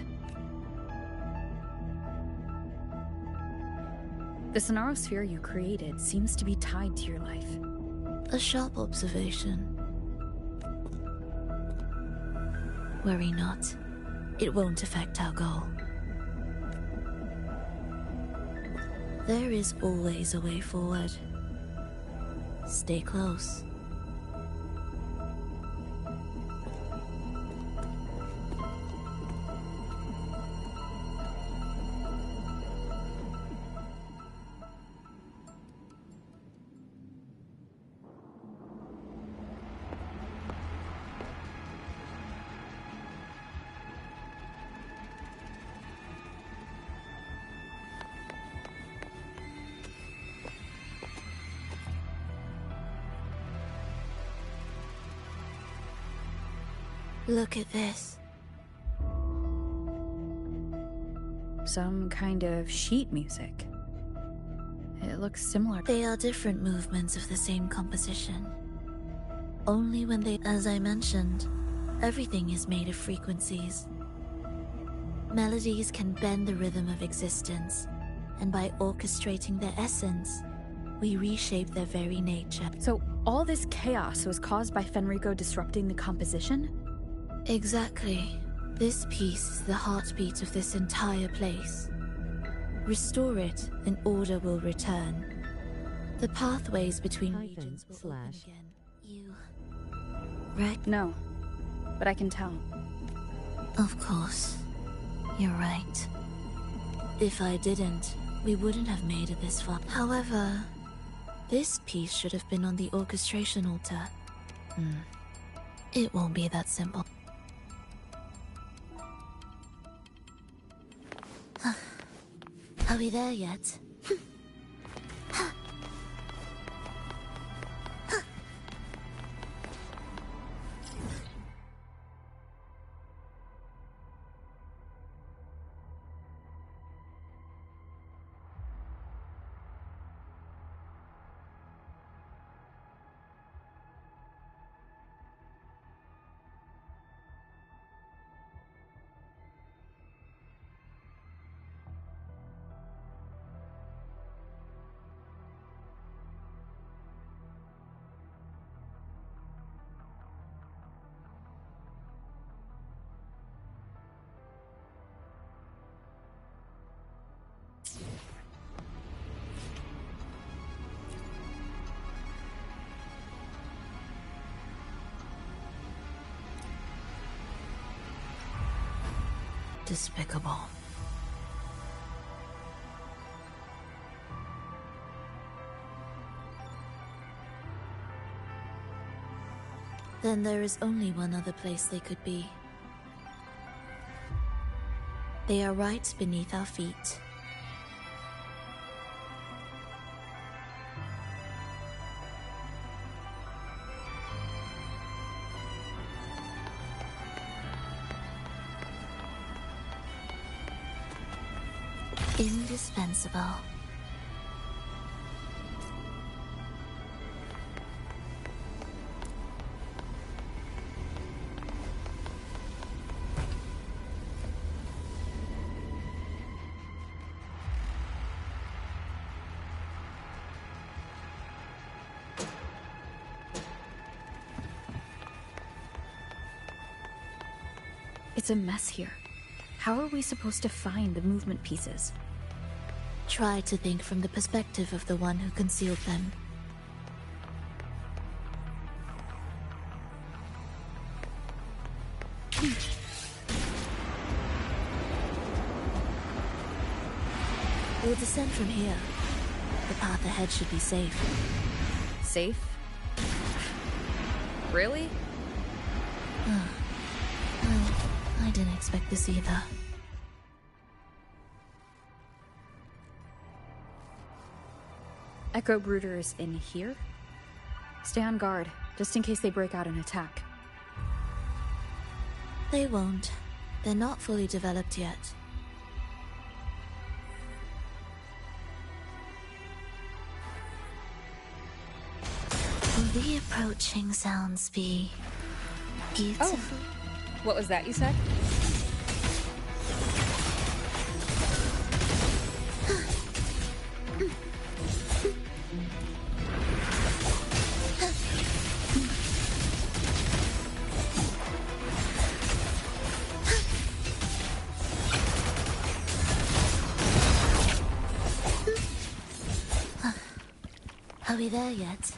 E: The Sonaro sphere you created seems to be tied to your life.
Q: a sharp observation. Worry not. It won't affect our goal. There is always a way forward. Stay close. Look at this.
E: Some kind of sheet music. It looks similar.
Q: They are different movements of the same composition. Only when they, as I mentioned, everything is made of frequencies. Melodies can bend the rhythm of existence, and by orchestrating their essence, we reshape their very nature.
E: So all this chaos was caused by Fenrico disrupting the composition?
Q: Exactly. This piece is the heartbeat of this entire place. Restore it, and order will return. The pathways between regions will open again. You... Right?
E: No, but I can tell.
Q: Of course. You're right. If I didn't, we wouldn't have made it this far. However, this piece should have been on the orchestration altar. It won't be that simple. Are we there yet? Despicable. Then there is only one other place they could be. They are right beneath our feet. Indispensable.
E: It's a mess here. How are we supposed to find the movement pieces?
Q: Try to think from the perspective of the one who concealed them. We'll descend from here. The path ahead should be safe.
E: Safe? Really?
Q: I didn't expect this either.
E: Echo brooders in here? Stay on guard, just in case they break out and attack.
Q: They won't. They're not fully developed yet. Will the approaching sounds be beautiful?
E: Oh, what was that you said?
Q: Are we there yet?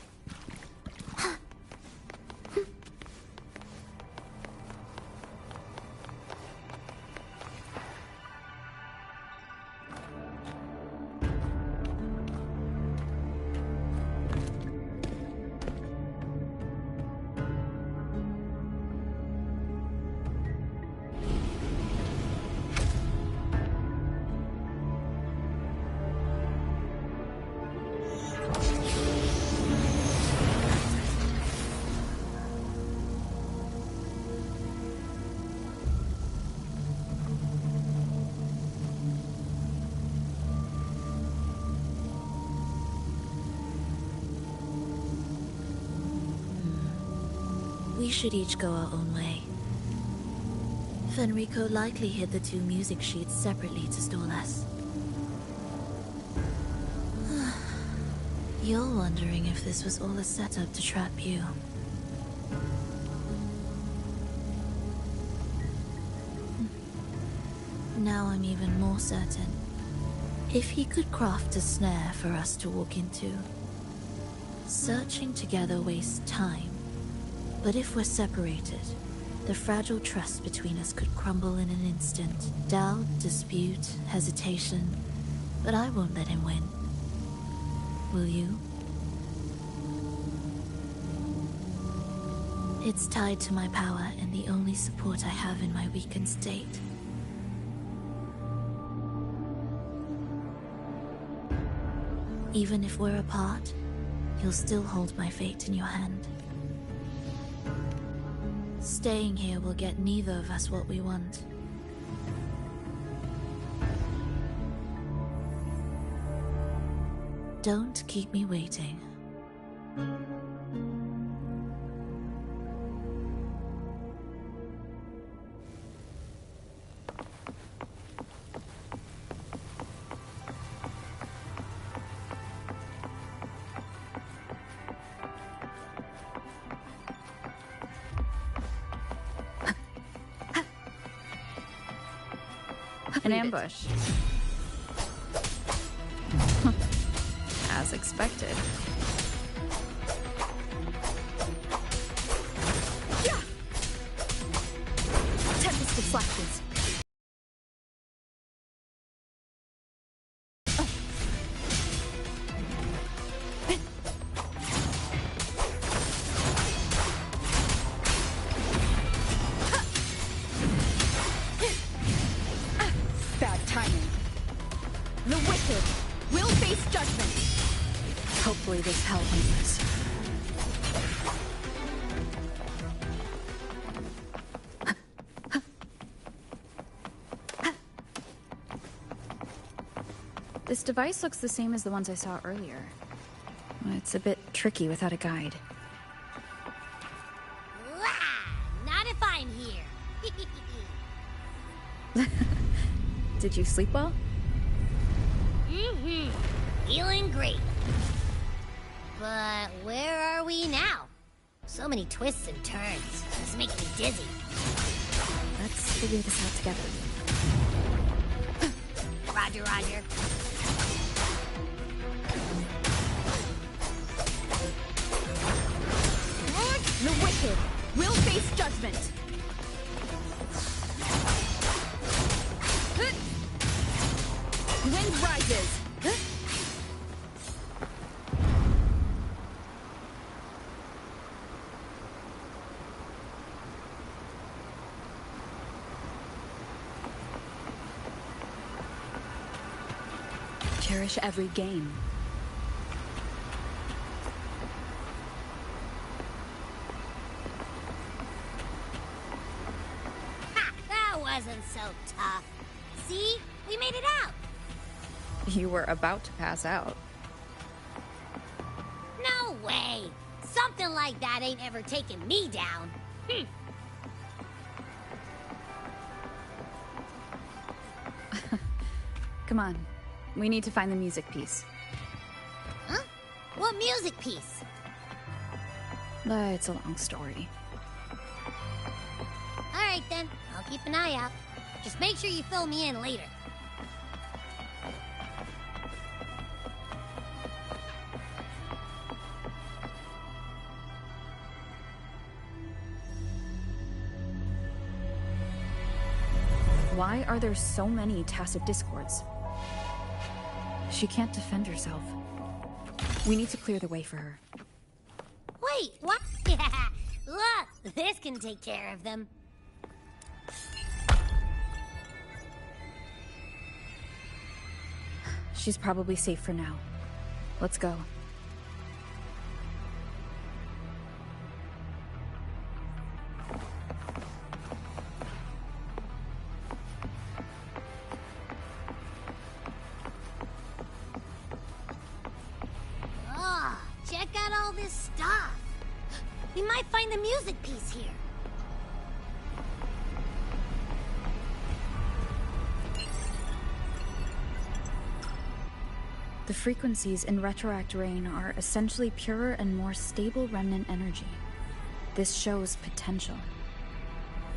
Q: We should each go our own way. Fenrico likely hid the two music sheets separately to store less. You're wondering if this was all a setup to trap you. Now I'm even more certain. If he could craft a snare for us to walk into, searching together wastes time. But if we're separated, the fragile trust between us could crumble in an instant. Doubt, dispute, hesitation. But I won't let him win. Will you? It's tied to my power and the only support I have in my weakened state. Even if we're apart, you'll still hold my fate in your hand. Staying here will get neither of us what we want. Don't keep me waiting.
E: An ambush. As expected. Yeah! Tempest of flashes.
I: Bad timing. The wicked will face judgment.
E: Hopefully this hell hungers. This device looks the same as the ones I saw earlier. It's a bit tricky without a guide.
F: Not if I'm here.
E: Did you sleep well?
F: Mm-hmm. Feeling great. But where are we now? So many twists and turns. It's making me dizzy.
E: Let's figure this out together.
F: Roger, roger.
I: The wicked will face judgment. Wind rises.
E: Cherish every game.
F: Ha! That
N: wasn't so tough. See? We made it out.
E: You were about to pass out.
N: No way. Something like that ain't ever taken me down.
E: Come on. We need to find the music piece.
N: Huh? What music piece?
E: It's a long story.
N: Alright then, I'll keep an eye out. Just make sure you fill me in later.
E: Why are there so many tacit discords? She can't defend herself. We need to clear the way for her.
N: Wait, what? Look, this can take care of them.
E: She's probably safe for now. Let's go.
N: Oh, check out all this stuff. We might find the music piece here.
E: The frequencies in Retroact Rain are essentially purer and more stable remnant energy. This shows potential.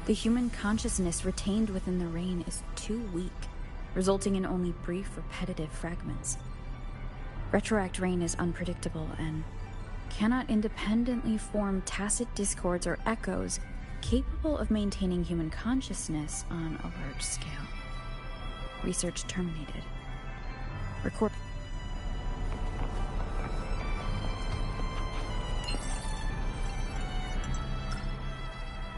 E: The human consciousness retained within the rain is too weak, resulting in only brief, repetitive fragments. Retroact Rain is unpredictable and cannot independently form tacit discords or echoes capable of maintaining human consciousness on a large scale. Research terminated. Record.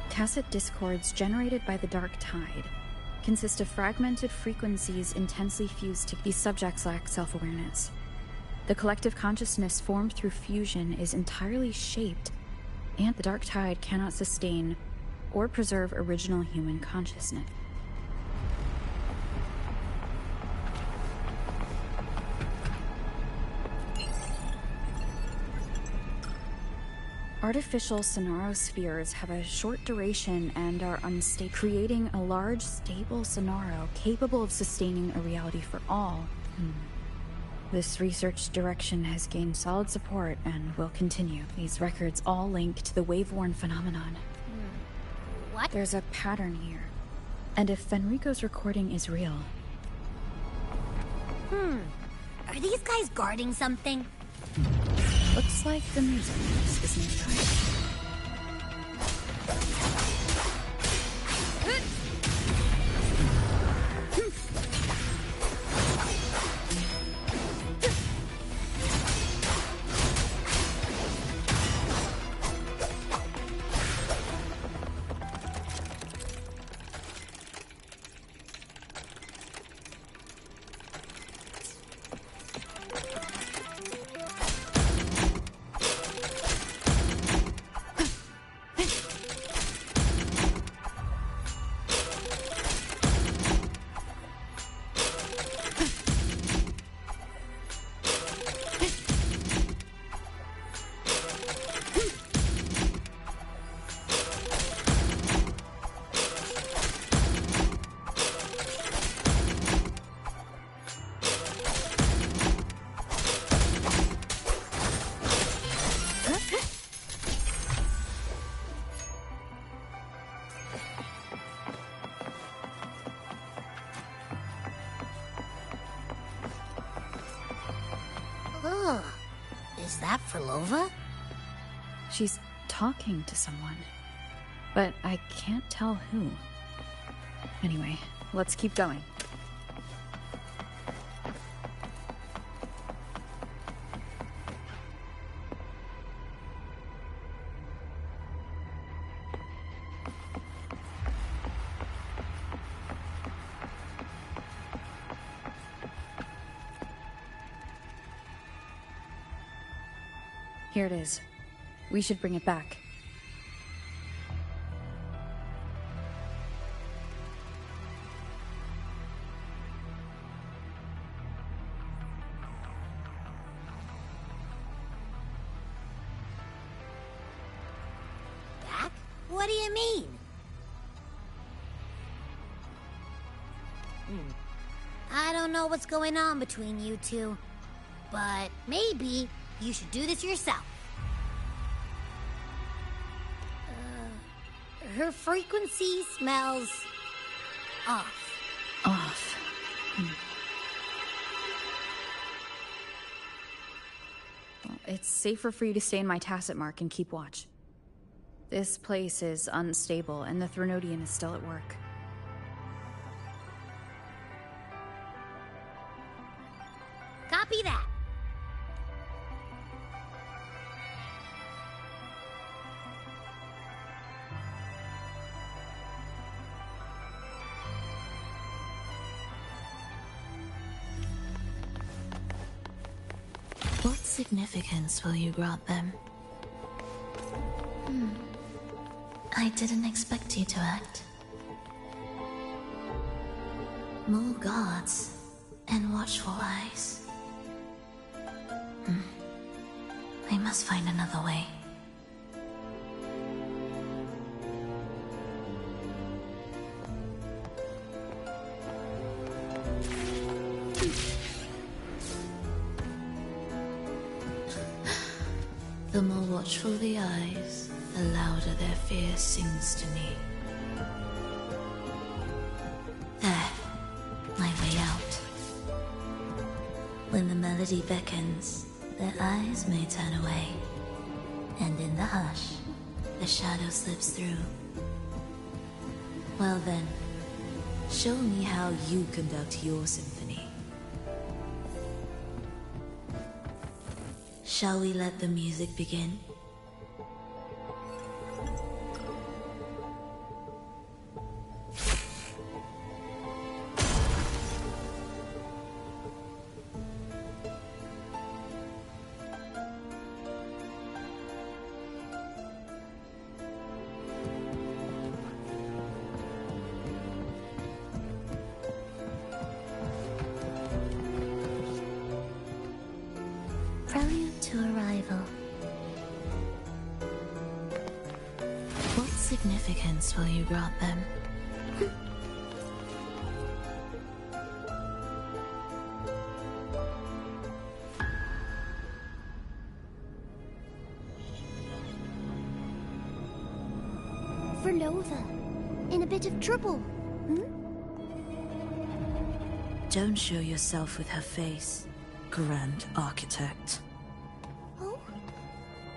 E: Tacit discords generated by the Dark Tide consist of fragmented frequencies intensely fused to these subjects lack self-awareness. The collective consciousness formed through fusion is entirely shaped, and the Dark Tide cannot sustain or preserve original human consciousness. Artificial sonarospheres have a short duration and are unstable, creating a large, stable sonaro capable of sustaining a reality for all. This research direction has gained solid support and will continue. These records all link to the wave-worn phenomenon.
N: What?
E: There's a pattern here. And if Fenrico's recording is real...
N: Are these guys guarding something?
E: Looks like the music piece is nearby.
N: Oh, is that Frolova?
E: She's talking to someone, but I can't tell who. Anyway, let's keep going. Here it is. We should bring it back.
F: What do you mean? I don't know what's going on between you two, but maybe you should do this yourself. Her frequency smells off.
E: Off. Well, it's safer for you to stay in my tacit mark and keep watch. This place is unstable, and the Threnodian is still at work.
F: Copy that.
Q: What significance will you grant them? I didn't expect you to act. More guards and watchful eyes. I must find another way. The more watchful the eyes, the louder their fear sings to me. There, my way out. When the melody beckons, their eyes may turn away, and in the hush, the shadow slips through. Well then, show me how you conduct your symphony. Shall we let the music begin? Prelude to arrival. What significance will you grant them?
N: Verlova, in a bit of trouble,
Q: Don't show yourself with her face, Grand Architect.
N: Oh?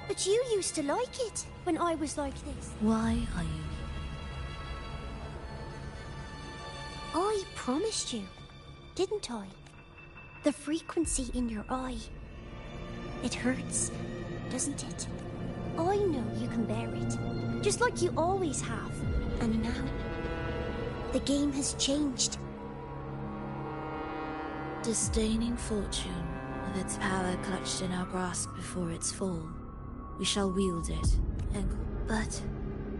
N: But you used to like it when I was like this.
Q: Why are you?
N: I promised you, didn't I? The frequency in your eye. It hurts, doesn't it? I know you can bear it, just like you always have. And now, the game has changed.
Q: Disdaining fortune, with its power clutched in our grasp before its fall, we shall wield it. But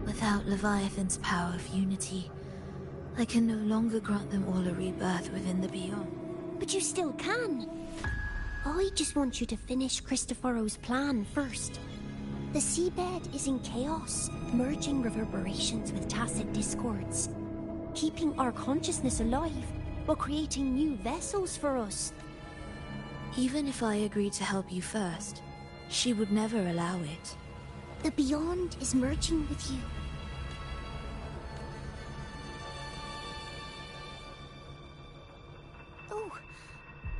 Q: without Leviathan's power of unity, I can no longer grant them all a rebirth within the beyond.
N: But you still can. I just want you to finish Cristoforo's plan first. The seabed is in chaos, merging reverberations with tacit discords, keeping our consciousness alive while creating new vessels for us.
Q: Even if I agreed to help you first, she would never allow it.
N: The beyond is merging with you. Oh,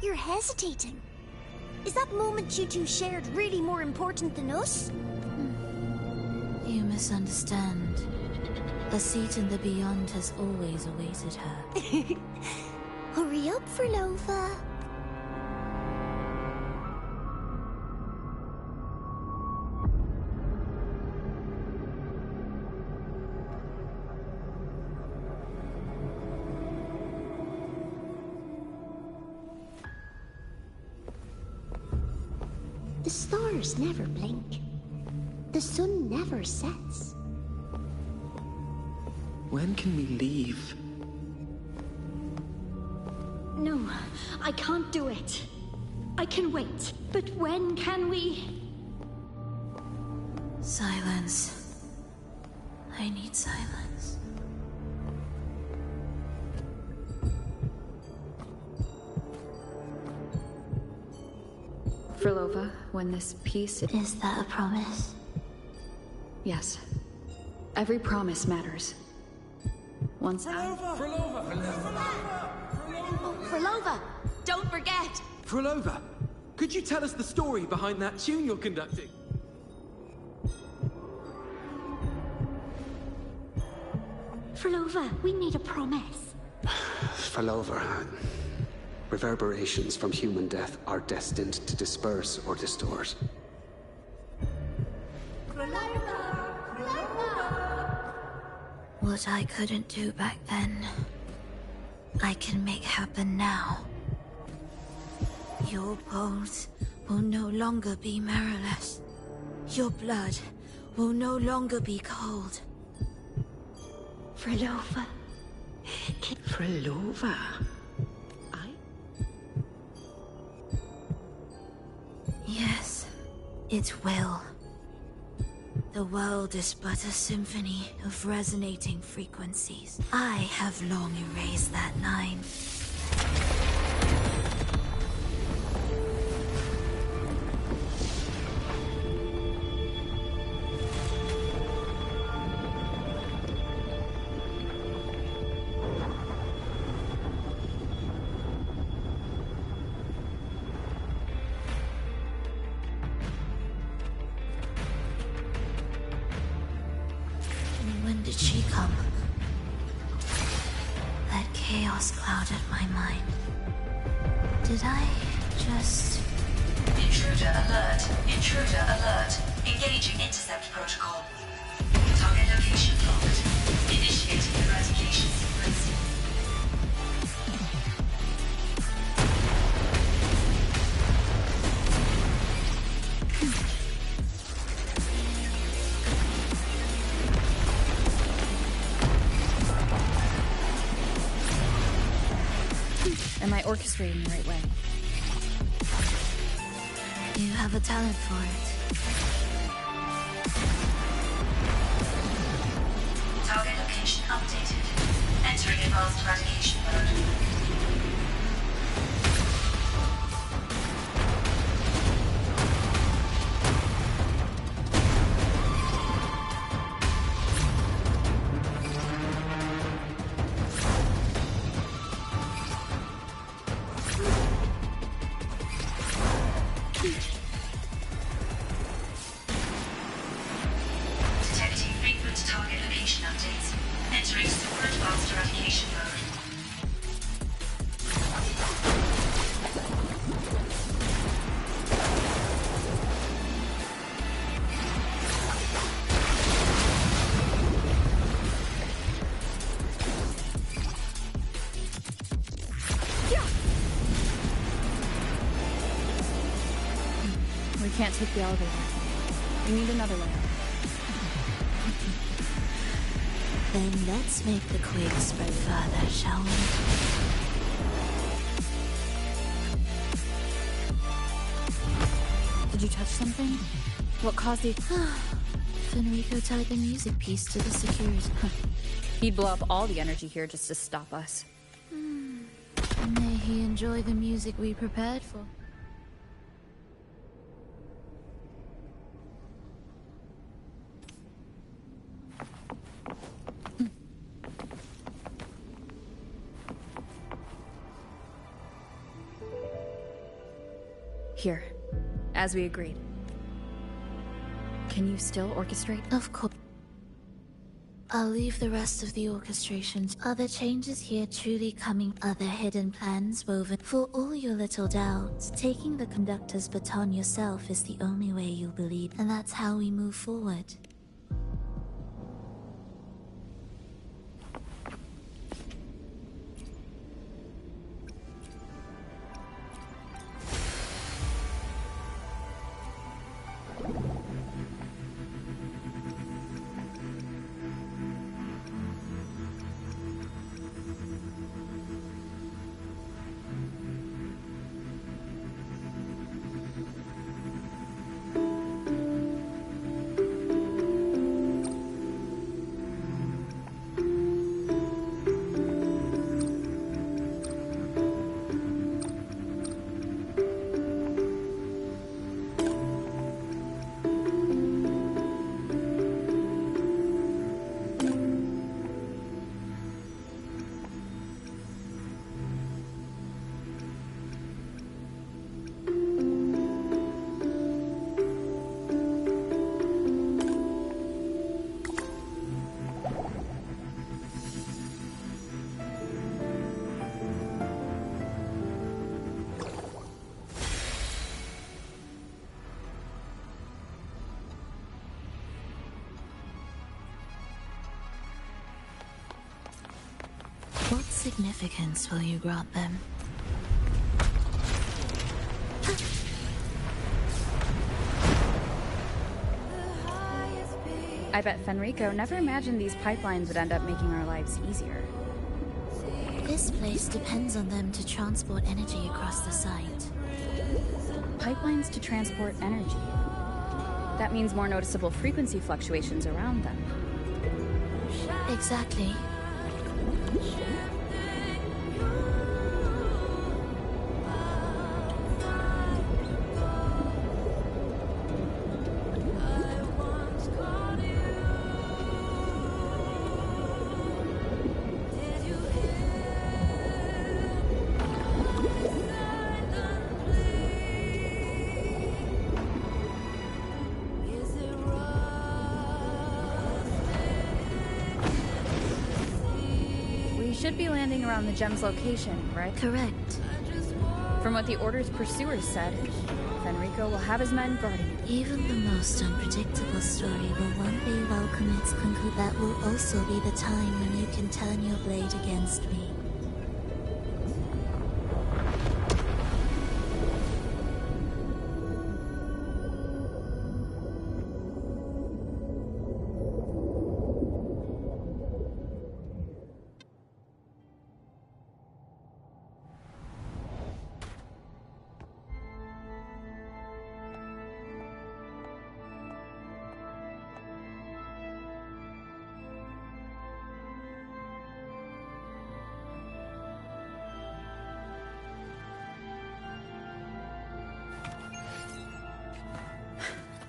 N: you're hesitating. Is that moment you two shared really more important than us?
Q: You misunderstand. A seat in the beyond has always awaited her.
N: Hurry up, Verlova. The stars never blink. The sun never sets.
U: When can we leave?
G: No, I can't do it. I can wait, but when can we?
Q: Silence. I need silence.
E: Frolova, when this piece...
Q: Is that a promise?
E: Yes. Every promise matters. Once
H: Frolova! Don't forget!
K: Frolova, could you tell us the story behind that tune you're conducting?
G: Frolova, we need a promise.
U: Frolova, reverberations from human death are destined to disperse or distort.
Q: What I couldn't do back then, I can make happen now. Your bones will no longer be marrowless. Your blood will no longer be cold.
S: Frolova. Frolova.
Q: Yes, it will. The world is but a symphony of resonating frequencies. I have long erased that line. When did she come? That chaos clouded my mind. Did I just...
W: Intruder alert. Intruder alert. Engaging intercept protocol. Target location locked. Initiating eradication sequence.
E: Am I orchestrating the right way?
Q: You have a talent for it.
W: Target location updated. Entering advanced eradication mode. Detecting frequent target location updates. Entering super advanced eradication mode.
E: We can't take the elevator. We need another layer.
Q: Then let's make the quake spread further, shall we?
E: Did you touch something? What caused the...
Q: Fenrico tied the music piece to the security.
E: He'd blow up all the energy here just to stop us.
Q: May he enjoy the music we prepared for.
E: Here, as we agreed. Can you still orchestrate?
Q: Of course. I'll leave the rest of the orchestrations. Are the changes here truly coming? Other hidden plans woven? For all your little doubts, taking the conductor's baton yourself is the only way you'll believe, and that's how we move forward. significance will you grant them?
E: I bet Fenrico never imagined these pipelines would end up making our lives easier.
Q: This place depends on them to transport energy across the site.
E: Pipelines to transport energy. That means more noticeable frequency fluctuations around them.
Q: Exactly.
E: Should be landing around the gem's location, right?
Q: Correct.
E: From what the Order's pursuers said, Fenrico will have his men guarding it.
Q: Even the most unpredictable story will one day welcome its conclusion. That will also be the time when you can turn your blade against me.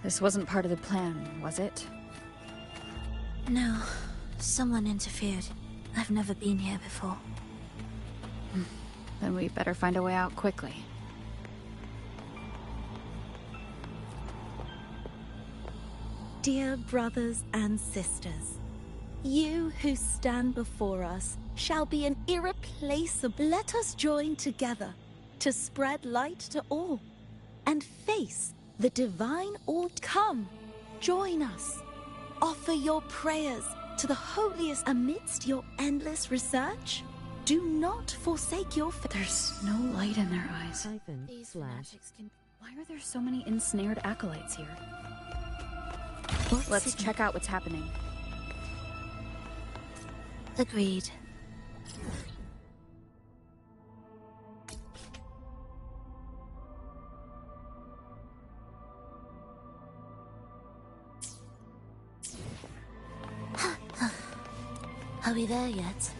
E: This wasn't part of the plan, was it?
Q: No. Someone interfered. I've never been here before.
E: Then we better find a way out quickly.
B: Dear brothers and sisters, you who stand before us shall be an irreplaceable. Let us join together to spread light to all and face the divine order. Come, join us. Offer your prayers to the holiest amidst your endless research. Do not forsake your faith.
E: There's no light in their eyes. Why are there so many ensnared acolytes here? Let's check out what's happening.
Q: Agreed. Are we there yet?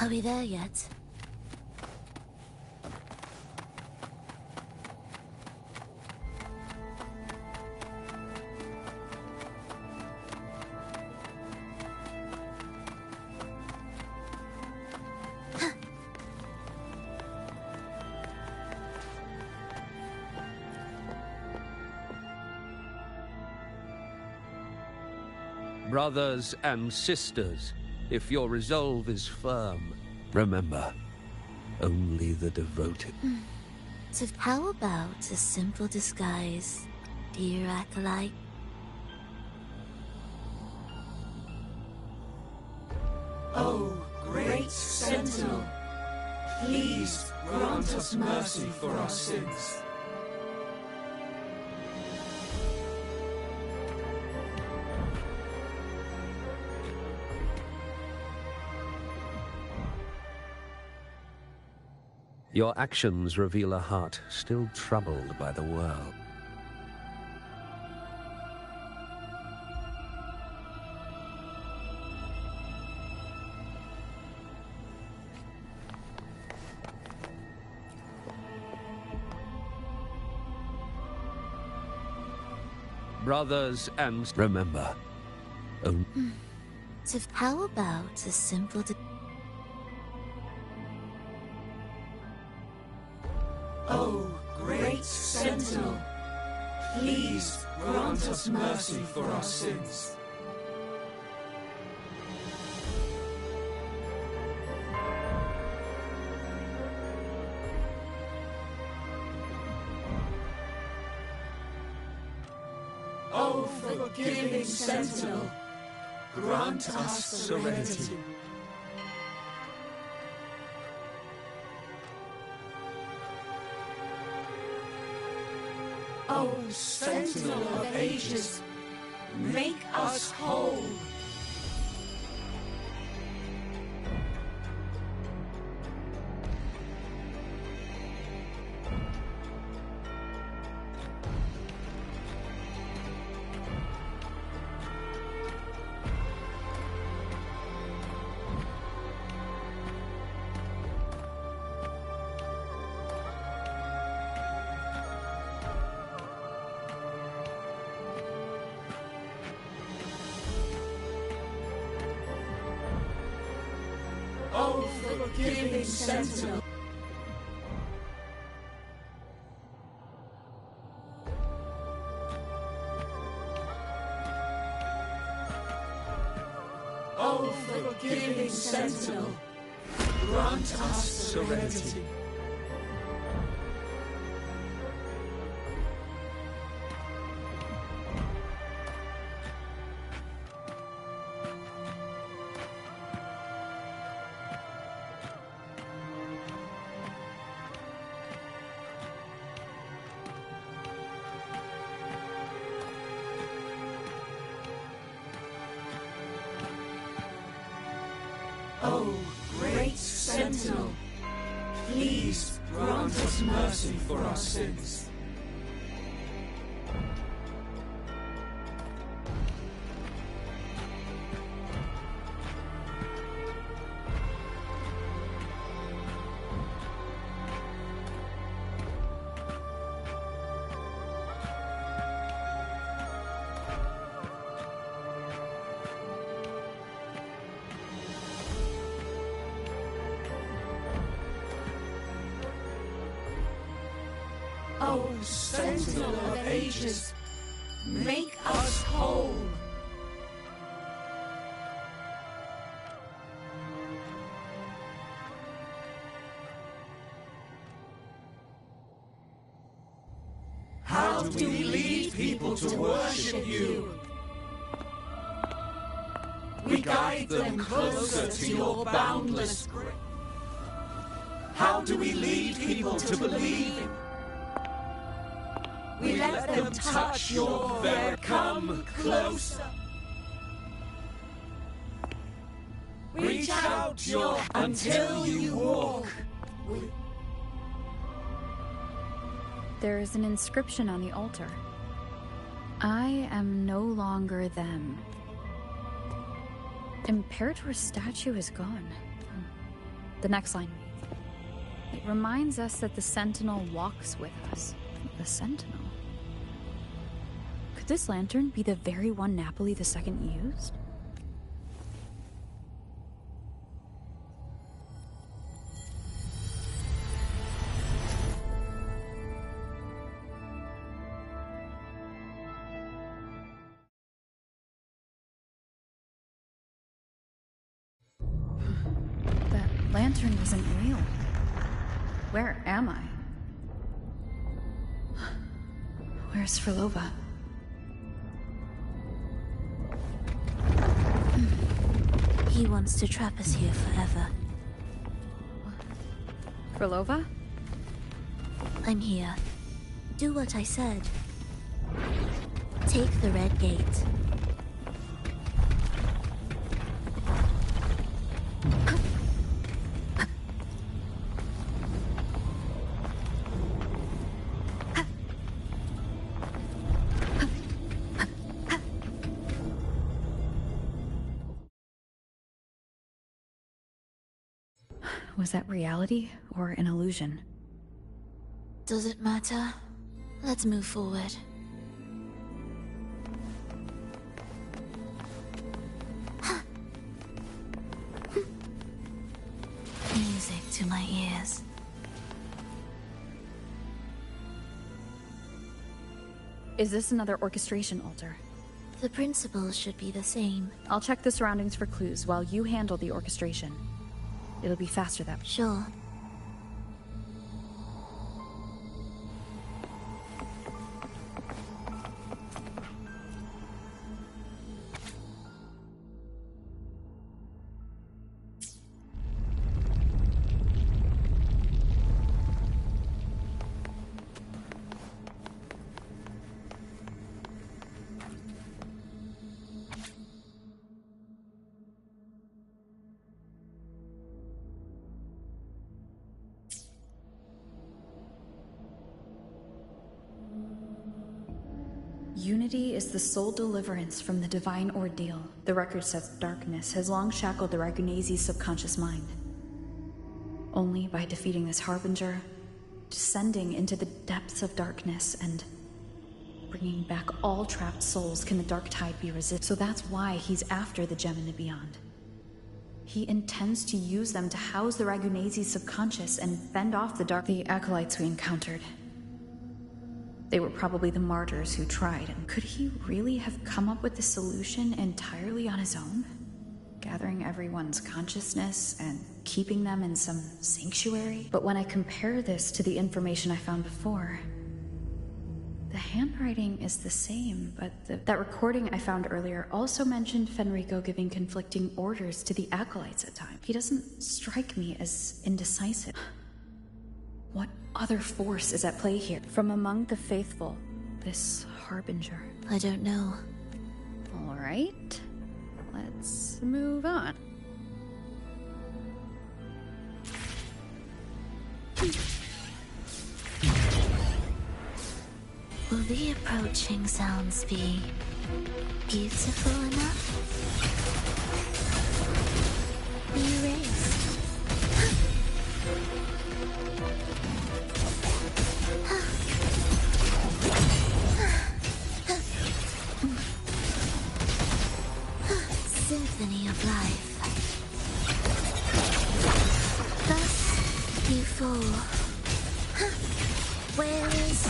Q: Are we there yet?
C: Brothers and sisters, if your resolve is firm, remember, only the devoted.
Q: So how about a simple disguise, dear acolyte?
L: Oh, great Sentinel, please grant us mercy for our sins.
C: Your actions reveal a heart still troubled by the world. Brothers and remember,
Q: So how about a simple
L: Oh, great Sentinel, please grant us mercy for our sins. Oh, forgiving Sentinel, grant us serenity. Oh, Sentinel of ages, make us whole. Oh, forgiving Sentinel. Oh, forgiving Sentinel, grant us serenity. Oh, great Sentinel, please grant us mercy for our sins. Oh, Sentinel of ages, make us whole. How do we lead people to worship you? We guide them closer to your boundless grace. How do we lead people to believe? We let them touch your very come closer. Reach out your until you walk.
E: There is an inscription on the altar. I am no longer them. Imperator's statue is gone. the next line reads. It reminds us that the Sentinel walks with us. The Sentinel? Could this lantern be the very one Napoli II used? That lantern isn't real. Where am I? Where's Frolova?
Q: He wants to trap us here forever.
E: Frolova?
Q: I'm here. Do what I said. Take the red gate.
E: Was that reality or an illusion?
Q: Does it matter? Let's move forward. Music to my ears.
E: Is this another orchestration altar?
Q: The principles should be the same.
E: I'll check the surroundings for clues while you handle the orchestration. It'll be faster that way.
Q: Sure.
E: Unity is the sole deliverance from the divine ordeal. The record says darkness has long shackled the Ragunazi's subconscious mind. Only by defeating this harbinger, descending into the depths of darkness, and bringing back all trapped souls can the dark tide be resisted. So that's why he's after the gem in the beyond. He intends to use them to house the Ragunazi's subconscious and fend off the acolytes we encountered. They were probably the martyrs who tried, and could he really have come up with the solution entirely on his own? Gathering everyone's consciousness and keeping them in some sanctuary? But when I compare this to the information I found before, the handwriting is the same, but that recording I found earlier also mentioned Fenrico giving conflicting orders to the acolytes at times. He doesn't strike me as indecisive. What other force is at play here? From among the faithful, this harbinger.
Q: I don't know.
E: All right, let's move on.
Q: Will the approaching sounds be beautiful enough? Be erased. Symphony of life. Thus you fall. Where is...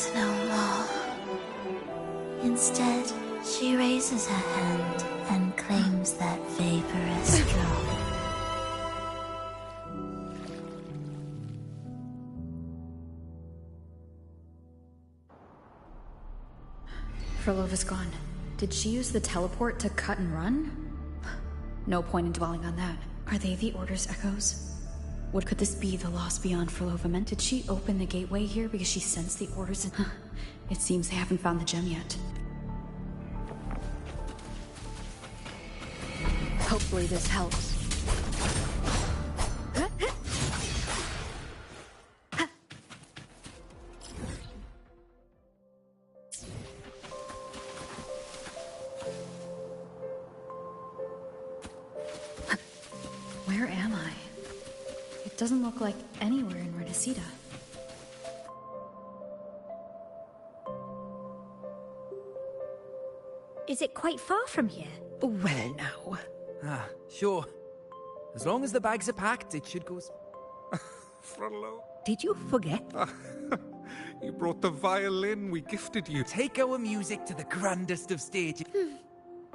Q: is no more. Instead, she raises her hand and claims that vaporous drop.
E: Frolova's gone. Did she use the teleport to cut and run? No point in dwelling on that. Are they the Order's echoes? What could this be the lost beyond Frolova meant? Did she open the gateway here because she sensed the Order's in... It seems they haven't found the gem yet. Hopefully this helps. Where am I? It doesn't look like anywhere in Renesita.
T: Is it quite far from here?
S: Well now.
P: Ah, sure. As long as the bags are packed, it should go...
R: Frollo.
S: Did you forget?
R: You brought the violin we gifted you.
P: Take our music to the grandest of stages.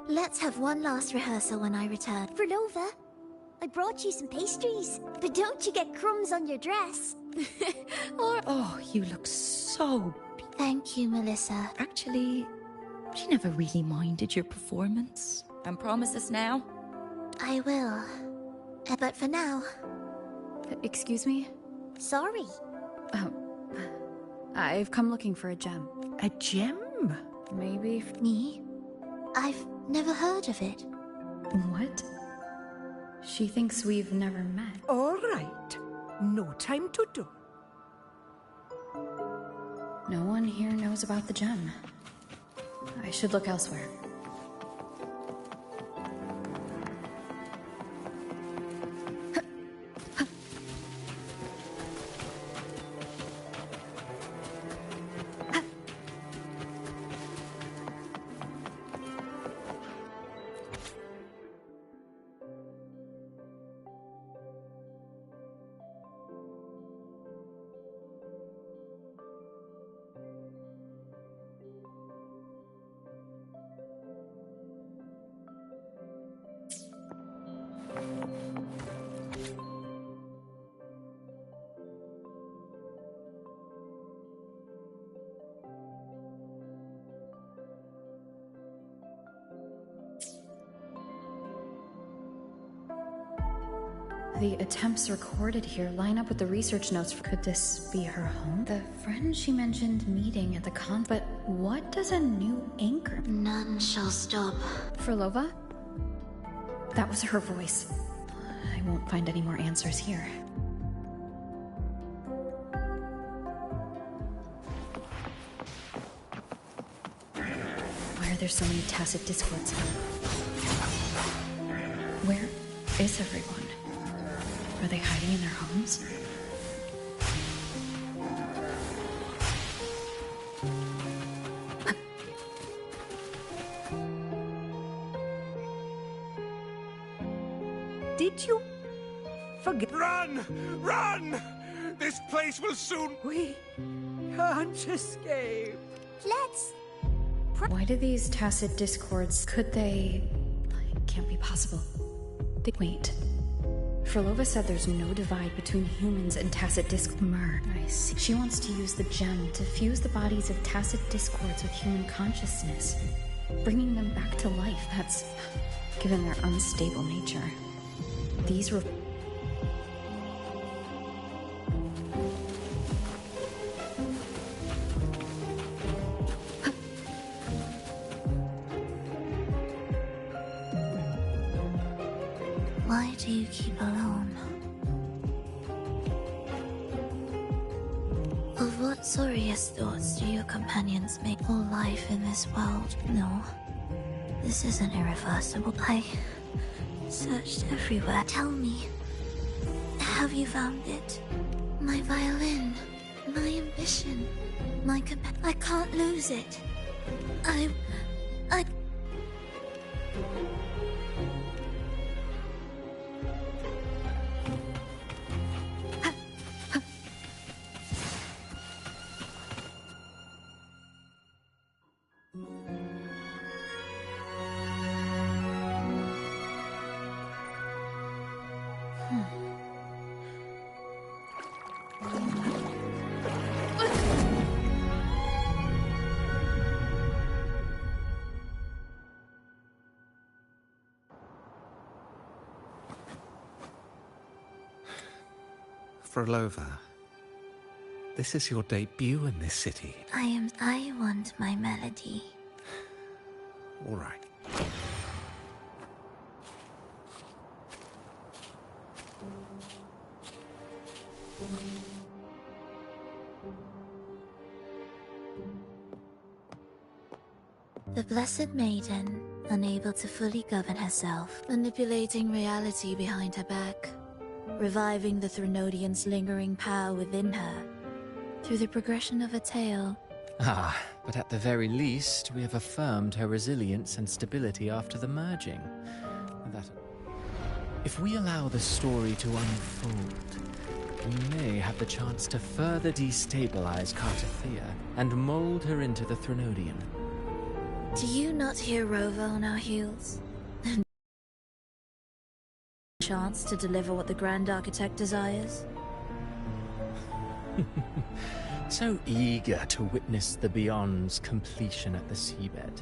N: Let's have one last rehearsal when I return. Frolova, I brought you some pastries, but don't you get crumbs on your dress. Or...
T: Oh, you look so...
Q: Thank you, Melissa.
T: Actually, she never really minded your performance. And promise us now?
N: I will. But for now...
E: Excuse me?
N: Sorry.
E: I've come looking for a gem.
S: A gem?
E: Maybe...
N: Me? I've never heard of it.
E: What? She thinks we've never met.
S: All right. No time to do.
E: No one here knows about the gem. I should look elsewhere. The attempts recorded here line up with the research notes. Could this be her home? The friend she mentioned meeting at the con... But what does a new anchor...
N: None shall stop.
E: Frolova? That was her voice. I won't find any more answers here. Why are there so many tacit discords? Where is everyone? Are they hiding in their homes?
S: Did you forget?
R: Run! Run! This place will soon...
S: We can't escape.
N: Let's...
E: Why do these tacit discords... Could they... It can't be possible. Wait. Frolova said there's no divide between humans and tacit discord. I see. She wants to use the gem to fuse the bodies of tacit discords with human consciousness, bringing them back to life. That's given their unstable nature. These were...
Q: Why do you keep alone? Of what sorriest thoughts do your companions make all life in this world? No, this isn't irreversible. I searched everywhere. Tell me, have you found it? My violin, my ambition, my I can't lose it. I...
D: Frolova, this is your debut in this city.
Q: I want my melody.
D: All right.
Q: The Blessed Maiden, unable to fully govern herself, manipulating reality behind her back, reviving the Threnodian's lingering power within her, through the progression of a tale.
M: Ah, but at the very least, we have affirmed her resilience and stability after the merging. That... If we allow the story to unfold, we may have the chance to further destabilize Cartathea and mold her into the Threnodian.
Q: Do you not hear Rover on our heels? Chance to deliver what the Grand Architect desires?
M: So eager to witness the Beyond's completion at the seabed.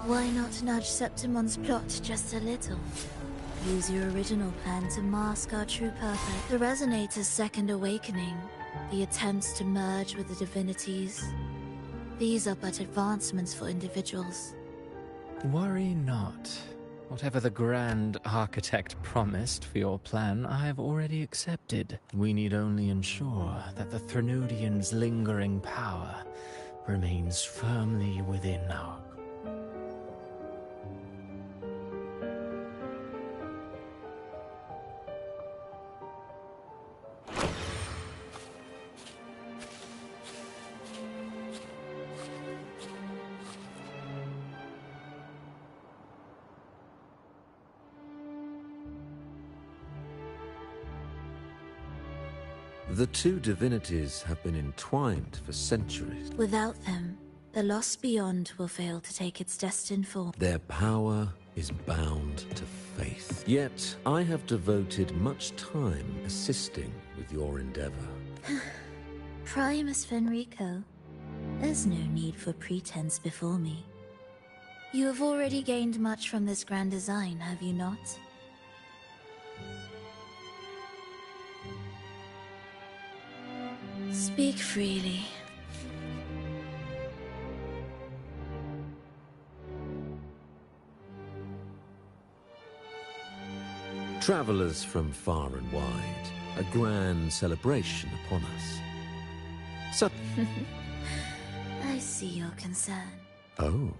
Q: Why not nudge Septimon's plot just a little? Use your original plan to mask our true purpose. The Resonator's second awakening, the attempts to merge with the divinities. These are but advancements for individuals.
M: Worry not. Whatever the Grand Architect promised for your plan, I have already accepted. We need only ensure that the Threnodian's lingering power remains firmly within our...
A: The two divinities have been entwined for centuries.
Q: Without them, the lost beyond will fail to take its destined form.
A: Their power is bound to faith. Yet, I have devoted much time assisting with your endeavor.
Q: Primus Fenrico, there's no need for pretense before me. You have already gained much from this grand design, have you not? Speak freely.
A: Travelers from far and wide, a grand celebration upon us.
Q: I see your concern.
A: Oh.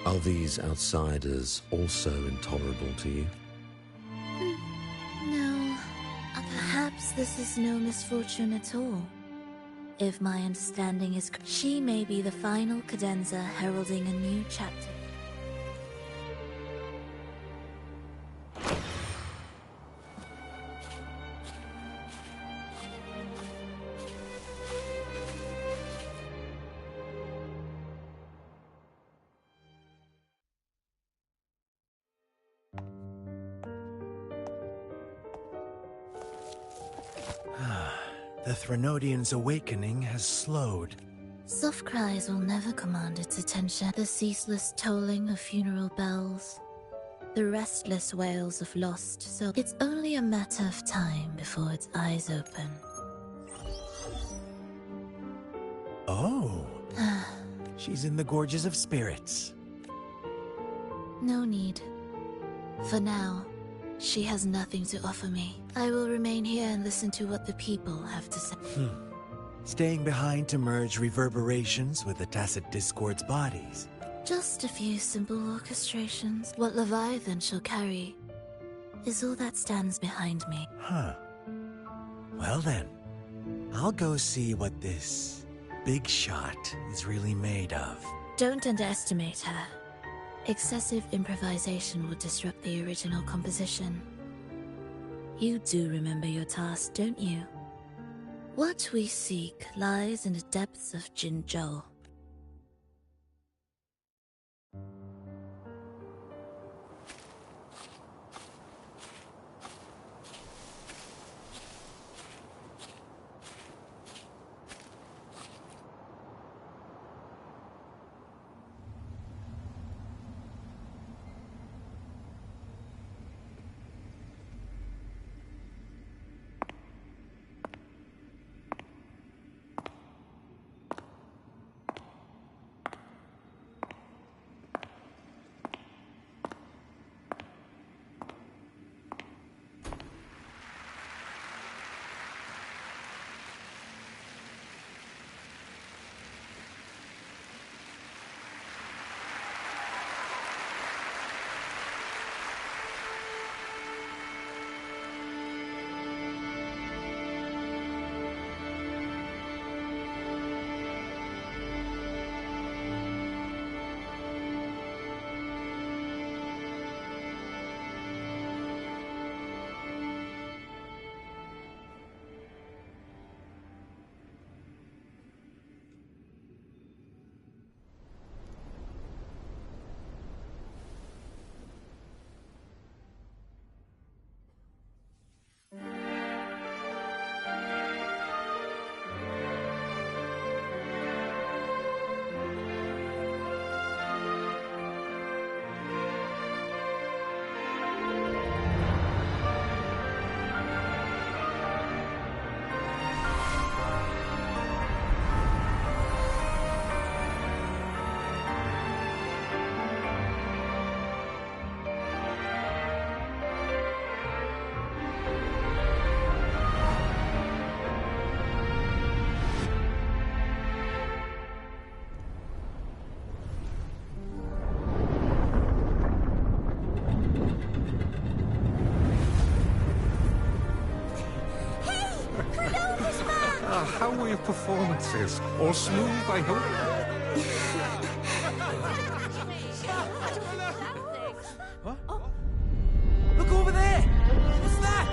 A: Are these outsiders also intolerable to you?
Q: No. Perhaps this is no misfortune at all. If my understanding is correct, she may be the final cadenza heralding a new chapter.
O: The Threnodian's awakening has slowed.
Q: Soft cries will never command its attention. The ceaseless tolling of funeral bells. The restless wails of lost souls. It's only a matter of time before its eyes open.
O: Oh. She's in the Gorges of Spirits.
Q: No need. For now, she has nothing to offer me. I will remain here and listen to what the people have to say.
O: Staying behind to merge reverberations with the Tacit Discord's bodies.
Q: Just a few simple orchestrations. What Leviathan shall carry is all that stands behind me.
O: Well then, I'll go see what this big shot is really made of.
Q: Don't underestimate her. Excessive improvisation would disrupt the original composition. You do remember your task, don't you? What we seek lies in the depths of Jinzhou.
R: how were your performances? All smooth, I hope?
P: Look over there! What's that?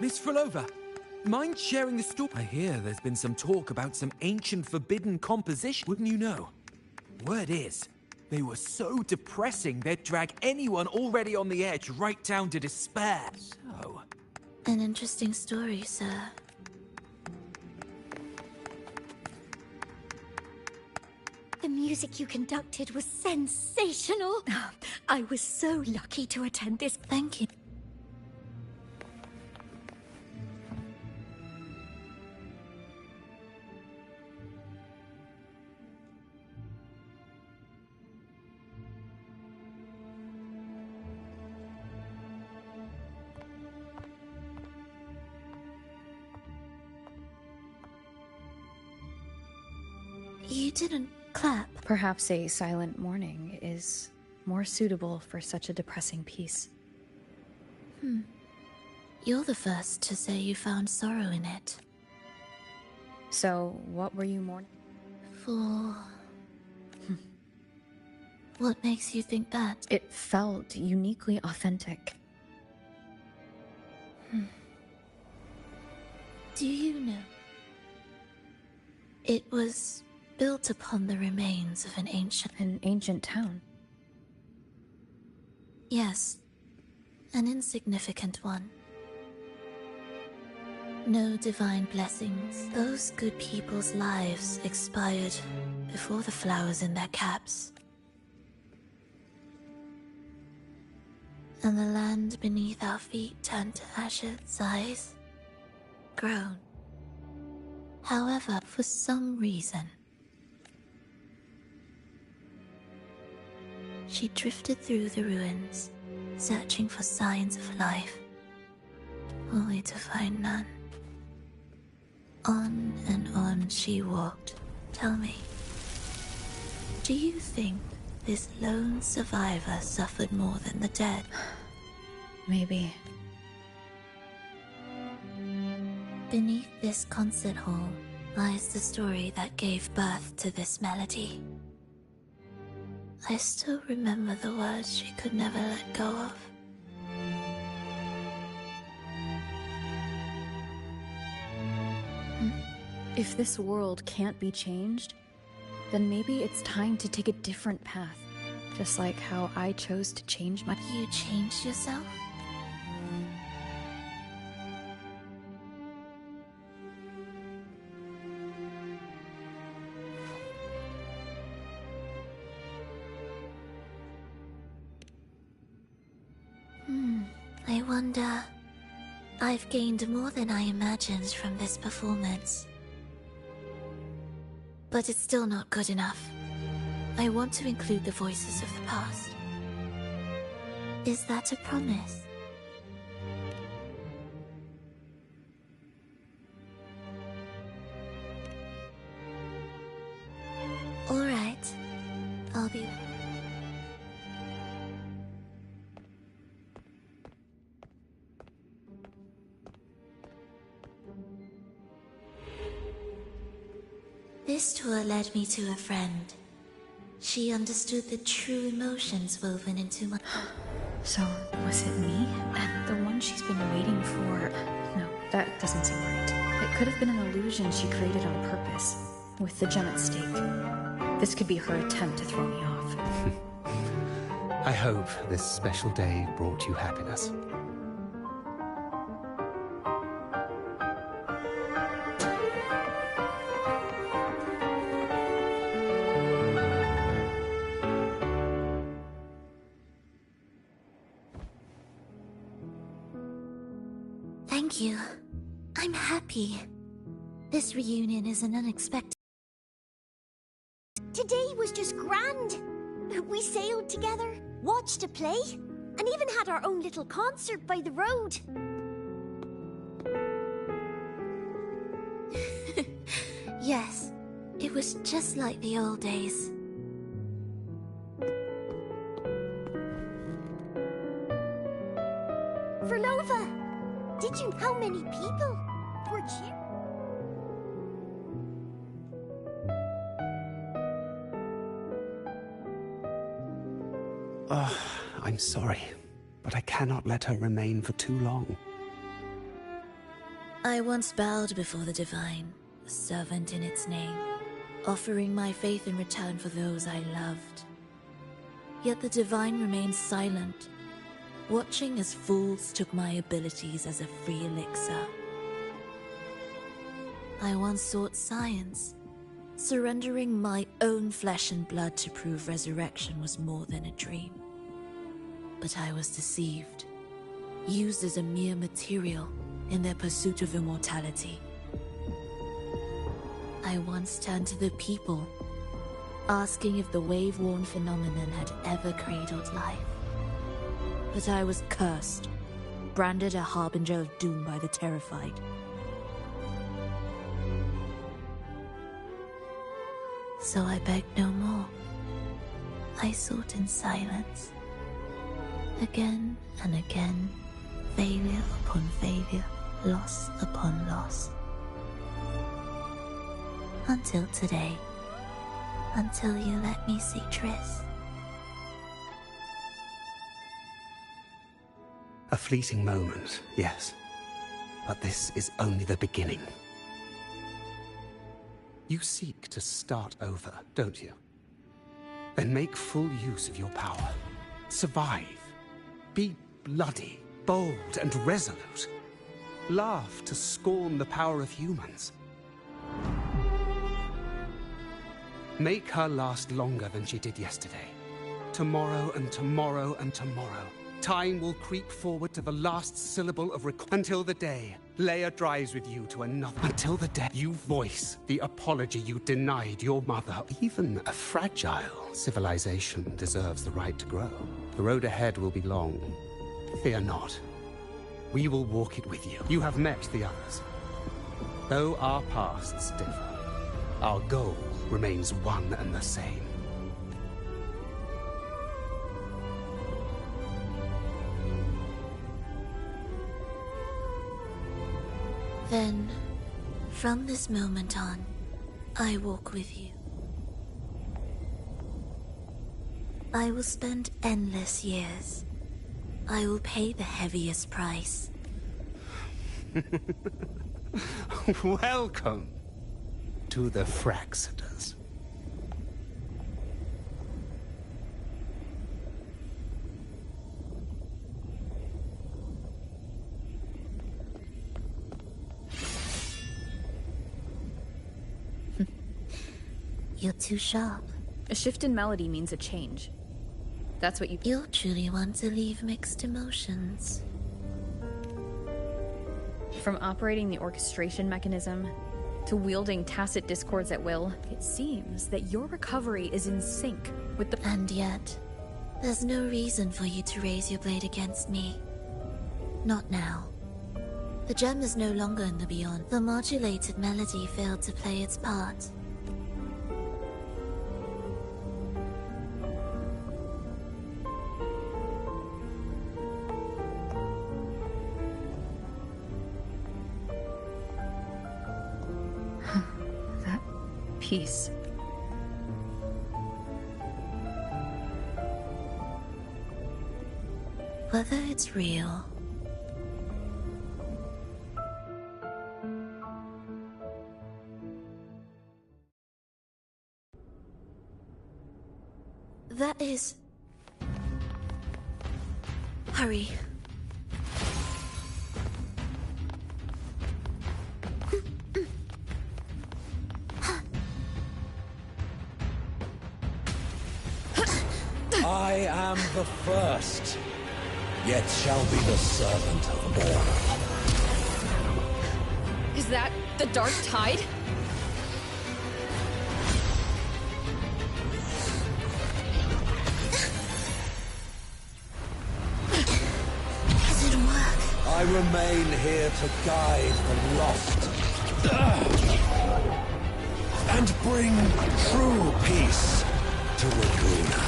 P: Miss Frolova, mind sharing the story? I hear there's been some talk about some ancient forbidden composition. Wouldn't you know? Word is, they were so depressing they'd drag anyone already on the edge right down to despair. So...
Q: An interesting story, sir.
T: The music you conducted was sensational. I was so lucky to attend this.
Q: Thank you. You didn't clap.
E: Perhaps a silent mourning is more suitable for such a depressing piece.
Q: You're the first to say you found sorrow in it.
E: So, what were you mourning?
Q: For... What makes you think that?
E: It felt uniquely authentic.
Q: Do you know? It was built upon the remains of an
E: ancient town?
Q: Yes, an insignificant one. No divine blessings. Those good people's lives expired before the flowers in their caps. And the land beneath our feet turned to ashes, sighs, grown. However, for some reason, she drifted through the ruins, searching for signs of life, only to find none. On and on she walked. Tell me, do you think this lone survivor suffered more than the dead?
E: Maybe.
Q: Beneath this concert hall lies the story that gave birth to this melody. I still remember the words she could never let go of.
E: If this world can't be changed, then maybe it's time to take a different path. Just like how I chose to change my...
Q: You changed yourself? wonder... I've gained more than I imagined from this performance. But it's still not good enough. I want to include the voices of the past. Is that a promise? All right. I'll be... This tour led me to a friend. She understood the true emotions woven into my...
E: So, was it me? And the one she's been waiting for... No, that doesn't seem right. It could have been an illusion she created on purpose, with the gem at stake. This could be her attempt to throw me off.
D: I hope this special day brought you happiness.
Q: Thank you. I'm happy. This reunion is an unexpected...
N: Today was just grand. We sailed together, watched a play, and even had our own little concert by the road.
Q: Yes, it was just like the old days.
N: Verlova! Did you... How many people were cheering?
U: I'm sorry, but I cannot let her remain for too long.
Q: I once bowed before the Divine, a servant in its name, offering my faith in return for those I loved. Yet the Divine remained silent, watching as fools took my abilities as a free elixir. I once sought science, surrendering my own flesh and blood to prove resurrection was more than a dream. But I was deceived, used as a mere material in their pursuit of immortality. I once turned to the people, asking if the wave-worn phenomenon had ever cradled life. But I was cursed, branded a harbinger of doom by the terrified. So I begged no more. I sought in silence. Again and again, failure upon failure, loss upon loss. Until today. Until you let me see Triss.
U: A fleeting moment, yes. But this is only the beginning. You seek to start over, don't you? Then make full use of your power. Survive. Be bloody, bold, and resolute. Laugh to scorn the power of humans. Make her last longer than she did yesterday. Tomorrow and tomorrow and tomorrow. Time will creep forward to the last syllable of until the day Leia drives with you to another. Until the day you voice the apology you denied your mother. Even a fragile civilization deserves the right to grow. The road ahead will be long. Fear not. We will walk it with you. You have met the others. Though our pasts differ, our goal remains one and the same.
Q: Then, from this moment on, I walk with you. I will spend endless years. I will pay the heaviest price.
U: Welcome to the Fraxiters.
Q: You're too sharp.
E: A shift in melody means a change. That's what you...
Q: You'll truly want to leave mixed emotions.
E: From operating the orchestration mechanism to wielding tacit discords at will, it seems that your recovery is in sync with the—
Q: And yet, there's no reason for you to raise your blade against me. Not now. The gem is no longer in the beyond. The modulated melody failed to play its part.
E: That piece.
Q: Whether it's real, that is... Hurry.
A: I am the first, yet shall be the servant of all.
E: Is that the Dark Tide?
Q: Does it work?
A: I remain here to guide the lost and bring true peace to Laguna.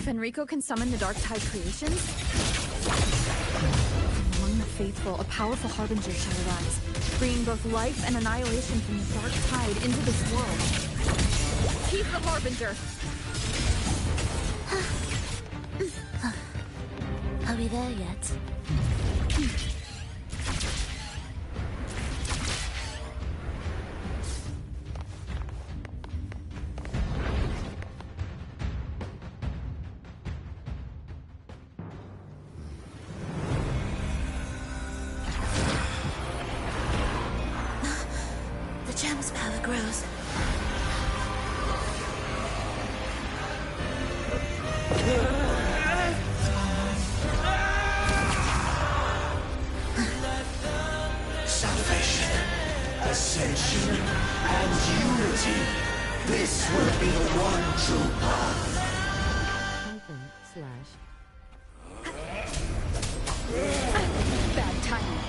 E: Fenrico can summon the Dark Tide creations? Among the faithful, a powerful harbinger shall arise, bringing both life and annihilation from the Dark Tide into this world. He's the harbinger!
Q: Are we there yet? The gem's power grows.
L: Salvation, ascension, and unity. This will be the one true path.
E: Bad timing.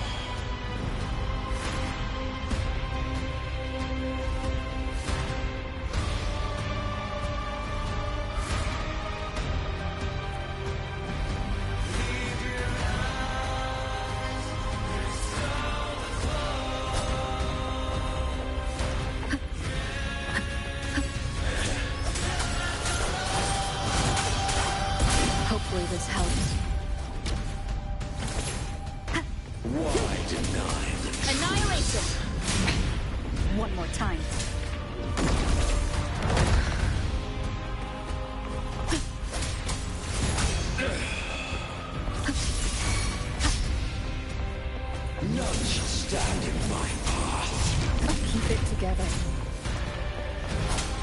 E: Hopefully this helps.
A: Why deny the truth?
E: Annihilation! One more time.
A: None shall stand in my path.
E: Keep it together.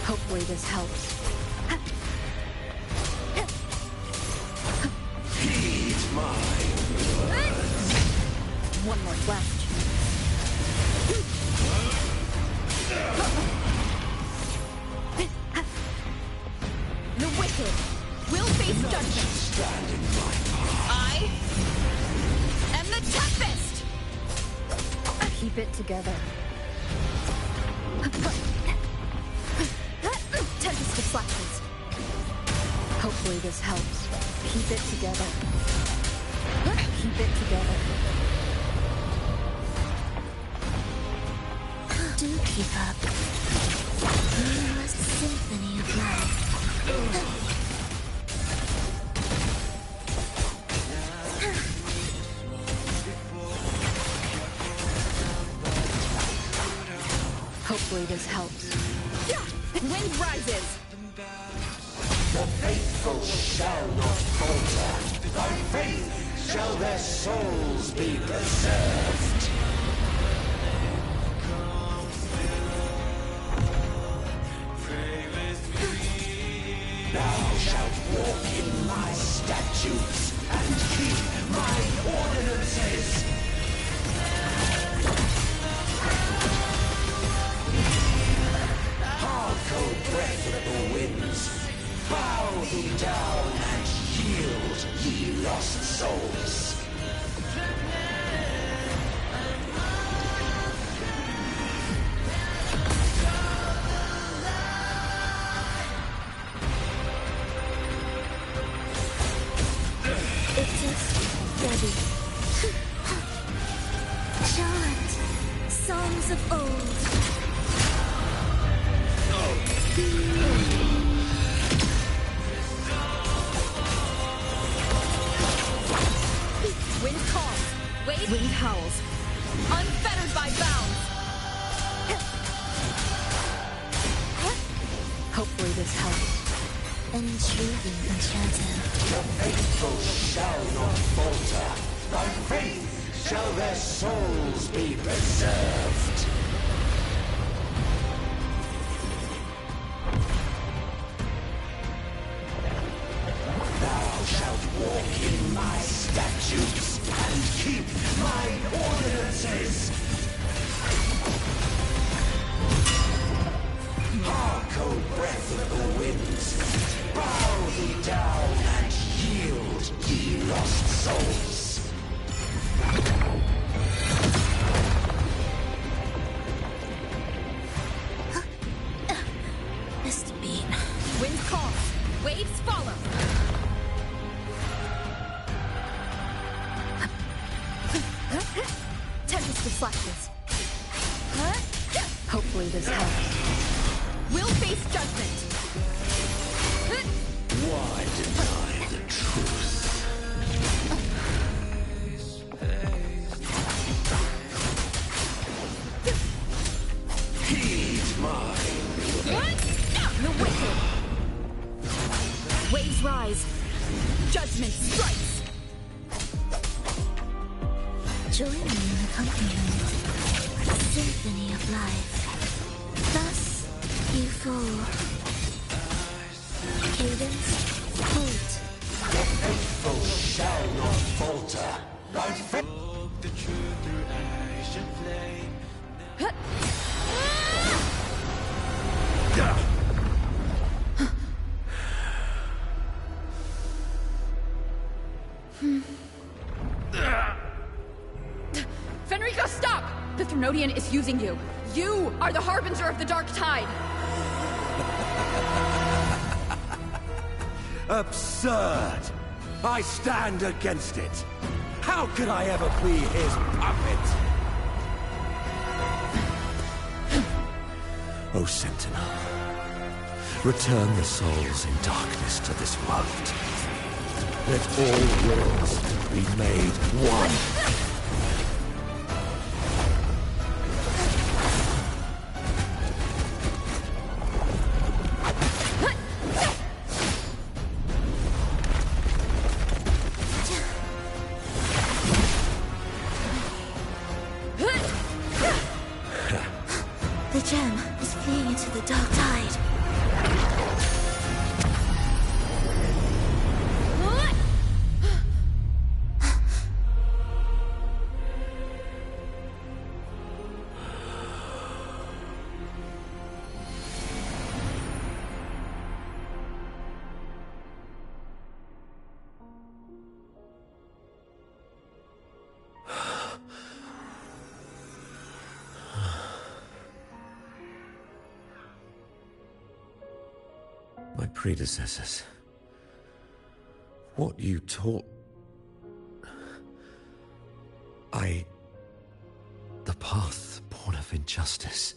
E: Hopefully this helps.
A: Heed my words.
E: One more left. The wicked will face judgment.
A: Stand in my path.
E: I am the Tempest! Keep it together. Tempest of flashes. Hopefully this helps. Keep it together. Keep it together.
Q: Do keep up. Endless symphony of life.
E: Hopefully this helps. Wind rises!
L: The faithful shall not falter. By faith shall their souls be preserved. Thou shalt walk statutes and keep my ordinances. Hardcore breath of the winds, bow thee down and yield, ye lost souls.
B: Ready. Chant songs of old.
H: Wind calls, wind howls, unfettered by bounds. Hopefully this helps.
B: Intriguing, enchanted.
L: The faithful shall not falter. By faith shall their souls be preserved. Thou shalt walk in my statutes and keep my ordinances. Hark, O breath of the winds, bow thee down and yield, ye lost souls.
B: Missed a beat.
H: Wind calls, waves follow. Tempest of flashes. Hopefully this helps. We'll face judgment.
L: Why deny the truth? Heed mine.
H: The wicked. Waves rise. Judgment strikes.
B: Join me in the accompaniment, symphony of life. Thus you fall. Cadence, halt.
L: The faithful shall not falter. By faith.
I: The truth through ash and flame.
H: Fenrico, stop! The Thrunodian is using you. You are the harbinger of the dark tide.
L: Absurd! I stand against it. How could I ever be his puppet? O Sentinel, return the souls in darkness to this world. Let all worlds be made one.
B: The gem is fleeing into the dark tide.
A: My predecessors. What you taught... The path born of injustice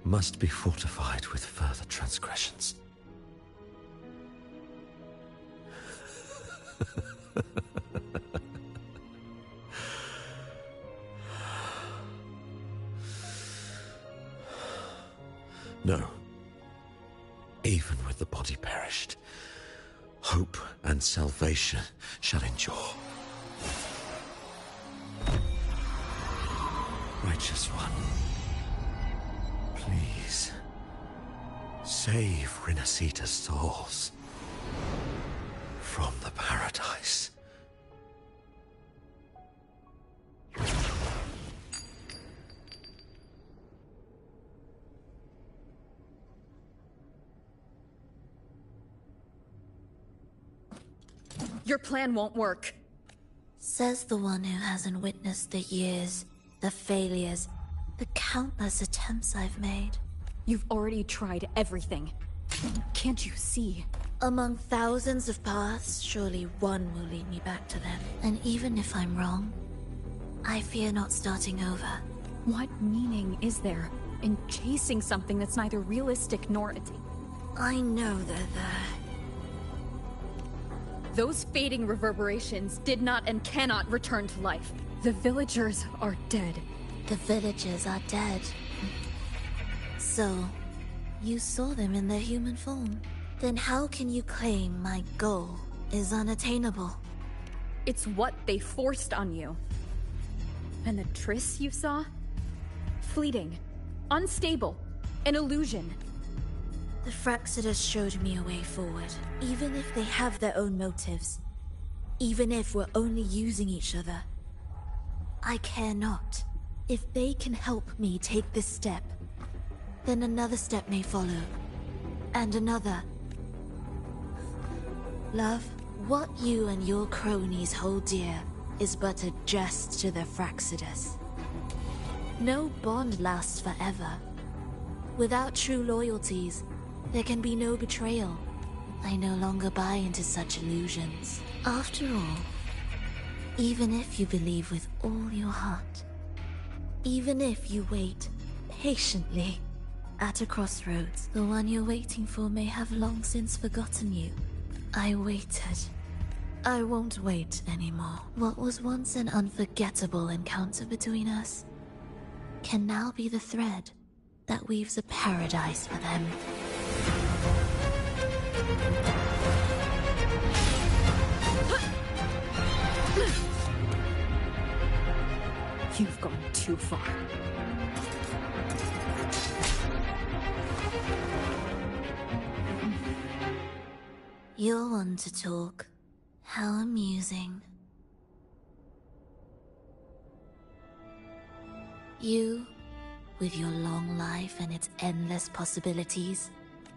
A: must be fortified with further transgressions. No. Even with the body perished, hope and salvation shall endure. Righteous One, please, save Renacita's souls from the
H: Your plan won't work.
Q: Says the one who hasn't witnessed the years, the failures, the countless attempts I've made.
H: You've already tried everything. Can't you see?
Q: Among thousands of paths, surely one will lead me back to them. And even if I'm wrong, I fear not starting over.
H: What meaning is there in chasing something that's neither realistic nor
Q: I know they're there.
H: Those fading reverberations did not and cannot return to life. The villagers are dead.
Q: The villagers are dead. So, you saw them in their human form. Then how can you claim my goal is unattainable?
H: It's what they forced on you. And the Triss you saw? Fleeting. Unstable. An illusion.
Q: The Fraxidus showed me a way forward. Even if they have their own motives. Even if we're only using each other. I care not. If they can help me take this step, then another step may follow. And another. Love, what you and your cronies hold dear is but a jest to the Fraxidus. No bond lasts forever. Without true loyalties, there can be no betrayal. I no longer buy into such illusions. After all, even if you believe with all your heart, even if you wait patiently at a crossroads, the one you're waiting for may have long since forgotten you. I waited. I won't wait anymore. What was once an unforgettable encounter between us can now be the thread that weaves a paradise for them.
H: You've gone too far.
Q: You're one to talk. How amusing. You, with your long life and its endless possibilities,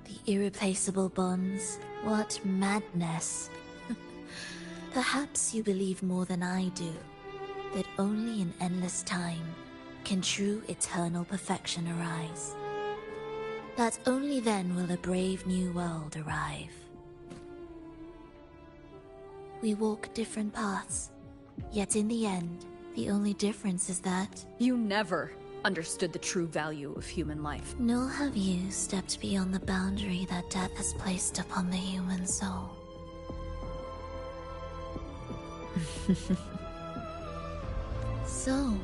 Q: the irreplaceable bonds, what madness. Perhaps you believe more than I do, that only in endless time can true eternal perfection arise. That only then will a brave new world arrive. We walk different paths, yet in the end, the only difference is that
H: you never understood the true value of human life.
Q: Nor have you stepped beyond the boundary that death has placed upon the human soul. So,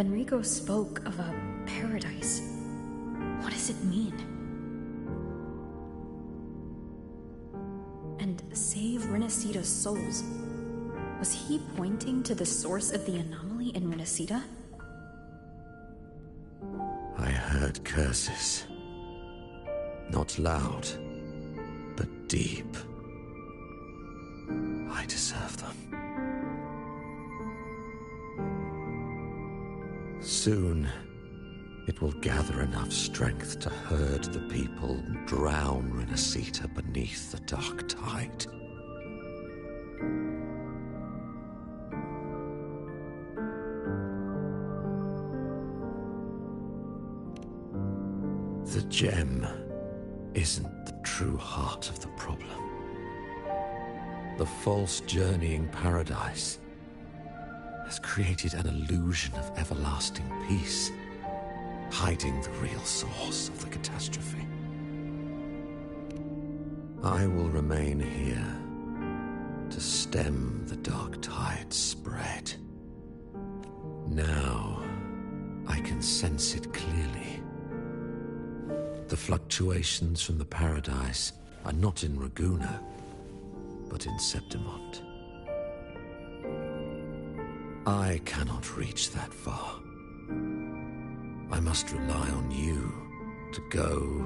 E: Fenrico spoke of a paradise. What does it mean? And save Renacita's souls. Was he pointing to the source of the anomaly in Renacita?
L: I heard curses. Not loud, but deep. I deserve them. Soon, it will gather enough strength to herd the people and drown Renacita beneath the dark tide. The gem isn't the true heart of the problem. The false journeying paradise has created an illusion of everlasting peace, hiding the real source of the catastrophe. I will remain here to stem the dark tide's spread. Now, I can sense it clearly. The fluctuations from the paradise are not in Raguna, but in Septimont. I cannot reach that far. I must rely on you to go,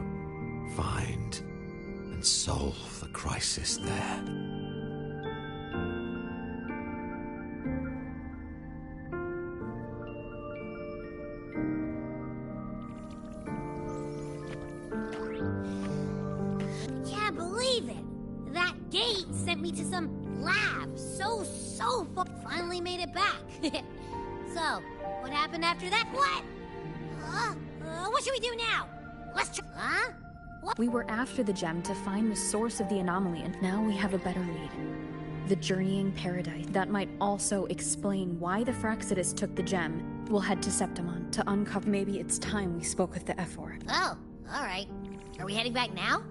L: find, and solve the crisis there.
N: Can't believe it! That gate sent me to some lab so finally made it back. So, what happened after that? What should we do now? Huh? What?
E: We were after the gem to find the source of the anomaly, and now we have a better lead. The journeying paradise. That might also explain why the Fraxidus took the gem. We'll head to Septimont to uncover. Maybe it's time we spoke with the F4.
N: Oh, alright. Are we heading back now?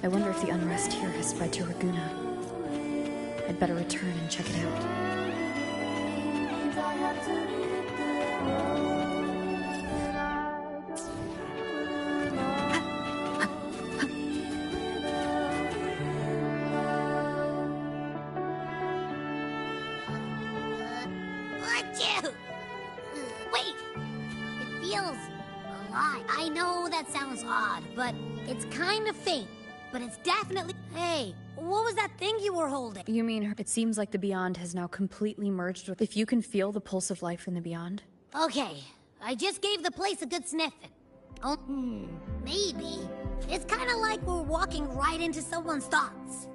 E: I wonder if the unrest here has spread to Raguna. I'd better return and check it out.
N: Achoo! Wait! It feels alive. I know that sounds odd, but it's kind of faint. But it's definitely... Hey, what was that thing you were holding?
E: You mean, it seems like the Beyond has now completely merged with... If you can feel the pulse of life in the Beyond?
N: Okay, I just gave the place a good sniffing. Oh, maybe. It's kind of like we're walking right into someone's thoughts.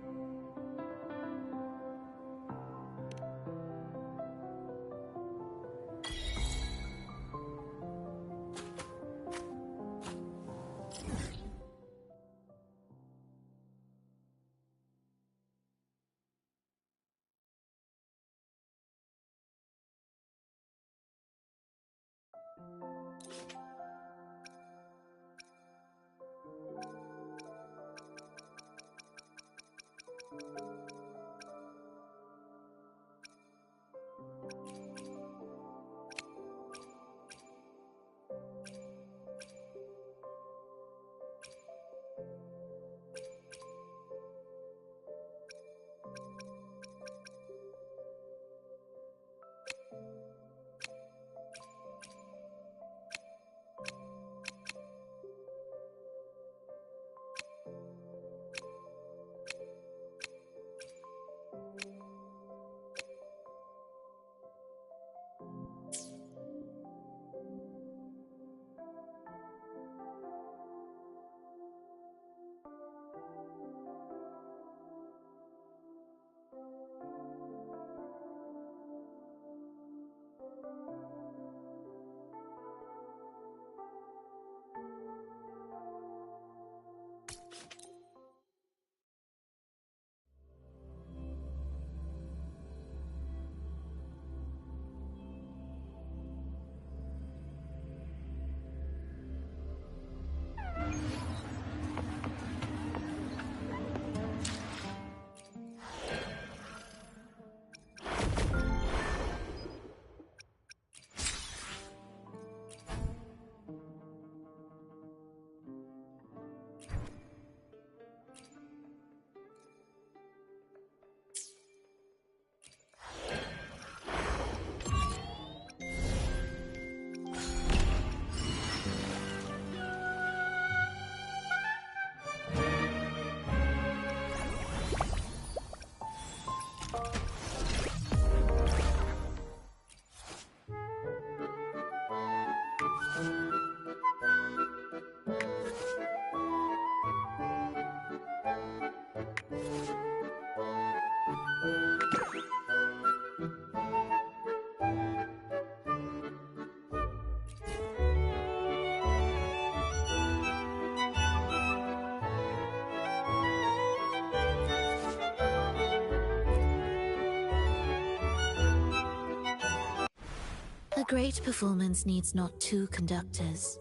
Q: A great performance needs not two conductors.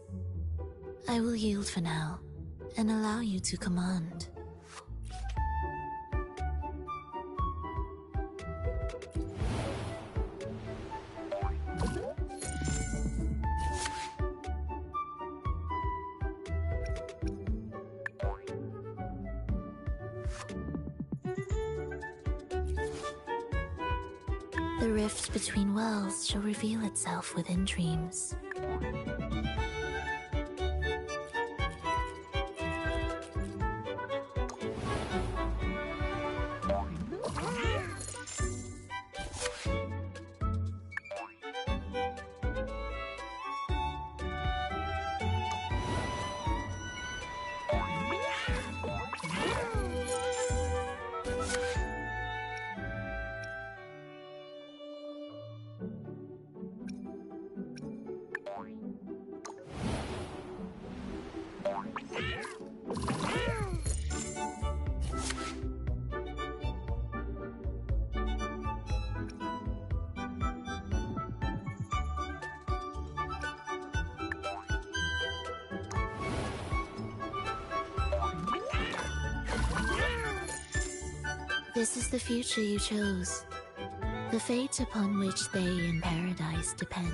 Q: I will yield for now, and allow you to command. The rift between worlds shall reveal itself within dreams. This is the future you chose. The fate upon which they in paradise depend.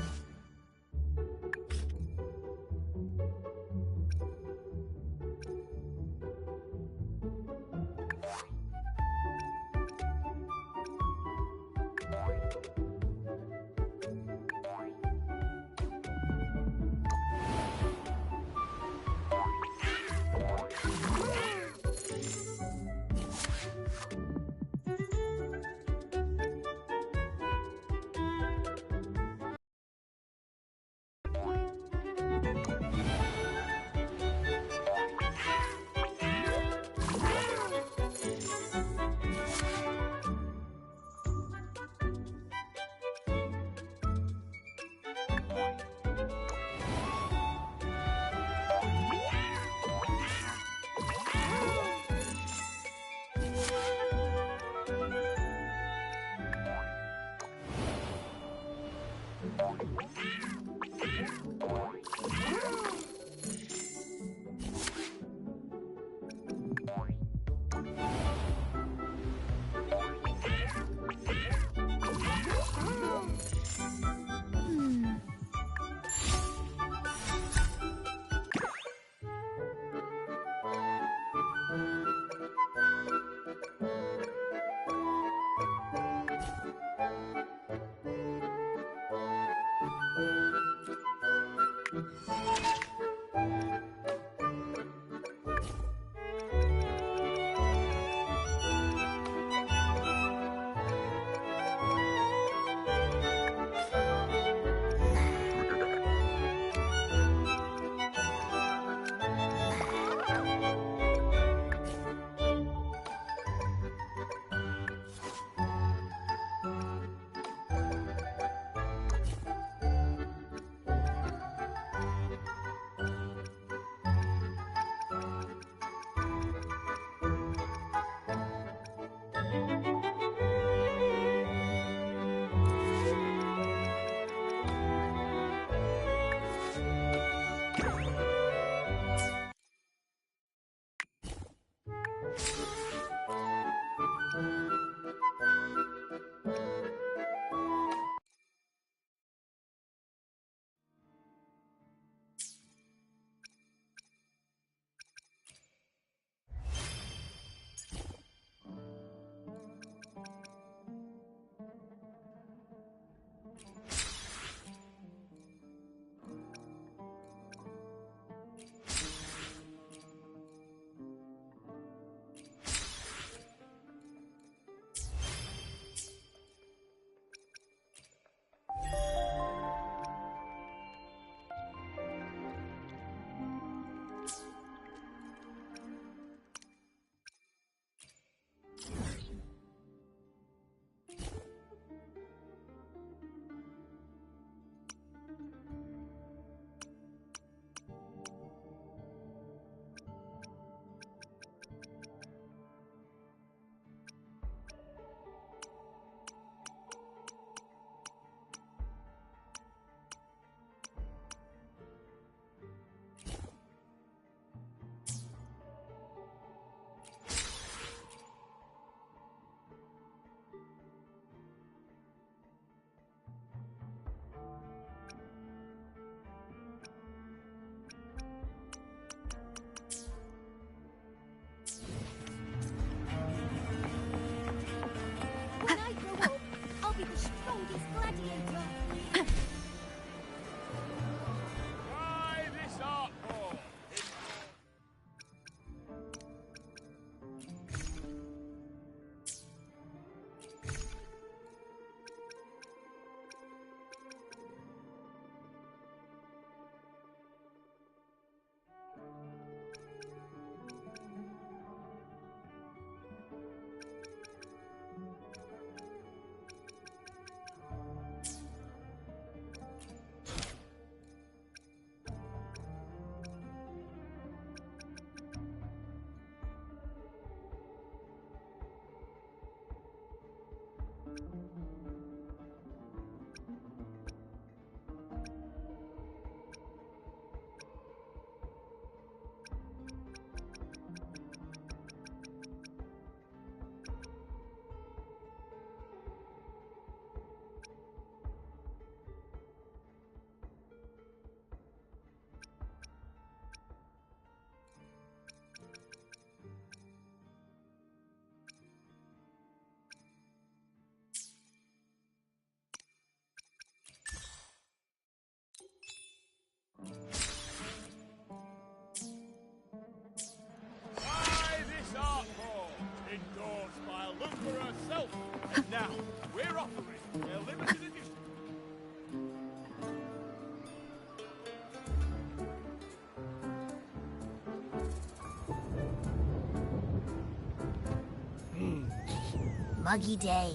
N: muggy day.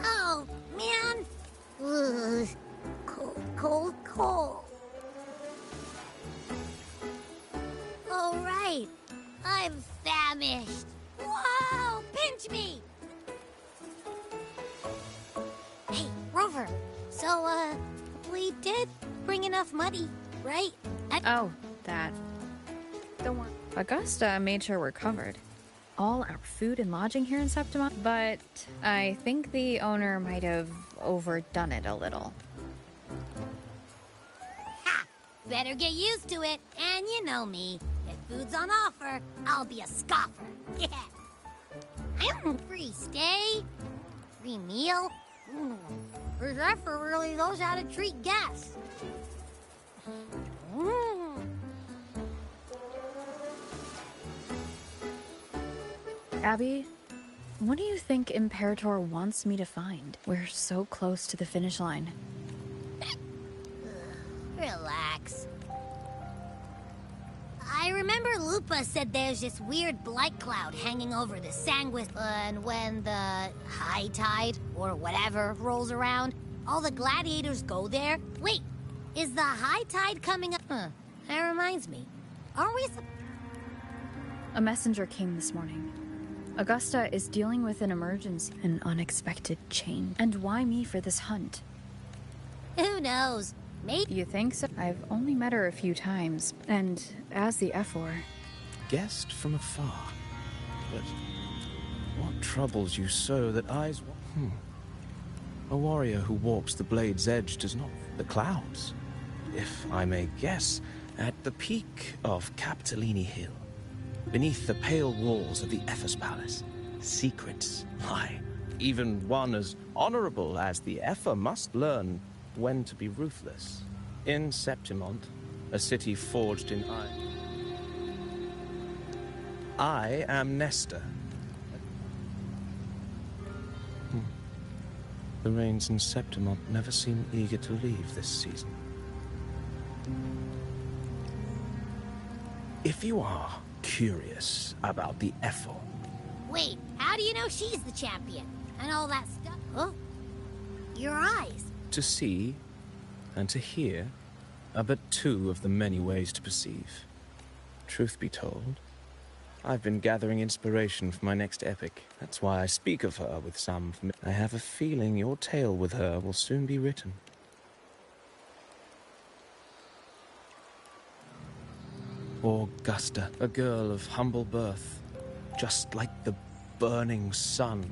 N: Oh, man. Ugh. Cold, cold, cold. Oh, right. I'm famished. Whoa! Pinch me! Hey, Rover. So, we did bring enough money, right?
H: Oh, that. Don't worry. Augusta made sure we're covered. All our food and lodging here in Septima, but I think the owner might have overdone it a little.
N: Ha! Better get used to it. And you know me. If food's on offer, I'll be a scoffer. Yeah. Free stay, free meal. This effort really knows how to treat guests.
H: Abby, what do you think Imperator wants me to find? We're so close to the finish line.
N: Relax. I remember Lupa said there's this weird blight cloud hanging over the Sanguis, and when the high tide, or whatever, rolls around, all the gladiators go there. Wait, is the high tide coming up? Huh, that reminds me. Aren't we
H: A messenger came this morning. Augusta is dealing with an emergency, an unexpected change. And why me for this hunt?
N: Who knows? Maybe.
H: You think so? I've only met her a few times, and as the Ephor.
F: Guessed from afar. But what troubles you so that eyes... A warrior who walks the blade's edge does not... The clouds, if I may guess, at the peak of Capitolini Hill. Beneath the pale walls of the Ephor's palace, secrets lie. Even one as honorable as the Ephor must learn when to be ruthless. In Septimont, a city forged in iron. I am Nestor. The rains in Septimont never seem eager to leave this season. If you are curious about the Ephor...
N: Wait, how do you know she's the champion? And all that stuff? Huh? Your eyes.
F: To see and to hear are but two of the many ways to perceive. Truth be told, I've been gathering inspiration for my next epic. That's why I speak of her with some... I have a feeling your tale with her will soon be written. Augusta, a girl of humble birth, just like the burning sun.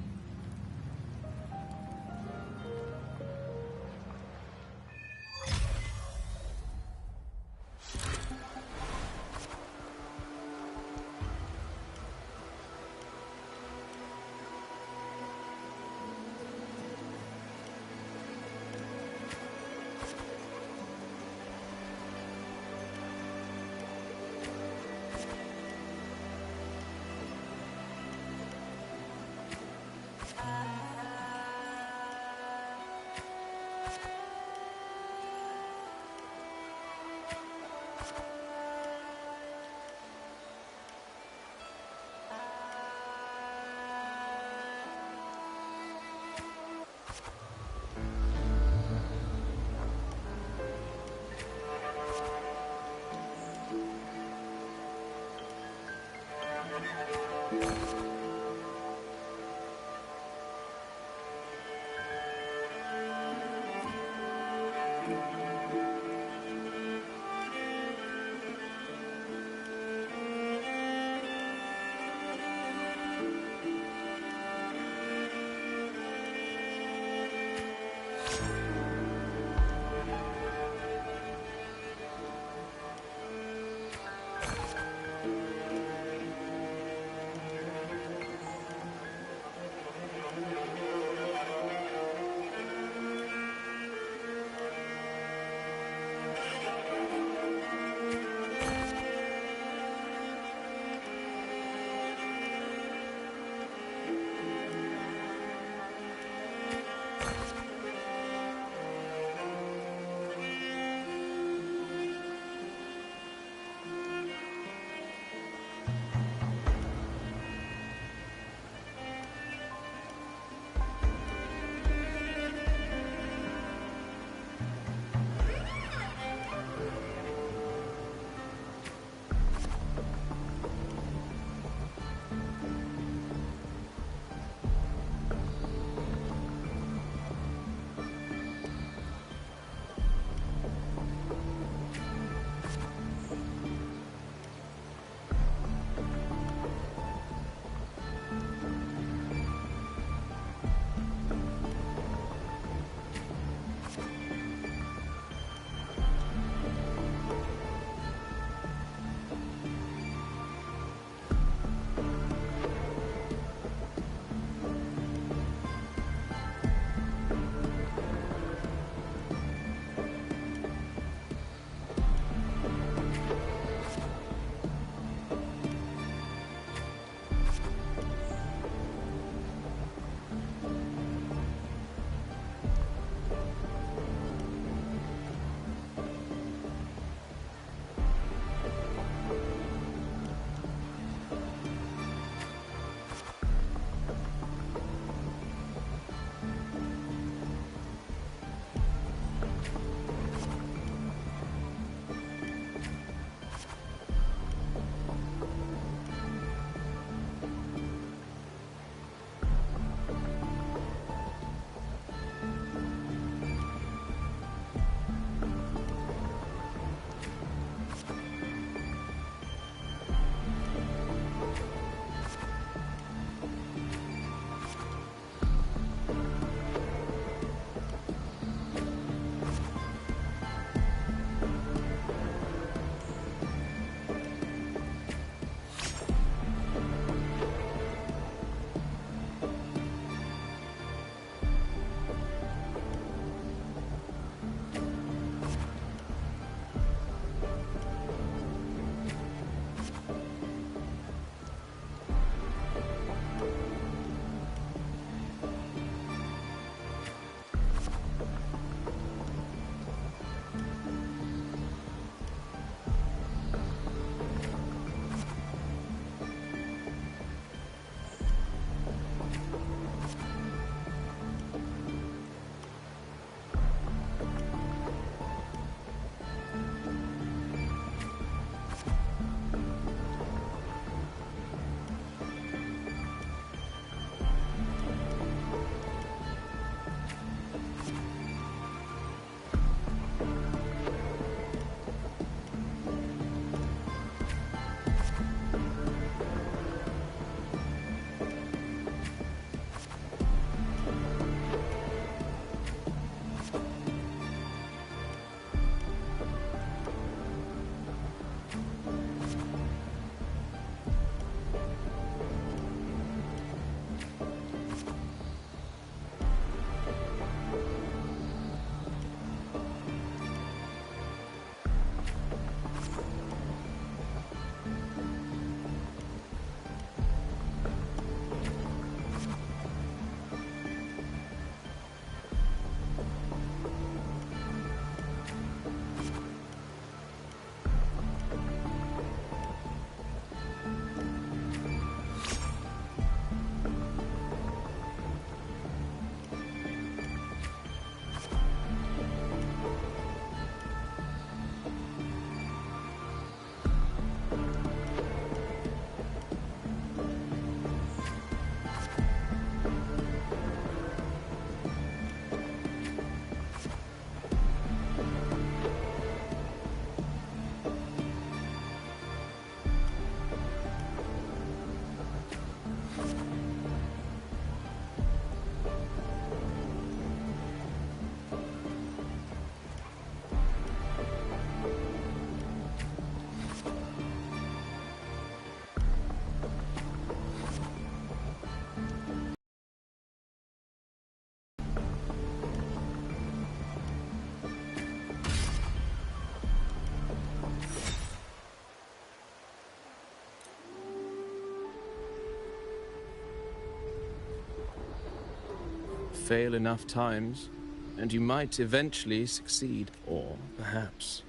F: fail enough times, and you might eventually succeed. Or, perhaps,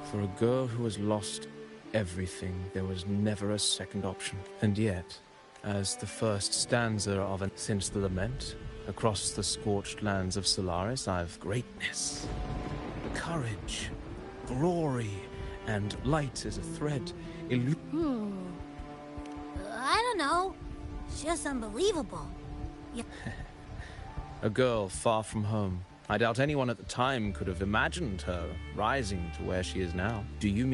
F: for a girl who has lost everything, there was never a second option. And yet, as the first stanza of since the lament, across the scorched lands of Solaris, I've greatness, courage, glory, and light as a thread.
N: I don't know. It's just unbelievable.
F: A girl far from home. I doubt anyone at the time could have imagined her rising to where she is now. Do you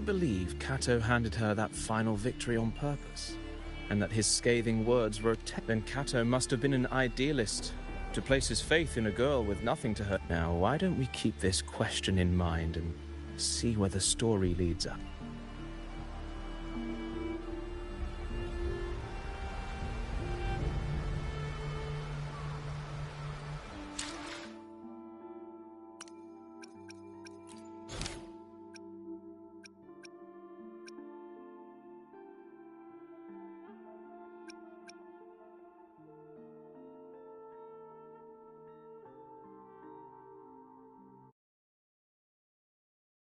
F: believe Kato handed her that final victory on purpose? And that his scathing words were then Kato must have been an idealist to place his faith in a girl with nothing to her. Now, why don't we keep this question in mind and see where the story leads up?